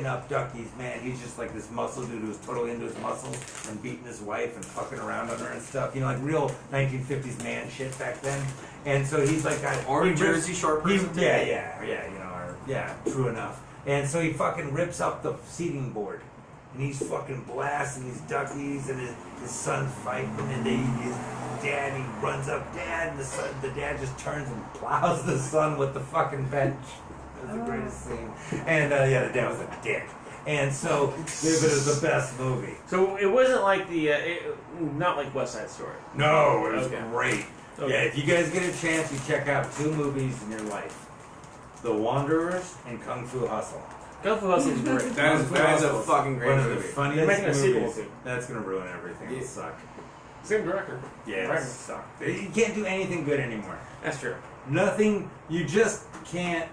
[SPEAKER 1] up Duckies, man. He's just like this muscle dude who was totally into his muscles and beating his wife and fucking around on her and stuff. You know, like real 1950s man shit back then. And so he's like got
[SPEAKER 2] Orange Jersey short person.
[SPEAKER 1] true enough. And so he fucking rips up the seating board. And he's fucking blasting these Duckies, and his son's fighting, and his dad, he runs up, Dad, and the dad just turns and plows the son with the fucking bench. It was the greatest scene. And the dad was a dick. And so, but it was the best movie.
[SPEAKER 5] So it wasn't like not like West Side Story.
[SPEAKER 1] No, it was
[SPEAKER 5] Okay.
[SPEAKER 1] great.
[SPEAKER 5] Okay.
[SPEAKER 1] Yeah, if you guys get a chance, you check out 2 movies in your life: The Wanderers and Kung Fu Hustle.
[SPEAKER 5] Kung Fu Hustle is great.
[SPEAKER 2] That is a
[SPEAKER 1] Hustle
[SPEAKER 2] fucking great
[SPEAKER 1] one of the
[SPEAKER 2] movie.
[SPEAKER 1] funniest
[SPEAKER 5] They're making a sequel
[SPEAKER 1] movies.
[SPEAKER 5] too.
[SPEAKER 1] That's gonna ruin everything. It'll suck.
[SPEAKER 5] Same director.
[SPEAKER 1] Yeah,
[SPEAKER 5] Right.
[SPEAKER 1] it suck. You can't do anything good anymore.
[SPEAKER 5] That's true.
[SPEAKER 1] Nothing. You just can't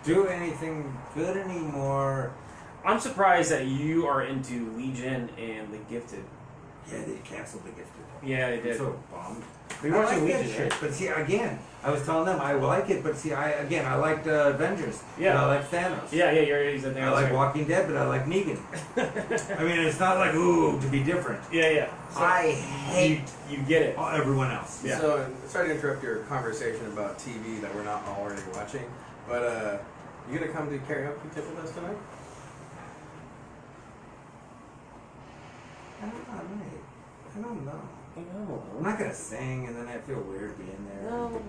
[SPEAKER 1] do anything good anymore.
[SPEAKER 5] I'm surprised that you are into Legion and The Gifted.
[SPEAKER 1] Yeah, they canceled The Gifted.
[SPEAKER 5] Yeah, they
[SPEAKER 1] I'm
[SPEAKER 5] did.
[SPEAKER 1] so bummed.
[SPEAKER 5] You're
[SPEAKER 1] I
[SPEAKER 5] watching
[SPEAKER 1] like that
[SPEAKER 5] Legion,
[SPEAKER 1] shit,
[SPEAKER 5] right?
[SPEAKER 1] but see, again, I was telling them I like it, but see, I liked Avengers.
[SPEAKER 5] Yeah.
[SPEAKER 1] And I like Thanos.
[SPEAKER 5] Yeah, he's in there.
[SPEAKER 1] I like Walking Dead, but I like Negan. I mean, it's not like ooh to be different.
[SPEAKER 5] Yeah. So
[SPEAKER 1] I hate
[SPEAKER 5] you get it.
[SPEAKER 1] everyone else.
[SPEAKER 5] Yeah.
[SPEAKER 2] So, sorry to interrupt your conversation about TV that we're not already watching, but you gonna come to karaoke tip with us tonight?
[SPEAKER 1] I don't know. I'm not gonna sing, and then I feel weird being there.
[SPEAKER 5] No,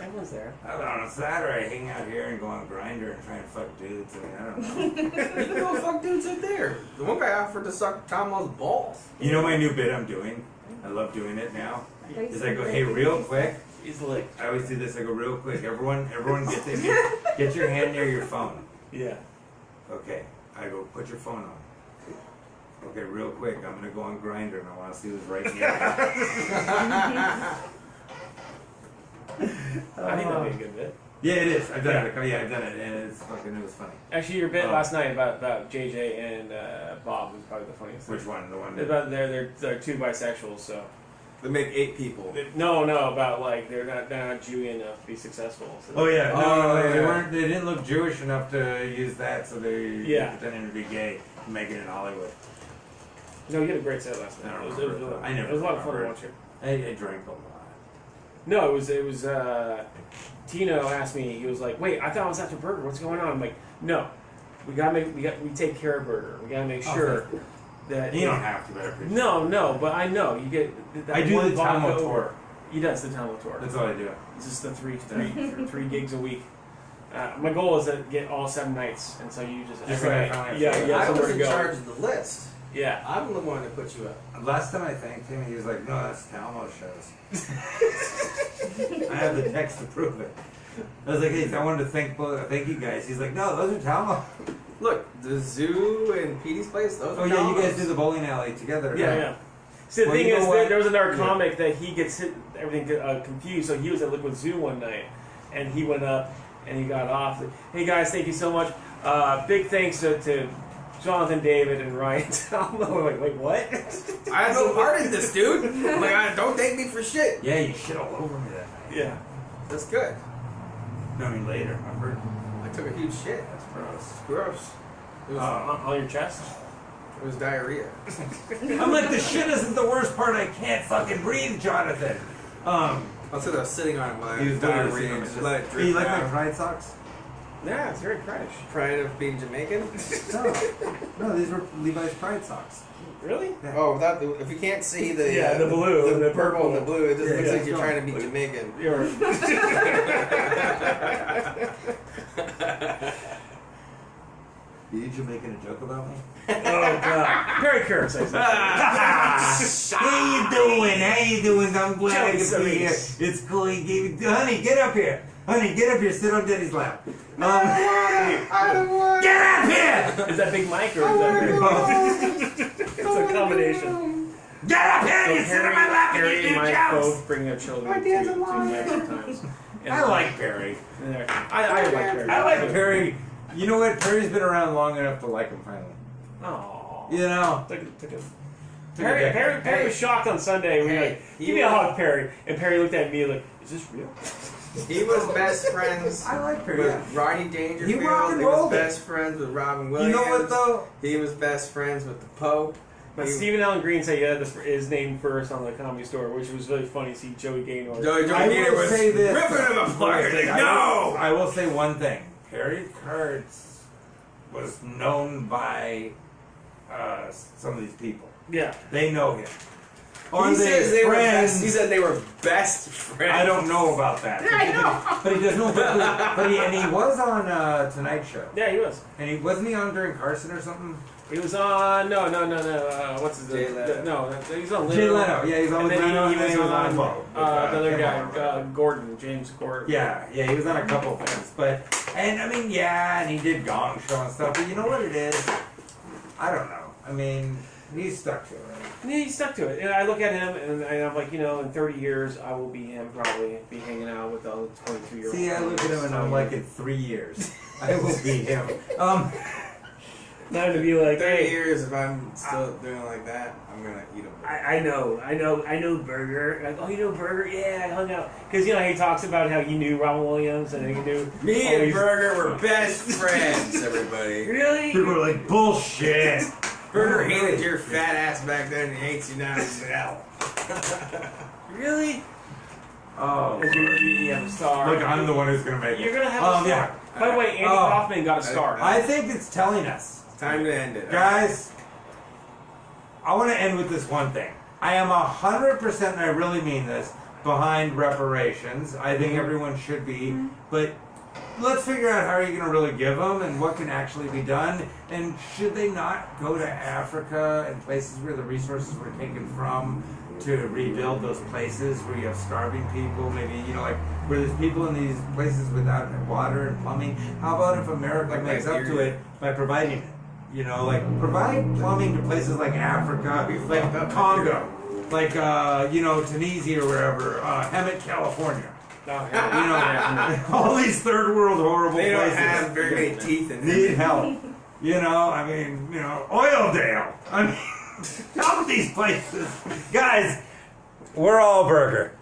[SPEAKER 5] everyone's there.
[SPEAKER 1] I don't know. It's that, or I hang out here and go on Grindr and try and fuck dudes. I mean, I don't know.
[SPEAKER 2] You can go fuck dudes in there. The one guy offered to suck Tomo's balls.
[SPEAKER 1] You know my new bit I'm doing? I love doing it now. Is I go, hey, real quick.
[SPEAKER 5] He's licked.
[SPEAKER 1] I always do this. I go, real quick. Everyone get your hand near your phone.
[SPEAKER 5] Yeah.
[SPEAKER 1] Okay. I go, put your phone on. Okay, real quick. I'm gonna go on Grindr and I want to see who's right here.
[SPEAKER 5] I think that'd be a good bit.
[SPEAKER 1] Yeah, it is. I've done it. Yeah, I've done it, and it was funny.
[SPEAKER 5] Actually, your bit last night about JJ and Bob was probably the funniest.
[SPEAKER 1] Which one? The one?
[SPEAKER 5] About they're 2 bisexuals, so.
[SPEAKER 2] They make 8 people.
[SPEAKER 5] No, about like they're not Jewy enough to be successful. So.
[SPEAKER 1] Oh yeah, no, they
[SPEAKER 2] yeah.
[SPEAKER 1] weren't. They didn't look Jewish enough to use that, so they pretending to be gay, and make it in Hollywood.
[SPEAKER 5] No, you had a great set last night.
[SPEAKER 1] I don't
[SPEAKER 5] It was
[SPEAKER 1] remember. I never
[SPEAKER 5] It was a lot of fun to
[SPEAKER 1] remember.
[SPEAKER 5] watch it.
[SPEAKER 1] I drank a lot.
[SPEAKER 5] No, it was. Tino asked me. He was like, "Wait, I thought I was after Burger. What's going on?" I'm like, "No, we take care of Burger. We gotta make sure that
[SPEAKER 1] You don't have to, but I appreciate it.
[SPEAKER 5] No, but I know you get. That
[SPEAKER 1] I do
[SPEAKER 5] one
[SPEAKER 1] the
[SPEAKER 5] vodka
[SPEAKER 1] Tamo
[SPEAKER 5] over.
[SPEAKER 1] tour.
[SPEAKER 5] He does the Tamo tour.
[SPEAKER 1] That's all I do.
[SPEAKER 5] It's just the three gigs a week. My goal is to get all 7 nights, and so you just
[SPEAKER 1] Just
[SPEAKER 5] every
[SPEAKER 1] like I
[SPEAKER 5] night.
[SPEAKER 1] found
[SPEAKER 5] Yeah,
[SPEAKER 1] it.
[SPEAKER 5] yeah.
[SPEAKER 2] I was
[SPEAKER 5] Somewhere to
[SPEAKER 2] in
[SPEAKER 5] go.
[SPEAKER 2] charge of the list.
[SPEAKER 5] Yeah.
[SPEAKER 2] I'm the one that put you up.
[SPEAKER 1] Last time I thanked him, he was like, "No, that's Talmo shows." I have the text to prove it. I was like, "Hey, I wanted to thank you guys." He's like, "No, those are Talmo."
[SPEAKER 2] Look, the zoo and Petey's place, those
[SPEAKER 1] Oh
[SPEAKER 2] are
[SPEAKER 1] yeah, you guys
[SPEAKER 2] Talmos.
[SPEAKER 1] do the bowling alley together.
[SPEAKER 5] Yeah. See, the
[SPEAKER 1] Well,
[SPEAKER 5] thing
[SPEAKER 1] you know
[SPEAKER 5] is,
[SPEAKER 1] what?
[SPEAKER 5] there was another
[SPEAKER 1] Yeah.
[SPEAKER 5] comic that he gets everything confused. So he was at Liquid Zoo one night, and he went up and he got off. Hey guys, thank you so much. Big thanks to Jonathan David and Ryan Talmo. I'm like, wait, what?
[SPEAKER 2] I have no part in this, dude. I'm like, don't thank me for shit.
[SPEAKER 1] Yeah, you shit all over me that night.
[SPEAKER 5] Yeah.
[SPEAKER 2] That's good.
[SPEAKER 1] No, I mean later. Remember?
[SPEAKER 2] I took a huge shit.
[SPEAKER 1] That's gross.
[SPEAKER 2] Gross. It was,
[SPEAKER 5] On your chest?
[SPEAKER 2] it was diarrhea.
[SPEAKER 1] I'm like, the shit isn't the worst part. I can't fucking breathe, Jonathan.
[SPEAKER 2] Instead of sitting on it while
[SPEAKER 1] He was
[SPEAKER 2] diarrhea,
[SPEAKER 1] literally sitting on
[SPEAKER 2] just
[SPEAKER 1] it.
[SPEAKER 2] let it
[SPEAKER 1] Hey,
[SPEAKER 2] drip
[SPEAKER 1] you like my
[SPEAKER 2] out.
[SPEAKER 1] pride socks?
[SPEAKER 5] Yeah, it's very fresh.
[SPEAKER 2] Pride of being Jamaican.
[SPEAKER 1] No, these were Levi's pride socks.
[SPEAKER 5] Really?
[SPEAKER 2] Oh, without the, if you can't see the
[SPEAKER 5] The blue,
[SPEAKER 2] the
[SPEAKER 5] the
[SPEAKER 2] purple, and the blue, it just
[SPEAKER 1] Yeah,
[SPEAKER 2] looks
[SPEAKER 1] yeah,
[SPEAKER 2] like you're
[SPEAKER 1] it's
[SPEAKER 2] trying to be Jamaican.
[SPEAKER 5] You're
[SPEAKER 1] Did you making a joke about me?
[SPEAKER 5] oh god. Perry Kurtz, I said.
[SPEAKER 1] How you doing? How you doing? I'm glad I
[SPEAKER 5] Joey
[SPEAKER 1] could be here.
[SPEAKER 5] Cerise.
[SPEAKER 1] It's cool. He gave honey, get up here. Honey, get up here. Sit on Daddy's lap.
[SPEAKER 2] I don't want.
[SPEAKER 1] Get up here!
[SPEAKER 5] Is that Big Mike or is that Perry? It's a combination.
[SPEAKER 1] Get up here!
[SPEAKER 5] So
[SPEAKER 1] You sit on my lap and
[SPEAKER 5] Perry
[SPEAKER 1] you
[SPEAKER 5] and
[SPEAKER 1] do
[SPEAKER 5] Mike
[SPEAKER 1] jokes.
[SPEAKER 5] both bring their children
[SPEAKER 2] My dad's
[SPEAKER 5] to
[SPEAKER 2] alive.
[SPEAKER 5] Mexico times. And
[SPEAKER 1] I like Perry.
[SPEAKER 5] I like Perry.
[SPEAKER 1] I like Perry. You know what? Perry's been around long enough to like him finally.
[SPEAKER 5] Oh.
[SPEAKER 1] You know?
[SPEAKER 5] Perry was shocked on Sunday. We were
[SPEAKER 2] Hey,
[SPEAKER 5] like,
[SPEAKER 2] he
[SPEAKER 5] give me a
[SPEAKER 2] was-
[SPEAKER 5] hug, Perry. And Perry looked at me like, is this real?
[SPEAKER 2] He was best friends
[SPEAKER 1] I like Perry.
[SPEAKER 2] with Rodney Dangerfield.
[SPEAKER 1] He rock and
[SPEAKER 2] was
[SPEAKER 1] rolled it.
[SPEAKER 2] best friends with Robin
[SPEAKER 1] You
[SPEAKER 2] Williams.
[SPEAKER 1] know what though?
[SPEAKER 2] He was best friends with the Pope.
[SPEAKER 5] But
[SPEAKER 2] He-
[SPEAKER 5] Stephen Allen Green said he had his name first on the Comedy Store, which was really funny to see Joey Gaynor.
[SPEAKER 2] Joey
[SPEAKER 1] I
[SPEAKER 2] Gaynor
[SPEAKER 1] will
[SPEAKER 2] was
[SPEAKER 1] say this.
[SPEAKER 2] ripping him apart. Like, no!
[SPEAKER 1] I will say one thing. Perry Kurtz was known by some of these people.
[SPEAKER 5] Yeah.
[SPEAKER 1] They know him.
[SPEAKER 2] He says they were best. He said they were best friends.
[SPEAKER 1] I don't know about that.
[SPEAKER 2] I know.
[SPEAKER 1] But he does know. And he was on Tonight Show.
[SPEAKER 5] Yeah, he was.
[SPEAKER 1] And wasn't he on during Carson or something?
[SPEAKER 5] He was on no. What's his
[SPEAKER 2] Jay Leno.
[SPEAKER 5] No, he was on Leno.
[SPEAKER 1] Jay Leno. Yeah, he's on
[SPEAKER 5] And
[SPEAKER 1] with
[SPEAKER 5] then
[SPEAKER 1] Leno.
[SPEAKER 5] he
[SPEAKER 1] and then
[SPEAKER 5] was
[SPEAKER 1] he was
[SPEAKER 5] on
[SPEAKER 1] Bo.
[SPEAKER 5] the other
[SPEAKER 1] Kim
[SPEAKER 5] guy,
[SPEAKER 1] Arnold.
[SPEAKER 5] James Gordon.
[SPEAKER 1] Yeah, he was on a couple of things. And I mean, yeah, and he did Gong Show and stuff. But you know what it is? I don't know. I mean, he's stuck to it.
[SPEAKER 5] Yeah, he stuck to it. And I look at him and I'm like, in 30 years, I will be him probably, be hanging out with all the 22-year-olds.
[SPEAKER 1] See, I look at him and I'm like, in 3 years, I will be him.
[SPEAKER 5] Not to be like,
[SPEAKER 2] 30
[SPEAKER 5] hey,
[SPEAKER 2] years, if I'm still doing like that, I'm gonna eat him.
[SPEAKER 5] I know Burger. Like, oh, you know Burger? Yeah, I hung out. Because, he talks about how you knew Robin Williams and he knew...
[SPEAKER 2] Me
[SPEAKER 5] all
[SPEAKER 2] and
[SPEAKER 5] these-
[SPEAKER 2] Burger were best friends, everybody.
[SPEAKER 5] Really?
[SPEAKER 1] People are like, bullshit.
[SPEAKER 2] Burger hated your fat ass back then and he hates you now as hell.
[SPEAKER 5] Really?
[SPEAKER 1] Oh,
[SPEAKER 5] You have a star.
[SPEAKER 1] look, I'm the one who's gonna make it.
[SPEAKER 5] You're going to have a star.
[SPEAKER 1] Yeah.
[SPEAKER 5] By the way, Andy Kaufman got a star.
[SPEAKER 1] I think it's telling us,
[SPEAKER 2] Time to end it.
[SPEAKER 1] guys. I want to end with this one thing. I am 100%, and I really mean this, behind reparations. I think everyone should be, but let's figure out how are you going to really give them and what can actually be done. And should they not go to Africa and places where the resources were taken from to rebuild those places where you have starving people? Maybe, like where there's people in these places without water and plumbing. How about if America
[SPEAKER 2] Like
[SPEAKER 1] makes up to
[SPEAKER 2] Nigeria.
[SPEAKER 1] it by providing it? Provide plumbing to places like Africa, like Congo, like, Tunisia or wherever, Hemet, California. All these third world horrible
[SPEAKER 2] They don't
[SPEAKER 1] places
[SPEAKER 2] have very many teeth in
[SPEAKER 1] need
[SPEAKER 2] them.
[SPEAKER 1] help. Oildale. Help these places. Guys, we're all Burger.